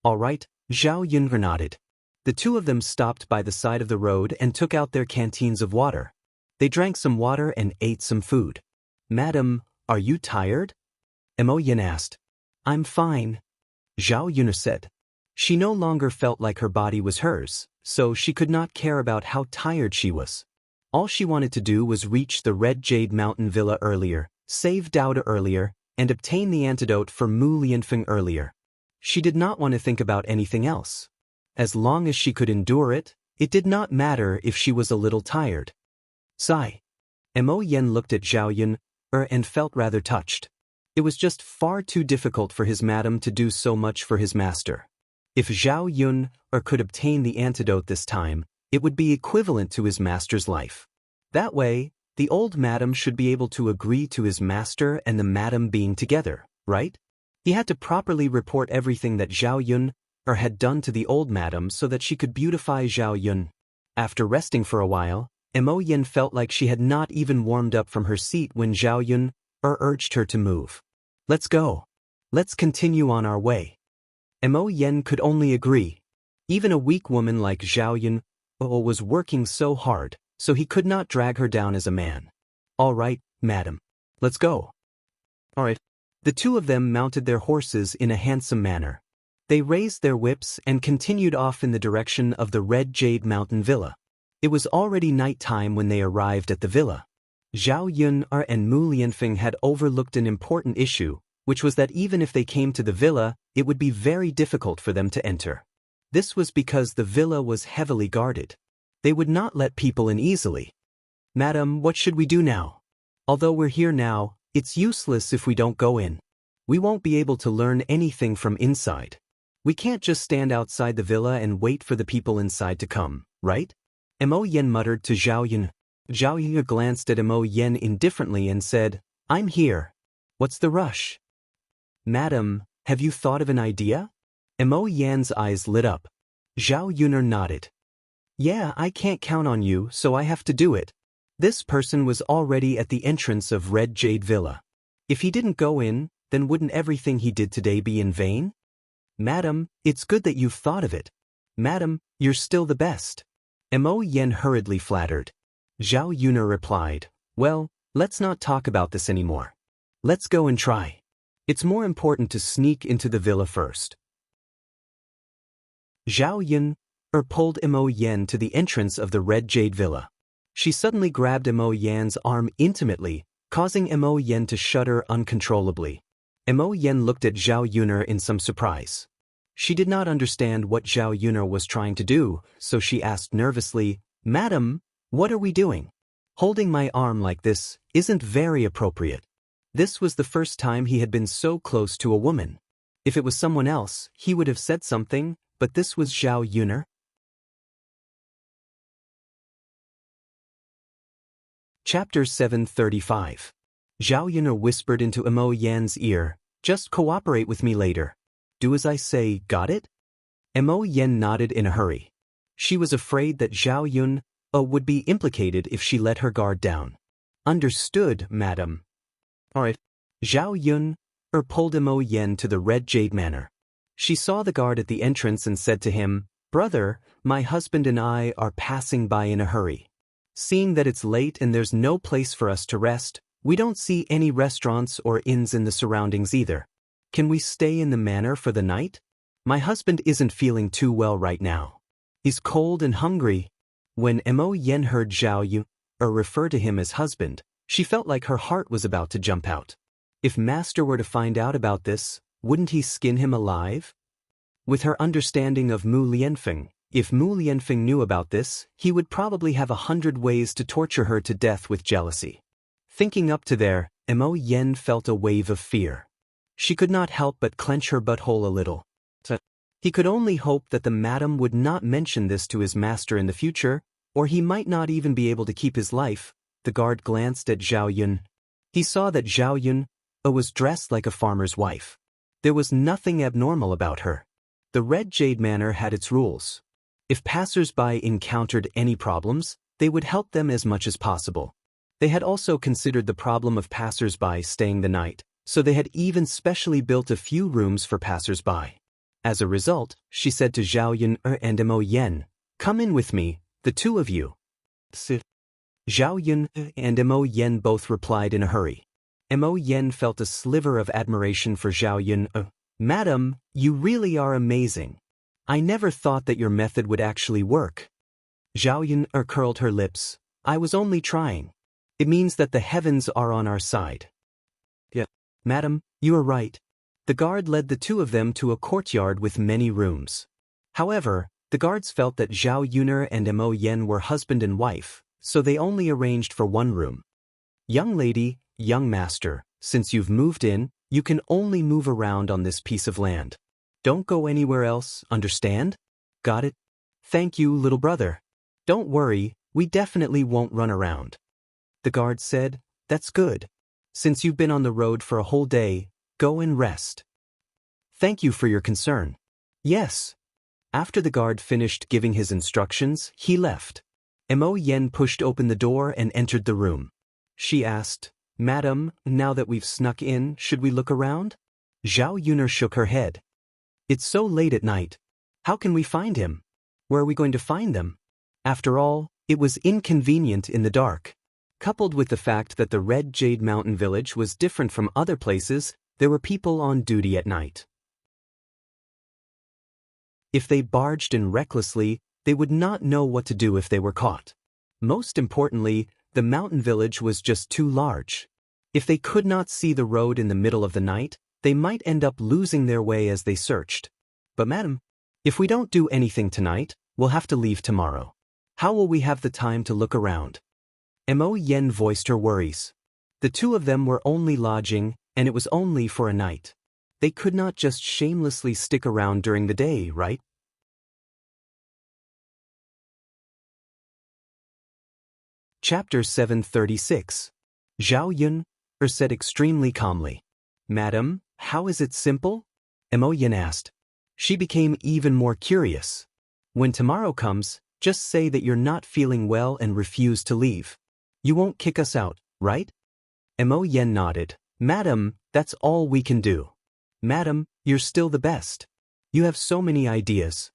"All right," Zhao Yun'er nodded. The two of them stopped by the side of the road and took out their canteens of water. They drank some water and ate some food. "Madam, are you tired?" Mo Yen asked. "I'm fine," Zhao Yun'er said. She no longer felt like her body was hers, so she could not care about how tired she was. All she wanted to do was reach the Red Jade Mountain Villa earlier, save Daodu earlier, and obtain the antidote for Mu Lianfeng earlier. She did not want to think about anything else. As long as she could endure it, it did not matter if she was a little tired. Sigh. Mo Yen looked at Zhao Yun and felt rather touched. It was just far too difficult for his madam to do so much for his master. If Zhao Yun could obtain the antidote this time, it would be equivalent to his master's life. That way, the old madam should be able to agree to his master and the madam being together, right? He had to properly report everything that Zhao Yun had done to the old madam so that she could beautify Zhao Yun. After resting for a while, Mo Yen felt like she had not even warmed up from her seat when Zhao Yun urged her to move. Let's go. Let's continue on our way. Mo Yen could only agree. Even a weak woman like Zhao Yun was working so hard, so he could not drag her down as a man. All right, madam. Let's go. All right. The two of them mounted their horses in a handsome manner. They raised their whips and continued off in the direction of the Red Jade Mountain Villa. It was already night time when they arrived at the villa. Zhao Yun and Mu Lianfeng had overlooked an important issue, which was that even if they came to the villa, it would be very difficult for them to enter. This was because the villa was heavily guarded. They would not let people in easily. Madam, what should we do now? Although we're here now, it's useless if we don't go in. We won't be able to learn anything from inside. We can't just stand outside the villa and wait for the people inside to come, right? Mo Yen muttered to Zhao Yun. Zhao Yun glanced at Mo Yen indifferently and said, I'm here. What's the rush? Madam, have you thought of an idea? Mo Yan's eyes lit up. Zhao Yun nodded. Yeah, I can't count on you, so I have to do it. This person was already at the entrance of Red Jade Villa. If he didn't go in, then wouldn't everything he did today be in vain? Madam, it's good that you've thought of it. Madam, you're still the best. Mo Yen hurriedly flattered. Zhao Yun replied, well, let's not talk about this anymore. Let's go and try. It's more important to sneak into the villa first. Zhao Yun pulled Mo Yen to the entrance of the Red Jade Villa. She suddenly grabbed Mo Yan's arm intimately, causing Mo Yen to shudder uncontrollably. Mo Yen looked at Zhao Yun in some surprise. She did not understand what Zhao Yun was trying to do, so she asked nervously, Madam, what are we doing? Holding my arm like this isn't very appropriate. This was the first time he had been so close to a woman. If it was someone else, he would have said something, but this was Zhao Yun. Chapter 735. Zhao Yun whispered into Mo Yan's ear, just cooperate with me later. Do as I say, got it? Mo Yan nodded in a hurry. She was afraid that Zhao Yun would be implicated if she let her guard down. Understood, madam. Alright. Zhao Yun pulled Mo Yan to the Red Jade Manor. She saw the guard at the entrance and said to him, Brother, my husband and I are passing by in a hurry. Seeing that it's late and there's no place for us to rest, we don't see any restaurants or inns in the surroundings either. Can we stay in the manor for the night? My husband isn't feeling too well right now. He's cold and hungry. When Mo Yen heard Zhao Yun refer to him as husband, she felt like her heart was about to jump out. If Master were to find out about this, wouldn't he skin him alive? With her understanding of Mu Lianfeng, if Mu Lianfeng knew about this, he would probably have 100 ways to torture her to death with jealousy. Thinking up to there, Mo Yen felt a wave of fear. She could not help but clench her butthole a little. He could only hope that the madam would not mention this to his master in the future, or he might not even be able to keep his life. The guard glanced at Zhao Yun. He saw that Zhao Yun was dressed like a farmer's wife. There was nothing abnormal about her. The Red Jade Manor had its rules. If passers-by encountered any problems, they would help them as much as possible. They had also considered the problem of passers-by staying the night, so they had even specially built a few rooms for passers-by. As a result, she said to Zhao Yun and Mo Yen, come in with me, the two of you. Zhao Yun and Mo Yen both replied in a hurry. Mo Yen felt a sliver of admiration for Zhao Yun. Madam, you really are amazing. I never thought that your method would actually work. Zhao Yun curled her lips. I was only trying. It means that the heavens are on our side. Yeah, madam, you are right. The guard led the two of them to a courtyard with many rooms. However, the guards felt that Zhao Yun and Mo Yen were husband and wife, so they only arranged for one room. Young lady, young master, since you've moved in, you can only move around on this piece of land. Don't go anywhere else, understand? Got it? Thank you, little brother. Don't worry, we definitely won't run around. The guard said, that's good. Since you've been on the road for a whole day, go and rest. Thank you for your concern. Yes. After the guard finished giving his instructions, he left. Mo Yen pushed open the door and entered the room. She asked, "Madam, now that we've snuck in, should we look around?" Zhao Yuner shook her head. "It's so late at night. How can we find him? Where are we going to find them?" After all, it was inconvenient in the dark. Coupled with the fact that the Red Jade Mountain village was different from other places, there were people on duty at night. If they barged in recklessly, they would not know what to do if they were caught. Most importantly, the mountain village was just too large. If they could not see the road in the middle of the night, they might end up losing their way as they searched. "But madam, if we don't do anything tonight, we'll have to leave tomorrow. How will we have the time to look around?" Mo Yen voiced her worries. The two of them were only lodging, and it was only for a night. They could not just shamelessly stick around during the day, right? Chapter 736. Zhao Yun said extremely calmly. "Madam, how is it simple?" Mo Yen asked. She became even more curious. "When tomorrow comes, just say that you're not feeling well and refuse to leave. You won't kick us out, right?" Mo Yen nodded. "Madam, that's all we can do. Madam, you're still the best. You have so many ideas."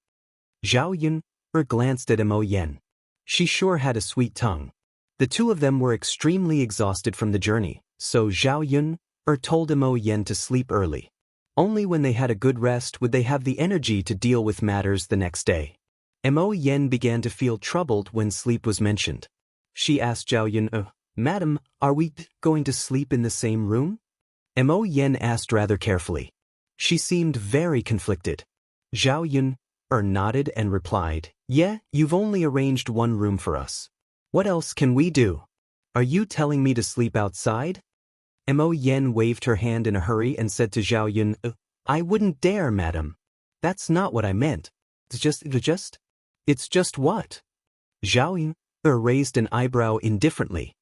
Zhao Yun glanced at Mo Yen. She sure had a sweet tongue. The two of them were extremely exhausted from the journey, so Zhao Yun told Mo Yen to sleep early. Only when they had a good rest would they have the energy to deal with matters the next day. Mo Yen began to feel troubled when sleep was mentioned. She asked Zhao Yun, "Madam, are we going to sleep in the same room?" Mo Yen asked rather carefully. She seemed very conflicted. Zhao Yun nodded and replied, "Yeah, you've only arranged one room for us. What else can we do? Are you telling me to sleep outside?" Mo Yen waved her hand in a hurry and said to Zhao Yun, "I wouldn't dare, madam. That's not what I meant. It's just what?" Zhao Yun raised an eyebrow indifferently.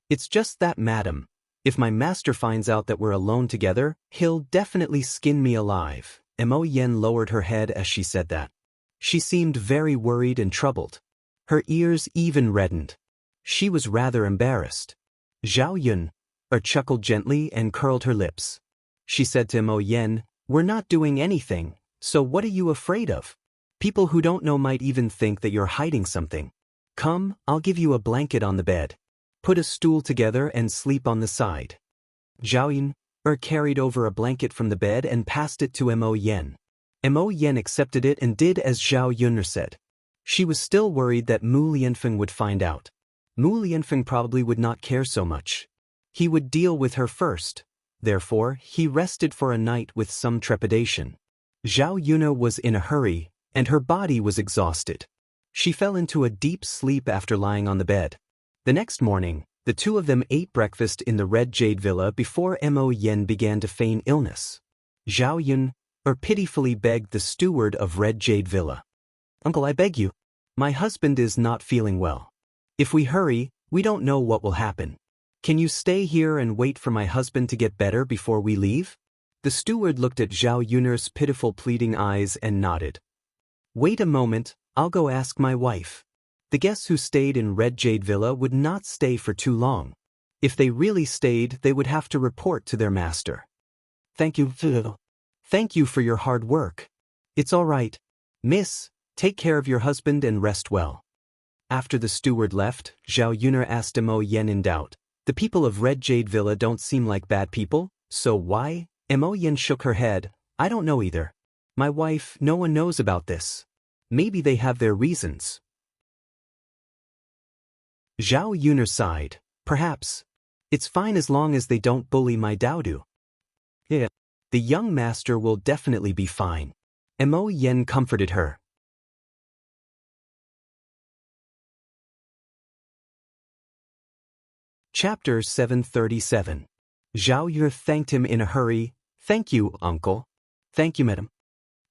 "It's just that, madam. If my master finds out that we're alone together, he'll definitely skin me alive." Mo Yen lowered her head as she said that. She seemed very worried and troubled. Her ears even reddened. She was rather embarrassed. Zhao Yun chuckled gently and curled her lips. She said to Mo Yen, "We're not doing anything, so what are you afraid of? People who don't know might even think that you're hiding something. Come, I'll give you a blanket on the bed. Put a stool together and sleep on the side." Zhao Yun carried over a blanket from the bed and passed it to Mo Yen. Mo Yen accepted it and did as Zhao Yun said. She was still worried that Mu Lianfeng would find out. Mu Lianfeng probably would not care so much. He would deal with her first. Therefore, he rested for a night with some trepidation. Zhao Yuna was in a hurry, and her body was exhausted. She fell into a deep sleep after lying on the bed. The next morning, the two of them ate breakfast in the Red Jade Villa before Mo Yen began to feign illness. Zhao Yun pitifully begged the steward of Red Jade Villa, "Uncle, I beg you. My husband is not feeling well. If we hurry, we don't know what will happen. Can you stay here and wait for my husband to get better before we leave?" The steward looked at Zhao Yun's pitiful pleading eyes and nodded. "Wait a moment, I'll go ask my wife." The guests who stayed in Red Jade Villa would not stay for too long. If they really stayed, they would have to report to their master. Thank you for your hard work. It's all right. Miss, take care of your husband and rest well." After the steward left, Zhao Yuner asked Mo Yen in doubt, "The people of Red Jade Villa don't seem like bad people, so why?" Mo Yen shook her head. "I don't know either. My wife, no one knows about this. Maybe they have their reasons." Zhao Yuner sighed. "Perhaps. It's fine as long as they don't bully my Daodu." "Yeah. The young master will definitely be fine." Mo Yen comforted her. Chapter 737. Zhao Yue thanked him in a hurry. "Thank you, uncle." "Thank you, madam."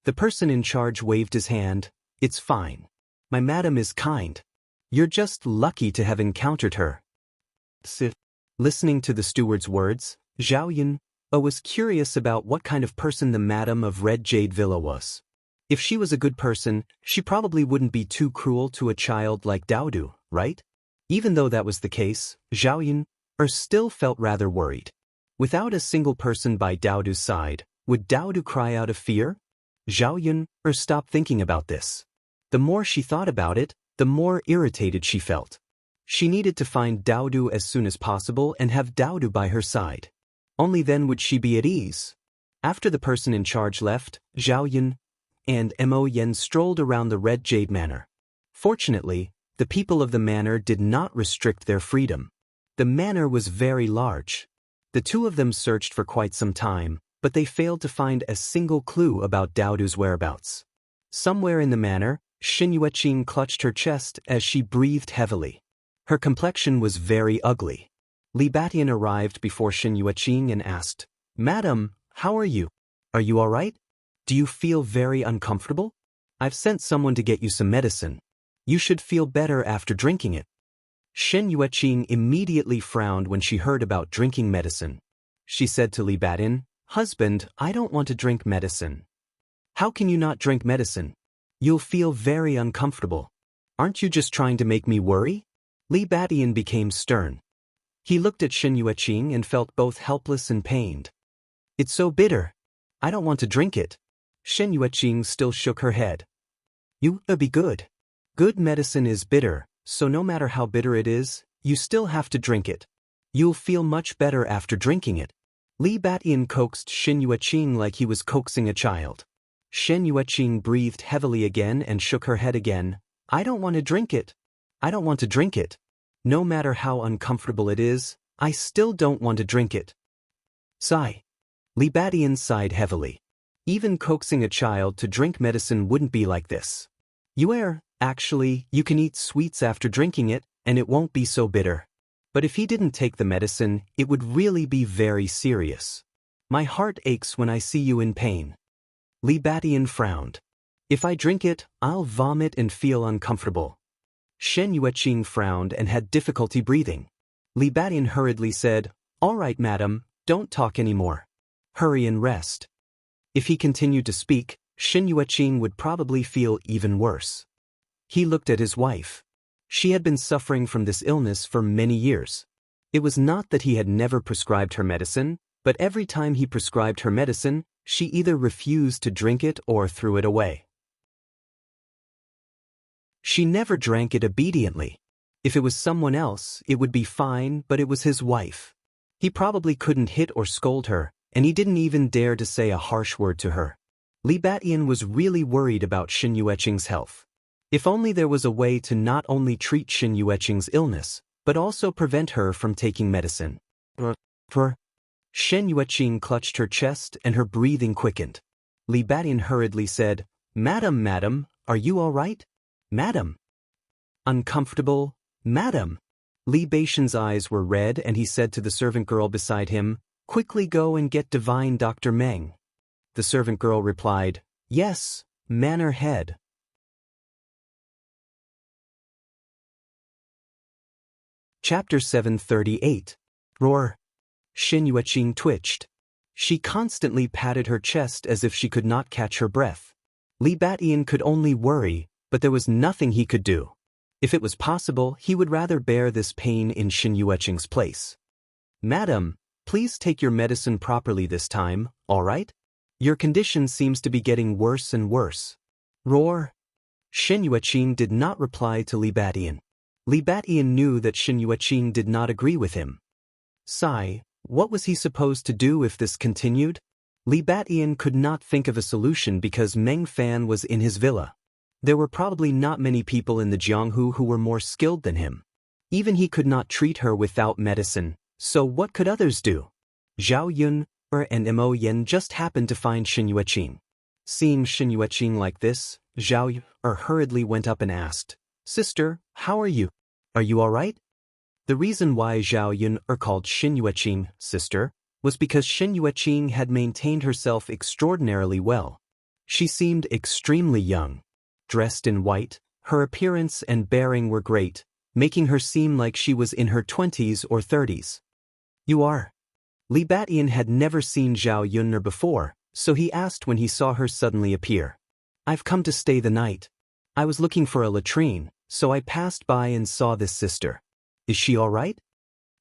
The person in charge waved his hand. "It's fine. My madam is kind. You're just lucky to have encountered her." Listening to the steward's words, Zhao Yun was curious about what kind of person the madam of Red Jade Villa was. If she was a good person, she probably wouldn't be too cruel to a child like Daodu, right? Even though that was the case, Zhao Yun still felt rather worried. Without a single person by Daodu's side, would Daodu cry out of fear? Zhao Yun stopped thinking about this. The more she thought about it, the more irritated she felt. She needed to find Daodu as soon as possible and have Daodu by her side. Only then would she be at ease. After the person in charge left, Zhao Yun and Mo Yen strolled around the Red Jade Manor. Fortunately, the people of the manor did not restrict their freedom. The manor was very large. The two of them searched for quite some time, but they failed to find a single clue about Daodu's whereabouts. Somewhere in the manor, Xin Yueqing clutched her chest as she breathed heavily. Her complexion was very ugly. Li Batian arrived before Xin Yueqing and asked, "Madam, how are you? Are you all right? Do you feel very uncomfortable? I've sent someone to get you some medicine. You should feel better after drinking it." Shen Yueqing immediately frowned when she heard about drinking medicine. She said to Li Batian, "Husband, I don't want to drink medicine." "How can you not drink medicine? You'll feel very uncomfortable. Aren't you just trying to make me worry?" Li Batian became stern. He looked at Shen Yueqing and felt both helpless and pained. "It's so bitter. I don't want to drink it." Shen Yueqing still shook her head. "You'll be good. Good medicine is bitter, so no matter how bitter it is, you still have to drink it. You'll feel much better after drinking it." Li Batian coaxed Shen Yueqing like he was coaxing a child. Shen Yueqing breathed heavily again and shook her head again. "I don't want to drink it. I don't want to drink it. No matter how uncomfortable it is, I still don't want to drink it." Sigh. Li Batian sighed heavily. Even coaxing a child to drink medicine wouldn't be like this. Actually, you can eat sweets after drinking it, and it won't be so bitter. But if he didn't take the medicine, it would really be very serious. My heart aches when I see you in pain." Li Batian frowned. "If I drink it, I'll vomit and feel uncomfortable." Shen Yueqing frowned and had difficulty breathing. Li Batian hurriedly said, "All right, madam, don't talk anymore. Hurry and rest." If he continued to speak, Shen Yueqing would probably feel even worse. He looked at his wife. She had been suffering from this illness for many years. It was not that he had never prescribed her medicine, but every time he prescribed her medicine, she either refused to drink it or threw it away. She never drank it obediently. If it was someone else, it would be fine, but it was his wife. He probably couldn't hit or scold her, and he didn't even dare to say a harsh word to her. Li Batian was really worried about Shen Yueqing's health. If only there was a way to not only treat Shen Yueqing's illness, but also prevent her from taking medicine. Shen Yueqing clutched her chest and her breathing quickened. Li Batian hurriedly said, Madam, are you all right? Madam." "Uncomfortable? Madam." Li Batian's eyes were red and he said to the servant girl beside him, "Quickly go and get divine Dr. Meng." The servant girl replied, "Yes, manor head." Chapter 738. Roar. Shen Yueqing twitched. She constantly patted her chest as if she could not catch her breath. Li Batian could only worry, but there was nothing he could do. If it was possible, he would rather bear this pain in Shen Yueqing's place. "Madam, please take your medicine properly this time, all right? Your condition seems to be getting worse and worse." Roar. Shen Yueqing did not reply to Li Batian. Li Batian knew that Shen Yueqing did not agree with him. Sigh. What was he supposed to do if this continued? Li Batian could not think of a solution because Meng Fan was in his villa. There were probably not many people in the Jianghu who were more skilled than him. Even he could not treat her without medicine, so what could others do? Zhao Yun and Mo Yen just happened to find Shen Yueqing. Seeing Shen Yueqing like this, Zhao Yun hurriedly went up and asked, "Sister, how are you? Are you all right?" The reason why Zhao Yun called Shen Yueqing sister was because Shen Yueqing had maintained herself extraordinarily well. She seemed extremely young. Dressed in white, her appearance and bearing were great, making her seem like she was in her 20s or 30s. "You are?" Li Batian had never seen Zhao Yun before, so he asked when he saw her suddenly appear. I've come to stay the night. I was looking for a latrine, so I passed by and saw this sister. Is she all right?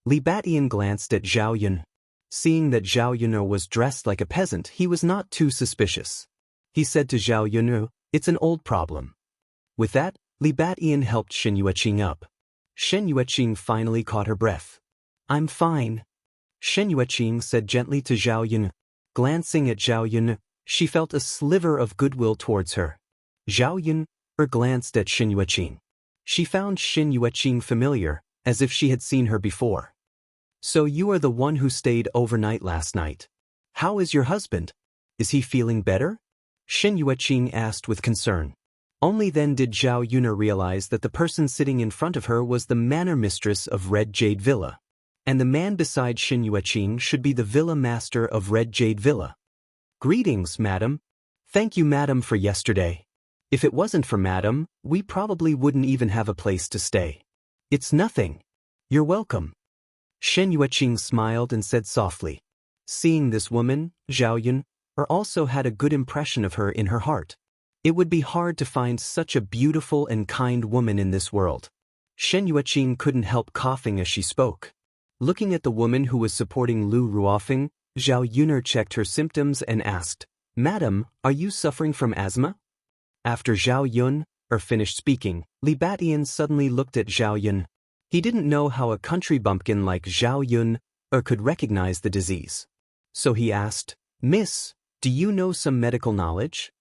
Li Batian glanced at Zhao Yun. Seeing that Zhao Yun was dressed like a peasant, he was not too suspicious. He said to Zhao Yun, "It's an old problem." With that, Li Batian helped Shen Yueqing up. Shen Yueqing finally caught her breath. "I'm fine," Shen Yueqing said gently to Zhao Yun. Glancing at Zhao Yun, she felt a sliver of goodwill towards her. Zhao Yun glanced at Shen Yueqing. She found Shen Yueqing familiar, as if she had seen her before. "So you are the one who stayed overnight last night. How is your husband? Is he feeling better?" Shen Yueqing asked with concern. Only then did Zhao Yun realize that the person sitting in front of her was the manor mistress of Red Jade Villa. And the man beside Shen Yueqing should be the villa master of Red Jade Villa. "Greetings, madam. Thank you, madam, for yesterday. If it wasn't for madam, we probably wouldn't even have a place to stay." "It's nothing. You're welcome." Shen Yueqing smiled and said softly. Seeing this woman, Zhao Yun also had a good impression of her in her heart. It would be hard to find such a beautiful and kind woman in this world. Shen Yueqing couldn't help coughing as she spoke. Looking at the woman who was supporting Lu Ruofeng, Zhao Yun checked her symptoms and asked, "Madam, are you suffering from asthma?" After Zhao Yun finished speaking, Li Batian suddenly looked at Zhao Yun. He didn't know how a country bumpkin like Zhao Yun could recognize the disease. So he asked, "Miss, do you know some medical knowledge?"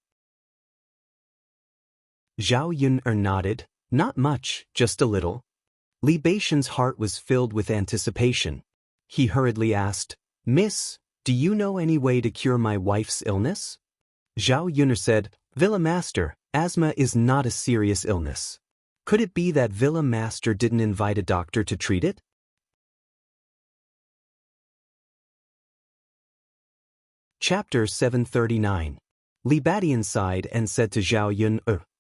Zhao Yun nodded. "Not much, just a little." Li Batian's heart was filled with anticipation. He hurriedly asked, "Miss, do you know any way to cure my wife's illness?" Zhao Yun said, "Villa Master, asthma is not a serious illness. Could it be that Villa Master didn't invite a doctor to treat it?" Chapter 739. Li Batian sighed and said to Zhao Yun,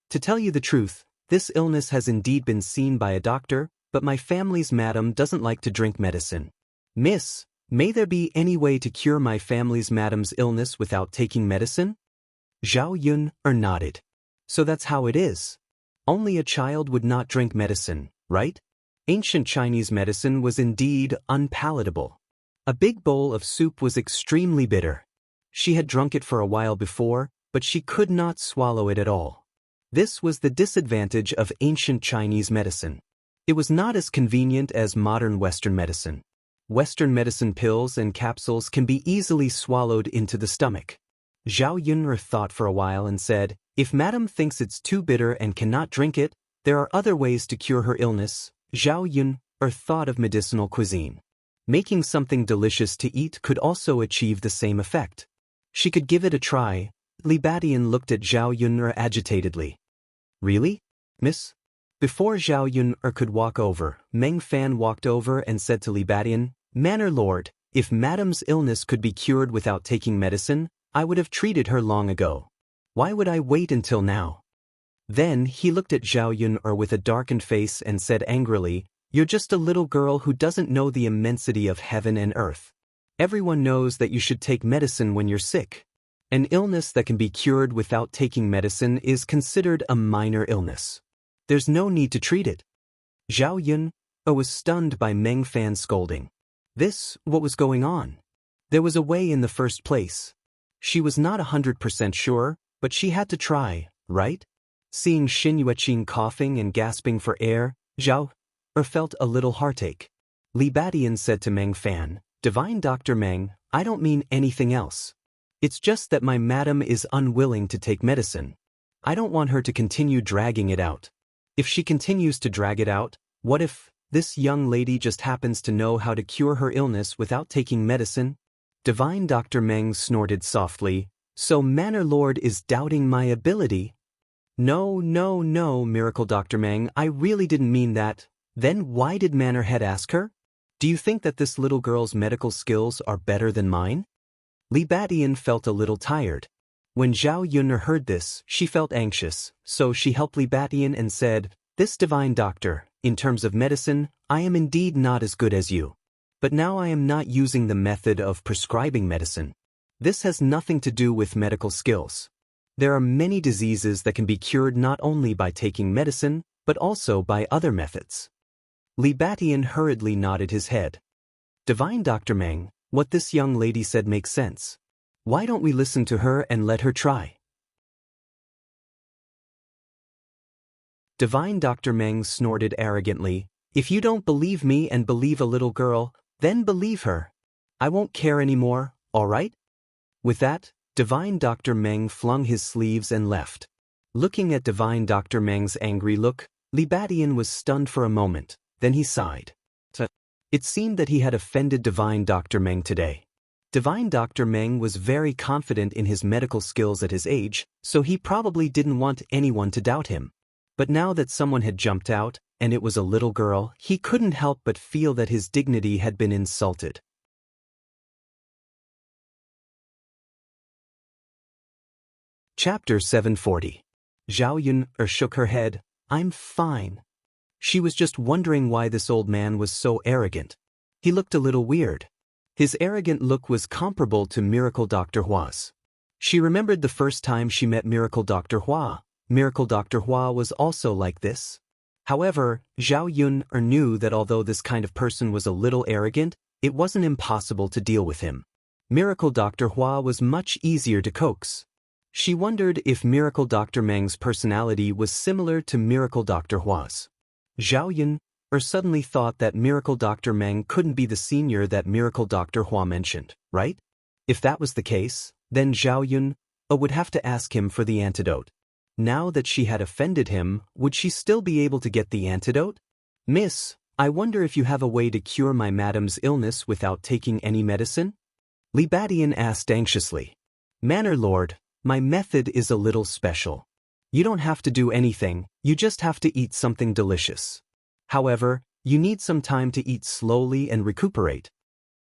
"To tell you the truth, this illness has indeed been seen by a doctor, but my family's madam doesn't like to drink medicine. Miss, may there be any way to cure my family's madam's illness without taking medicine?" Zhao Yun nodded. "So that's how it is. Only a child would not drink medicine, right?" Ancient Chinese medicine was indeed unpalatable. A big bowl of soup was extremely bitter. She had drunk it for a while before, but she could not swallow it at all. This was the disadvantage of ancient Chinese medicine. It was not as convenient as modern Western medicine. Western medicine pills and capsules can be easily swallowed into the stomach. Zhao Yun thought for a while and said, "If madam thinks it's too bitter and cannot drink it, there are other ways to cure her illness." Zhao Yun thought of medicinal cuisine. Making something delicious to eat could also achieve the same effect. She could give it a try. Li Batian looked at Zhao Yun agitatedly. "Really, miss?" Before Zhao Yun could walk over, Meng Fan walked over and said to Li Batian, "Manor Lord, if madam's illness could be cured without taking medicine, I would have treated her long ago. Why would I wait until now?" Then he looked at Zhao Yun with a darkened face and said angrily, "You're just a little girl who doesn't know the immensity of heaven and earth. Everyone knows that you should take medicine when you're sick. An illness that can be cured without taking medicine is considered a minor illness. There's no need to treat it." Zhao Yun was stunned by Meng Fan's scolding. What was going on? There was a way in the first place. She was not 100% sure, but she had to try, right? Seeing Shen Yueqing coughing and gasping for air, Zhao felt a little heartache. Li Batian said to Meng Fan, "Divine Dr. Meng, I don't mean anything else. It's just that my madam is unwilling to take medicine. I don't want her to continue dragging it out. If she continues to drag it out, what if this young lady just happens to know how to cure her illness without taking medicine?" Divine Dr. Meng snorted softly. "So Manor Lord is doubting my ability?" No, Miracle Dr. Meng, I really didn't mean that." "Then why did Manor Head ask her? Do you think that this little girl's medical skills are better than mine?" Li Batian felt a little tired. When Zhao Yun heard this, she felt anxious, so she helped Li Batian and said, "This divine doctor, in terms of medicine, I am indeed not as good as you. But now I am not using the method of prescribing medicine. This has nothing to do with medical skills. There are many diseases that can be cured not only by taking medicine, but also by other methods. Li Batian hurriedly nodded his head. Divine Dr. Meng, what this young lady said makes sense. Why don't we listen to her and let her try? Divine Dr. Meng snorted arrogantly. If you don't believe me and believe a little girl, then believe her. I won't care anymore, all right? With that, Divine Dr. Meng flung his sleeves and left. Looking at Divine Dr. Meng's angry look, Li Batian was stunned for a moment, then he sighed. It seemed that he had offended Divine Dr. Meng today. Divine Dr. Meng was very confident in his medical skills at his age, so he probably didn't want anyone to doubt him. But now that someone had jumped out, and it was a little girl, he couldn't help but feel that his dignity had been insulted. Chapter 740. Zhao Yun shook her head. I'm fine. She was just wondering why this old man was so arrogant. He looked a little weird. His arrogant look was comparable to Miracle Dr. Hua's. She remembered the first time she met Miracle Dr. Hua. Miracle Dr. Hua was also like this. However, Zhao Yun knew that although this kind of person was a little arrogant, it wasn't impossible to deal with him. Miracle Dr. Hua was much easier to coax. She wondered if Miracle Dr. Meng's personality was similar to Miracle Dr. Hua's. Zhao Yun suddenly thought that Miracle Dr. Meng couldn't be the senior that Miracle Dr. Hua mentioned, right? If that was the case, then Zhao Yun would have to ask him for the antidote. Now that she had offended him, would she still be able to get the antidote? Miss, I wonder if you have a way to cure my madam's illness without taking any medicine? Li Batian asked anxiously. Manor Lord, my method is a little special. You don't have to do anything, you just have to eat something delicious. However, you need some time to eat slowly and recuperate.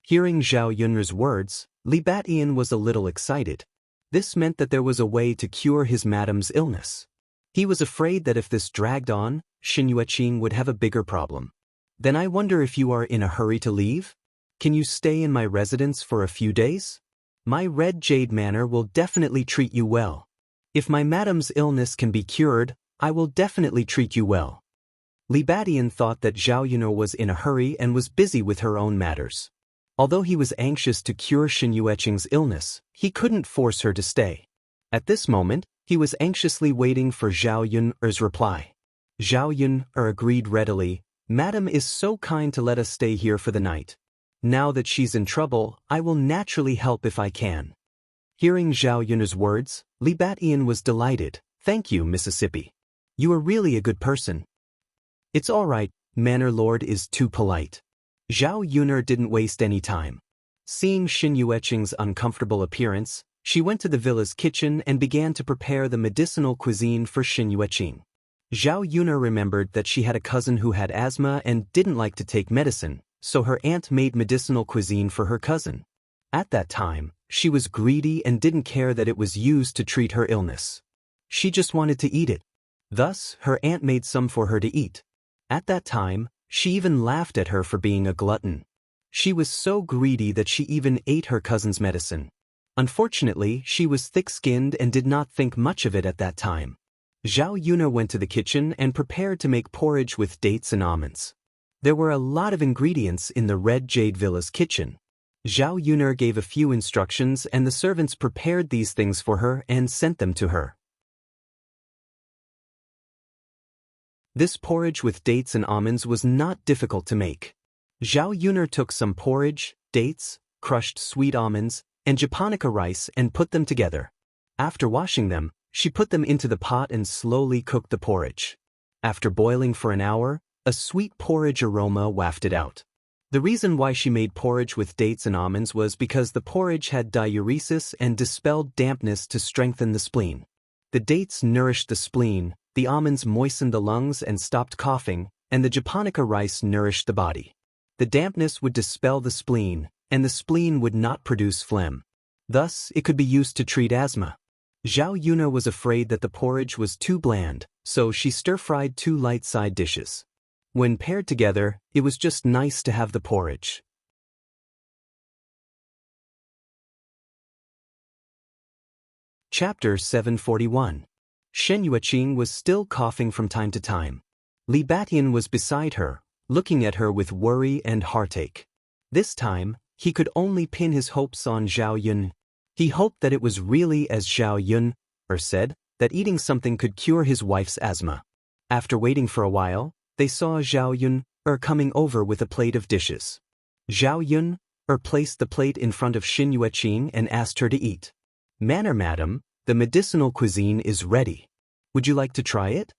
Hearing Zhao Yun's words, Li Batian was a little excited. This meant that there was a way to cure his madam's illness. He was afraid that if this dragged on, Xin Yueqing would have a bigger problem. Then I wonder if you are in a hurry to leave? Can you stay in my residence for a few days? My Red Jade Manor will definitely treat you well. If my madam's illness can be cured, I will definitely treat you well. Li Batian thought that Zhao Yun was in a hurry and was busy with her own matters. Although he was anxious to cure Xin Yueqing's illness, he couldn't force her to stay. At this moment, he was anxiously waiting for Zhao Yun's reply. Zhao Yun agreed readily. Madam is so kind to let us stay here for the night. Now that she's in trouble, I will naturally help if I can. Hearing Zhao Yun's words, Li Batian was delighted. Thank you, Mississippi. You are really a good person. It's all right, Manor Lord is too polite. Zhao Yun didn't waste any time. Seeing Xin Yueqing's uncomfortable appearance, she went to the villa's kitchen and began to prepare the medicinal cuisine for Xin Yueqing. Zhao Yun remembered that she had a cousin who had asthma and didn't like to take medicine, so her aunt made medicinal cuisine for her cousin. At that time, she was greedy and didn't care that it was used to treat her illness. She just wanted to eat it. Thus, her aunt made some for her to eat. At that time, she even laughed at her for being a glutton. She was so greedy that she even ate her cousin's medicine. Unfortunately, she was thick-skinned and did not think much of it at that time. Zhao Yun went to the kitchen and prepared to make porridge with dates and almonds. There were a lot of ingredients in the Red Jade Villa's kitchen. Zhao Yun gave a few instructions and the servants prepared these things for her and sent them to her. This porridge with dates and almonds was not difficult to make. Zhao Yun took some porridge, dates, crushed sweet almonds, and japonica rice and put them together. After washing them, she put them into the pot and slowly cooked the porridge. After boiling for an hour, a sweet porridge aroma wafted out. The reason why she made porridge with dates and almonds was because the porridge had diuresis and dispelled dampness to strengthen the spleen. The dates nourished the spleen, the almonds moistened the lungs and stopped coughing, and the japonica rice nourished the body. The dampness would dispel the spleen, and the spleen would not produce phlegm. Thus, it could be used to treat asthma. Zhao Yun was afraid that the porridge was too bland, so she stir-fried 2 light side dishes. When paired together, it was just nice to have the porridge. Chapter 741. Shen Yueqing was still coughing from time to time. Li Batian was beside her, looking at her with worry and heartache. This time, he could only pin his hopes on Zhao Yun. He hoped that it was really as Zhao Yun said, that eating something could cure his wife's asthma. After waiting for a while, they saw Zhao Yun coming over with a plate of dishes. Zhao Yun placed the plate in front of Shen Yueqing and asked her to eat. "Manner, madam, the medicinal cuisine is ready. Would you like to try it?"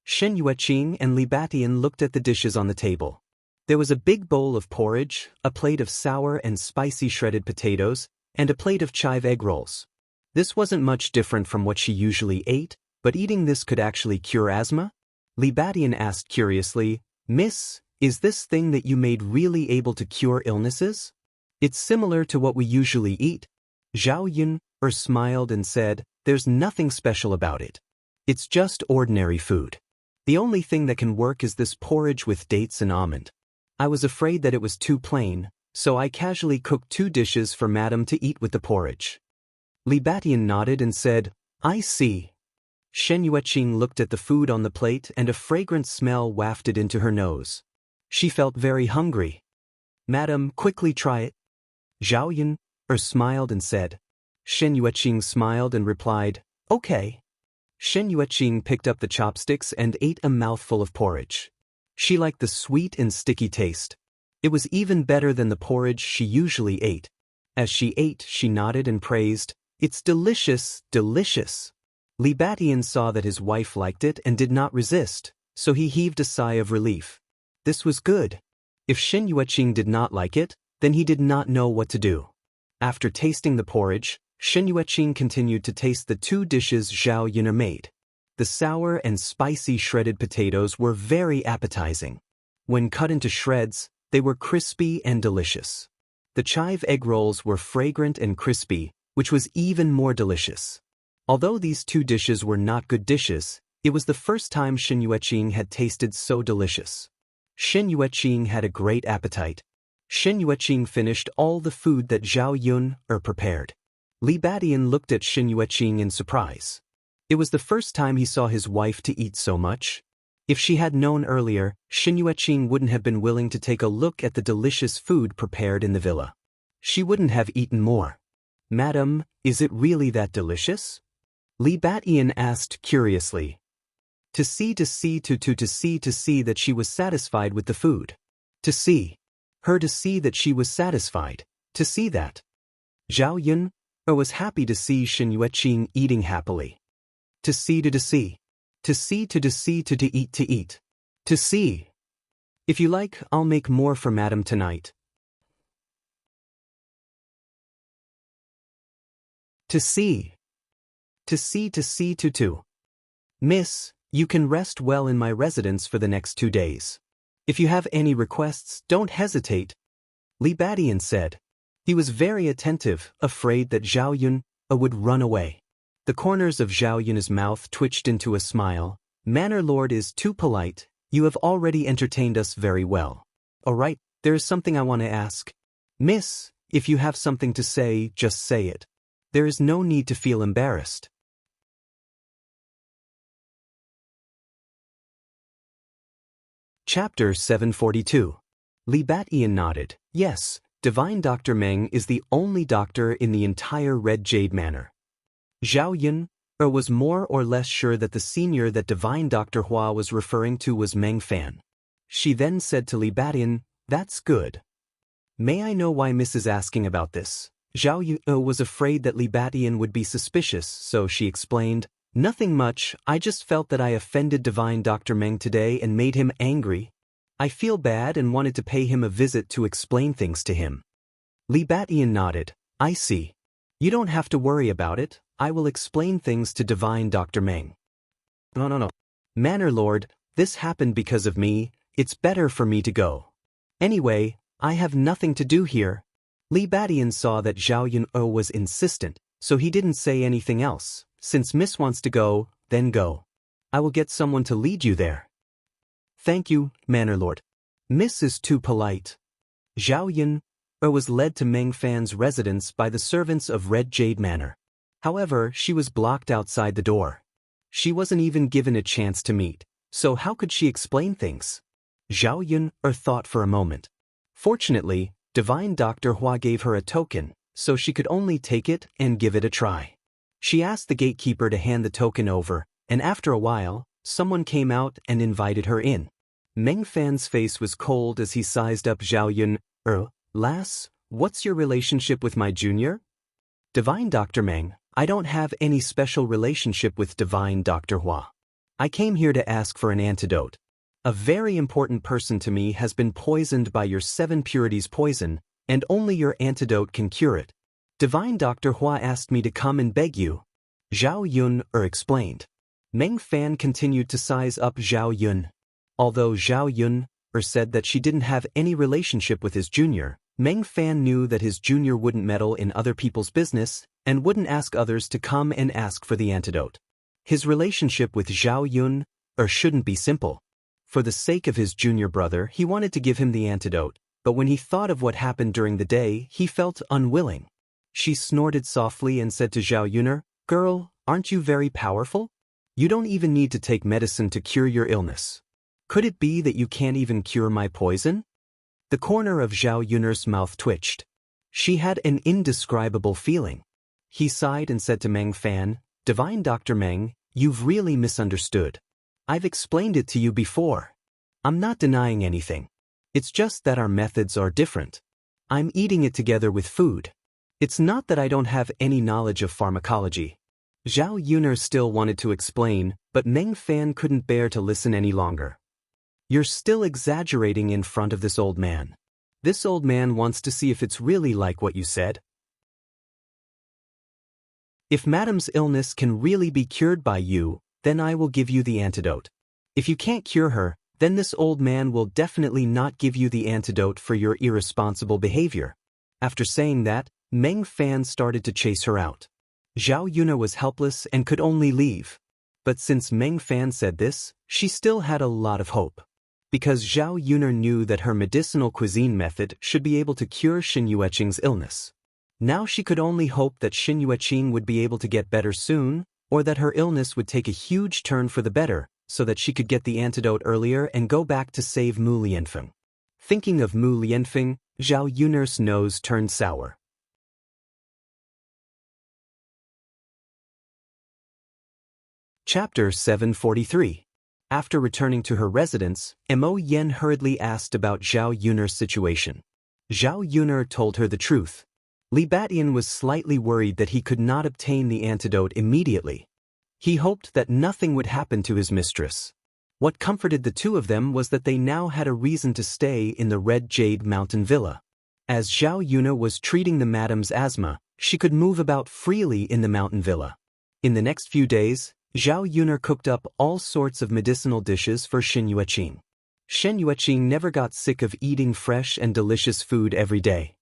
Shen Yueqing and Li Batian looked at the dishes on the table. There was a big bowl of porridge, a plate of sour and spicy shredded potatoes, and a plate of chive egg rolls. This wasn't much different from what she usually ate, but eating this could actually cure asthma? Li Batian asked curiously, "Miss, is this thing that you made really able to cure illnesses?" "It's similar to what we usually eat." Zhao Yun smiled and said, "There's nothing special about it. It's just ordinary food. The only thing that can work is this porridge with dates and almond. I was afraid that it was too plain, so I casually cooked 2 dishes for madam to eat with the porridge." Li Batian nodded and said, "I see." Shen Yueqing looked at the food on the plate and a fragrant smell wafted into her nose. She felt very hungry. "Madam, quickly try it." Zhao Yun smiled and said. Shen Yueqing smiled and replied, "Okay." Shen Yueqing picked up the chopsticks and ate a mouthful of porridge. She liked the sweet and sticky taste. It was even better than the porridge she usually ate. As she ate, she nodded and praised, "It's delicious, delicious." Li Batian saw that his wife liked it and did not resist, so he heaved a sigh of relief. This was good. If Shen Yueqing did not like it, then he did not know what to do. After tasting the porridge, Shen Yueqing continued to taste the 2 dishes Zhao Yun made. The sour and spicy shredded potatoes were very appetizing. When cut into shreds, they were crispy and delicious. The chive egg rolls were fragrant and crispy, which was even more delicious. Although these 2 dishes were not good dishes, it was the first time Shen Yueqing had tasted so delicious. Shen Yueqing had a great appetite. Shen Yueqing finished all the food that Zhao Yun prepared. Li Batian looked at Shen Yueqing in surprise. It was the first time he saw his wife to eat so much. If she had known earlier, Shen Yueqing wouldn't have been willing to take a look at the delicious food prepared in the villa. She wouldn't have eaten more. "Madam, is it really that delicious?" Li Batian asked curiously. To see that she was satisfied with the food. To see that she was satisfied. To see that. Zhao Yun was happy to see Shen Yueqing eating happily. To see. To eat. To see. "If you like, I'll make more for madam tonight." To see. "Miss, you can rest well in my residence for the next 2 days. If you have any requests, don't hesitate," Li Batian said. He was very attentive, afraid that Zhao Yun would run away. The corners of Zhao Yun's mouth twitched into a smile. "Manor Lord is too polite. You have already entertained us very well. All right, there is something I want to ask. Miss, if you have something to say, just say it. There is no need to feel embarrassed." Chapter 742. Li Batian nodded. "Yes, Divine Dr. Meng is the only doctor in the entire Red Jade Manor." Zhao Yun was more or less sure that the senior that Divine Dr. Hua was referring to was Meng Fan. She then said to Li Batian, "That's good. May I know why Miss is asking about this?" Zhao Yun was afraid that Li Batian would be suspicious, so she explained, "Nothing much, I just felt that I offended Divine Dr. Meng today and made him angry. I feel bad and wanted to pay him a visit to explain things to him." Li Batian nodded. "I see. You don't have to worry about it, I will explain things to Divine Dr. Meng." No. "Manor Lord, this happened because of me, it's better for me to go. Anyway, I have nothing to do here." Li Batian saw that Zhao Yun was insistent, so he didn't say anything else. "Since Miss wants to go, then go. I will get someone to lead you there." "Thank you, Manor Lord. Miss is too polite." Zhao Yun was led to Meng Fan's residence by the servants of Red Jade Manor. However, she was blocked outside the door. She wasn't even given a chance to meet, so how could she explain things? Zhao Yun thought for a moment. Fortunately, Divine Dr. Hua gave her a token, so she could only take it and give it a try. She asked the gatekeeper to hand the token over, and after a while, someone came out and invited her in. Meng Fan's face was cold as he sized up Zhao Yun. Lass, what's your relationship with my junior? Divine Dr. Meng, I don't have any special relationship with Divine Dr. Hua. I came here to ask for an antidote. A very important person to me has been poisoned by your 7 purities poison, and only your antidote can cure it. Divine Dr. Hua asked me to come and beg you. Zhao Yun explained. Meng Fan continued to size up Zhao Yun. Although Zhao Yun said that she didn't have any relationship with his junior, Meng Fan knew that his junior wouldn't meddle in other people's business and wouldn't ask others to come and ask for the antidote. His relationship with Zhao Yun shouldn't be simple. For the sake of his junior brother, he wanted to give him the antidote, but when he thought of what happened during the day, he felt unwilling. She snorted softly and said to Zhao Yun, "Girl, aren't you very powerful? You don't even need to take medicine to cure your illness. Could it be that you can't even cure my poison?" The corner of Zhao Yun's mouth twitched. She had an indescribable feeling. He sighed and said to Meng Fan, "Divine Dr. Meng, you've really misunderstood. I've explained it to you before. I'm not denying anything. It's just that our methods are different. I'm eating it together with food. It's not that I don't have any knowledge of pharmacology." Zhao Yun still wanted to explain, but Meng Fan couldn't bear to listen any longer. "You're still exaggerating in front of this old man. This old man wants to see if it's really like what you said. If Madame's illness can really be cured by you, then I will give you the antidote. If you can't cure her, then this old man will definitely not give you the antidote for your irresponsible behavior." After saying that, Meng Fan started to chase her out. Zhao Yun was helpless and could only leave. But since Meng Fan said this, she still had a lot of hope. Because Zhao Yun knew that her medicinal cuisine method should be able to cure Xin Yueqing's illness. Now she could only hope that Xin Yueqing would be able to get better soon, or that her illness would take a huge turn for the better, so that she could get the antidote earlier and go back to save Mu Lianfeng. Thinking of Mu Lianfeng, Zhao Yun's nose turned sour. Chapter 743. After returning to her residence, Mo Yen hurriedly asked about Zhao Yun's situation. Zhao Yun told her the truth. Li Batian was slightly worried that he could not obtain the antidote immediately. He hoped that nothing would happen to his mistress. What comforted the two of them was that they now had a reason to stay in the Red Jade Mountain Villa. As Zhao Yun was treating the madam's asthma, she could move about freely in the mountain villa. In the next few days, Zhao Yun cooked up all sorts of medicinal dishes for Xin Yueqing. Xin Yueqing never got sick of eating fresh and delicious food every day.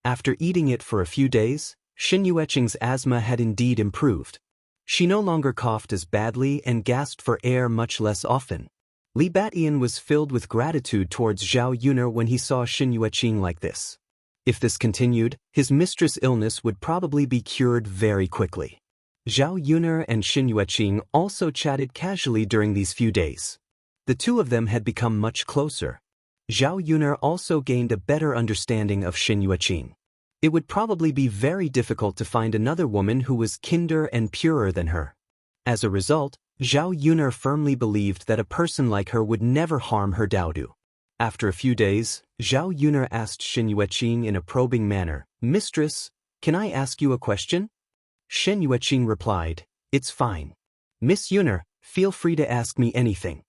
After eating it for a few days, Xin Yueqing's asthma had indeed improved. She no longer coughed as badly and gasped for air much less often. Li Batian was filled with gratitude towards Zhao Yun when he saw Xin Yueqing like this. If this continued, his mistress' illness would probably be cured very quickly. Zhao Yun and Xin Yueqing also chatted casually during these few days. The two of them had become much closer. Zhao Yun also gained a better understanding of Xin Yueqing. It would probably be very difficult to find another woman who was kinder and purer than her. As a result, Zhao Yun firmly believed that a person like her would never harm her Daodu. After a few days, Zhao Yun asked Xin Yueqing in a probing manner, "Mistress, can I ask you a question?" Xin Yueqing replied, "It's fine. Miss Yun, feel free to ask me anything."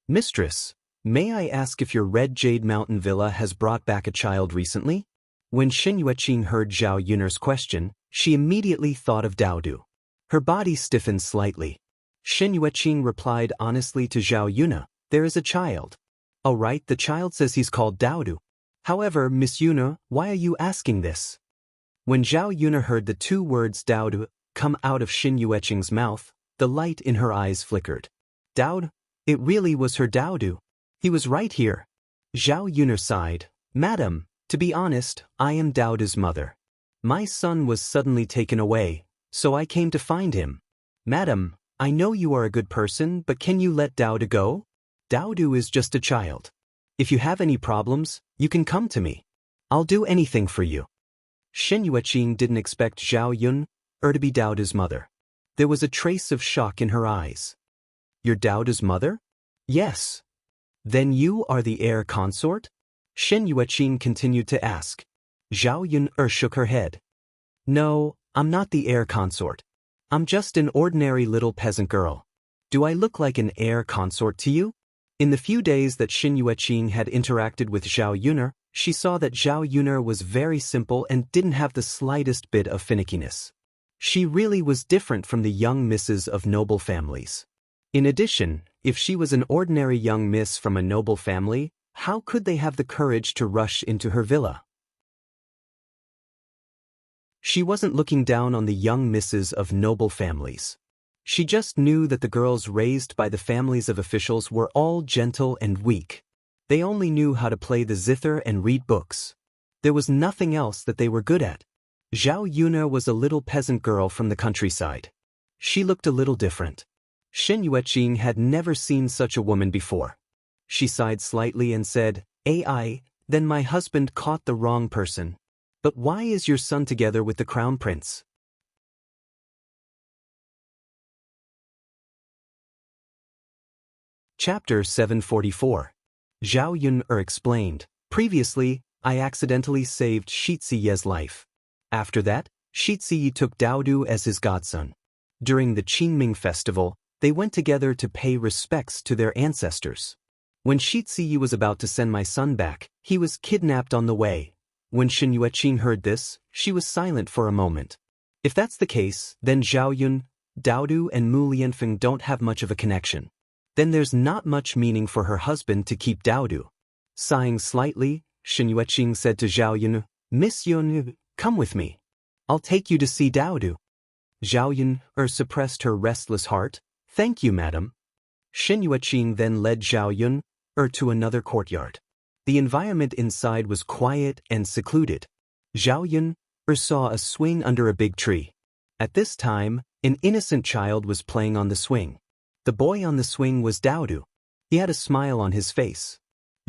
"Mistress, may I ask if your Red Jade Mountain Villa has brought back a child recently?" When Xin Yueqing heard Zhao Yun's question, she immediately thought of Daodu. Her body stiffened slightly. Xin Yueqing replied honestly to Zhao Yun, "There is a child." "Oh right, the child says he's called Daodu. However, Miss Yun, why are you asking this?" When Zhao Yun heard the two words Daodu come out of Xin Yueqing's mouth, the light in her eyes flickered. Daodu? It really was her Daodu. He was right here. Zhao Yun sighed, "Madam, to be honest, I am Daodu's mother. My son was suddenly taken away, So I came to find him. Madam, I know you are a good person, but can you let Daodu go? Daodu is just a child. If you have any problems, you can come to me. I'll do anything for you. Shen Yueqing didn't expect Zhao Yun to be Daodu's mother. There was a trace of shock in her eyes. You're Daodu's mother? Yes. Then you are the heir consort? Shen Yueqing continued to ask. Zhao Yun shook her head. No, I'm not the heir consort. I'm just an ordinary little peasant girl. Do I look like an heir consort to you? In the few days that Shen Yueqing had interacted with Zhao Yun'er, she saw that Zhao Yun'er was very simple and didn't have the slightest bit of finickiness. She really was different from the young misses of noble families. In addition, if she was an ordinary young miss from a noble family, how could they have the courage to rush into her villa? She wasn't looking down on the young misses of noble families. She just knew that the girls raised by the families of officials were all gentle and weak. They only knew how to play the zither and read books. There was nothing else that they were good at. Zhao Yun'er was a little peasant girl from the countryside. She looked a little different. Shen Yueqing had never seen such a woman before. She sighed slightly and said, "Ai, then my husband caught the wrong person. But why is your son together with the crown prince?" Chapter 744. Zhao Yun'er explained, "Previously, I accidentally saved Shiziye's life. After that, Shiziye took Daodu as his godson. During the Qingming festival, they went together to pay respects to their ancestors. When Shiziye was about to send my son back, he was kidnapped on the way." When Shen Yueqing heard this, she was silent for a moment. If that's the case, then Zhao Yun, Daodu and Mu Lianfeng don't have much of a connection. Then there's not much meaning for her husband to keep Daodu. Sighing slightly, Shen Yueqing said to Zhao Yun, "Miss Yun, come with me. I'll take you to see Daodu." Zhao Yun suppressed her restless heart. "Thank you, madam." Shen Yueqing then led Zhao Yun to another courtyard. The environment inside was quiet and secluded. Zhao Yun saw a swing under a big tree. At this time, an innocent child was playing on the swing. The boy on the swing was Daodu. He had a smile on his face.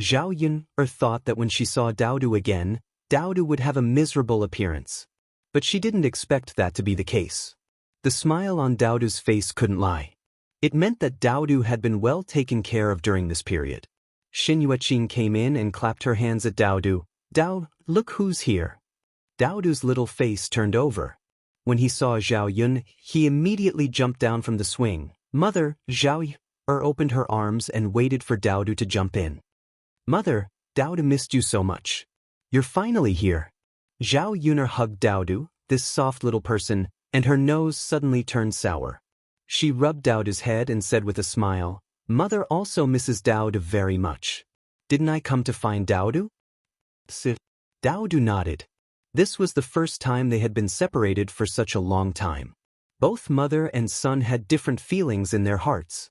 Zhao Yun thought that when she saw Daodu again, Daodu would have a miserable appearance. But she didn't expect that to be the case. The smile on Daodu's face couldn't lie. It meant that Daodu had been well taken care of during this period. Shen Yueqing came in and clapped her hands at Daodu. "Dao, look who's here." Daodu's little face turned over. When he saw Zhao Yun, he immediately jumped down from the swing. "Mother," Zhao Yun opened her arms and waited for Daodu to jump in. "Mother, Daodu missed you so much. You're finally here." Zhao Yun hugged Daodu, this soft little person, and her nose suddenly turned sour. She rubbed Daodu's head and said with a smile, "Mother also misses Daodu very much. Didn't I come to find Daodu?" Daodu nodded. This was the first time they had been separated for such a long time. Both mother and son had different feelings in their hearts.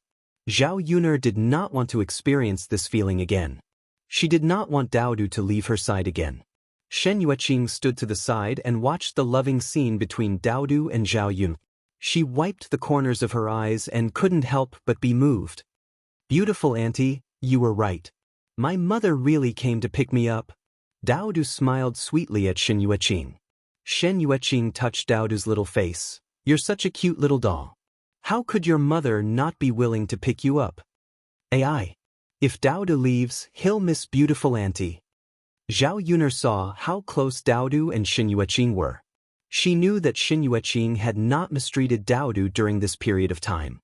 Zhao Yun'er did not want to experience this feeling again. She did not want Daodu to leave her side again. Shen Yueqing stood to the side and watched the loving scene between Daodu and Zhao Yun. She wiped the corners of her eyes and couldn't help but be moved. "Beautiful auntie, you were right. My mother really came to pick me up." Daodu smiled sweetly at Shen Yueqing. Shen Yueqing touched Daodu's little face. "You're such a cute little doll. How could your mother not be willing to pick you up?" "Ai. If Daodu leaves, he'll miss beautiful auntie." Zhao Yun'er saw how close Daodu and Shen Yueqing were. She knew that Shen Yueqing had not mistreated Daodu during this period of time.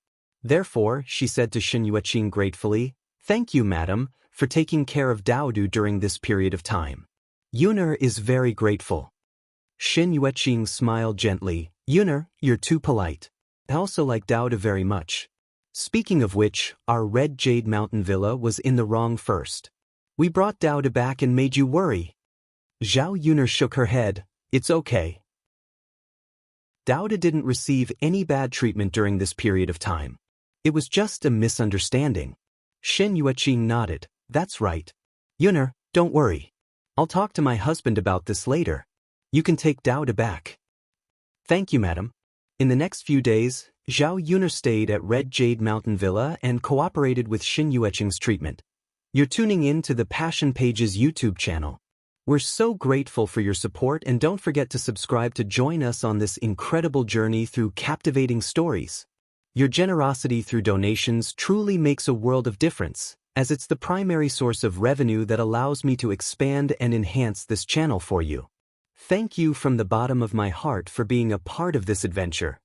Therefore, she said to Shen Yueqing gratefully, "Thank you, madam, for taking care of Daodu during this period of time." Yun'er is very grateful. Shen Yueqing smiled gently. "Yun'er, you're too polite. I also like Daodu very much. Speaking of which, our Red Jade Mountain Villa was in the wrong first. We brought Daodu back and made you worry." Zhao Yun'er shook her head. "It's okay. Daodu didn't receive any bad treatment during this period of time. It was just a misunderstanding." Shen Yueqing nodded. "That's right. Yun'er, don't worry. I'll talk to my husband about this later. You can take Daodu back." "Thank you, madam." In the next few days, Zhao Yuner stayed at Red Jade Mountain Villa and cooperated with Xin Yueqing's treatment. You're tuning in to the Passion Pages YouTube channel. We're so grateful for your support, and don't forget to subscribe to join us on this incredible journey through captivating stories. Your generosity through donations truly makes a world of difference, as it's the primary source of revenue that allows me to expand and enhance this channel for you. Thank you from the bottom of my heart for being a part of this adventure.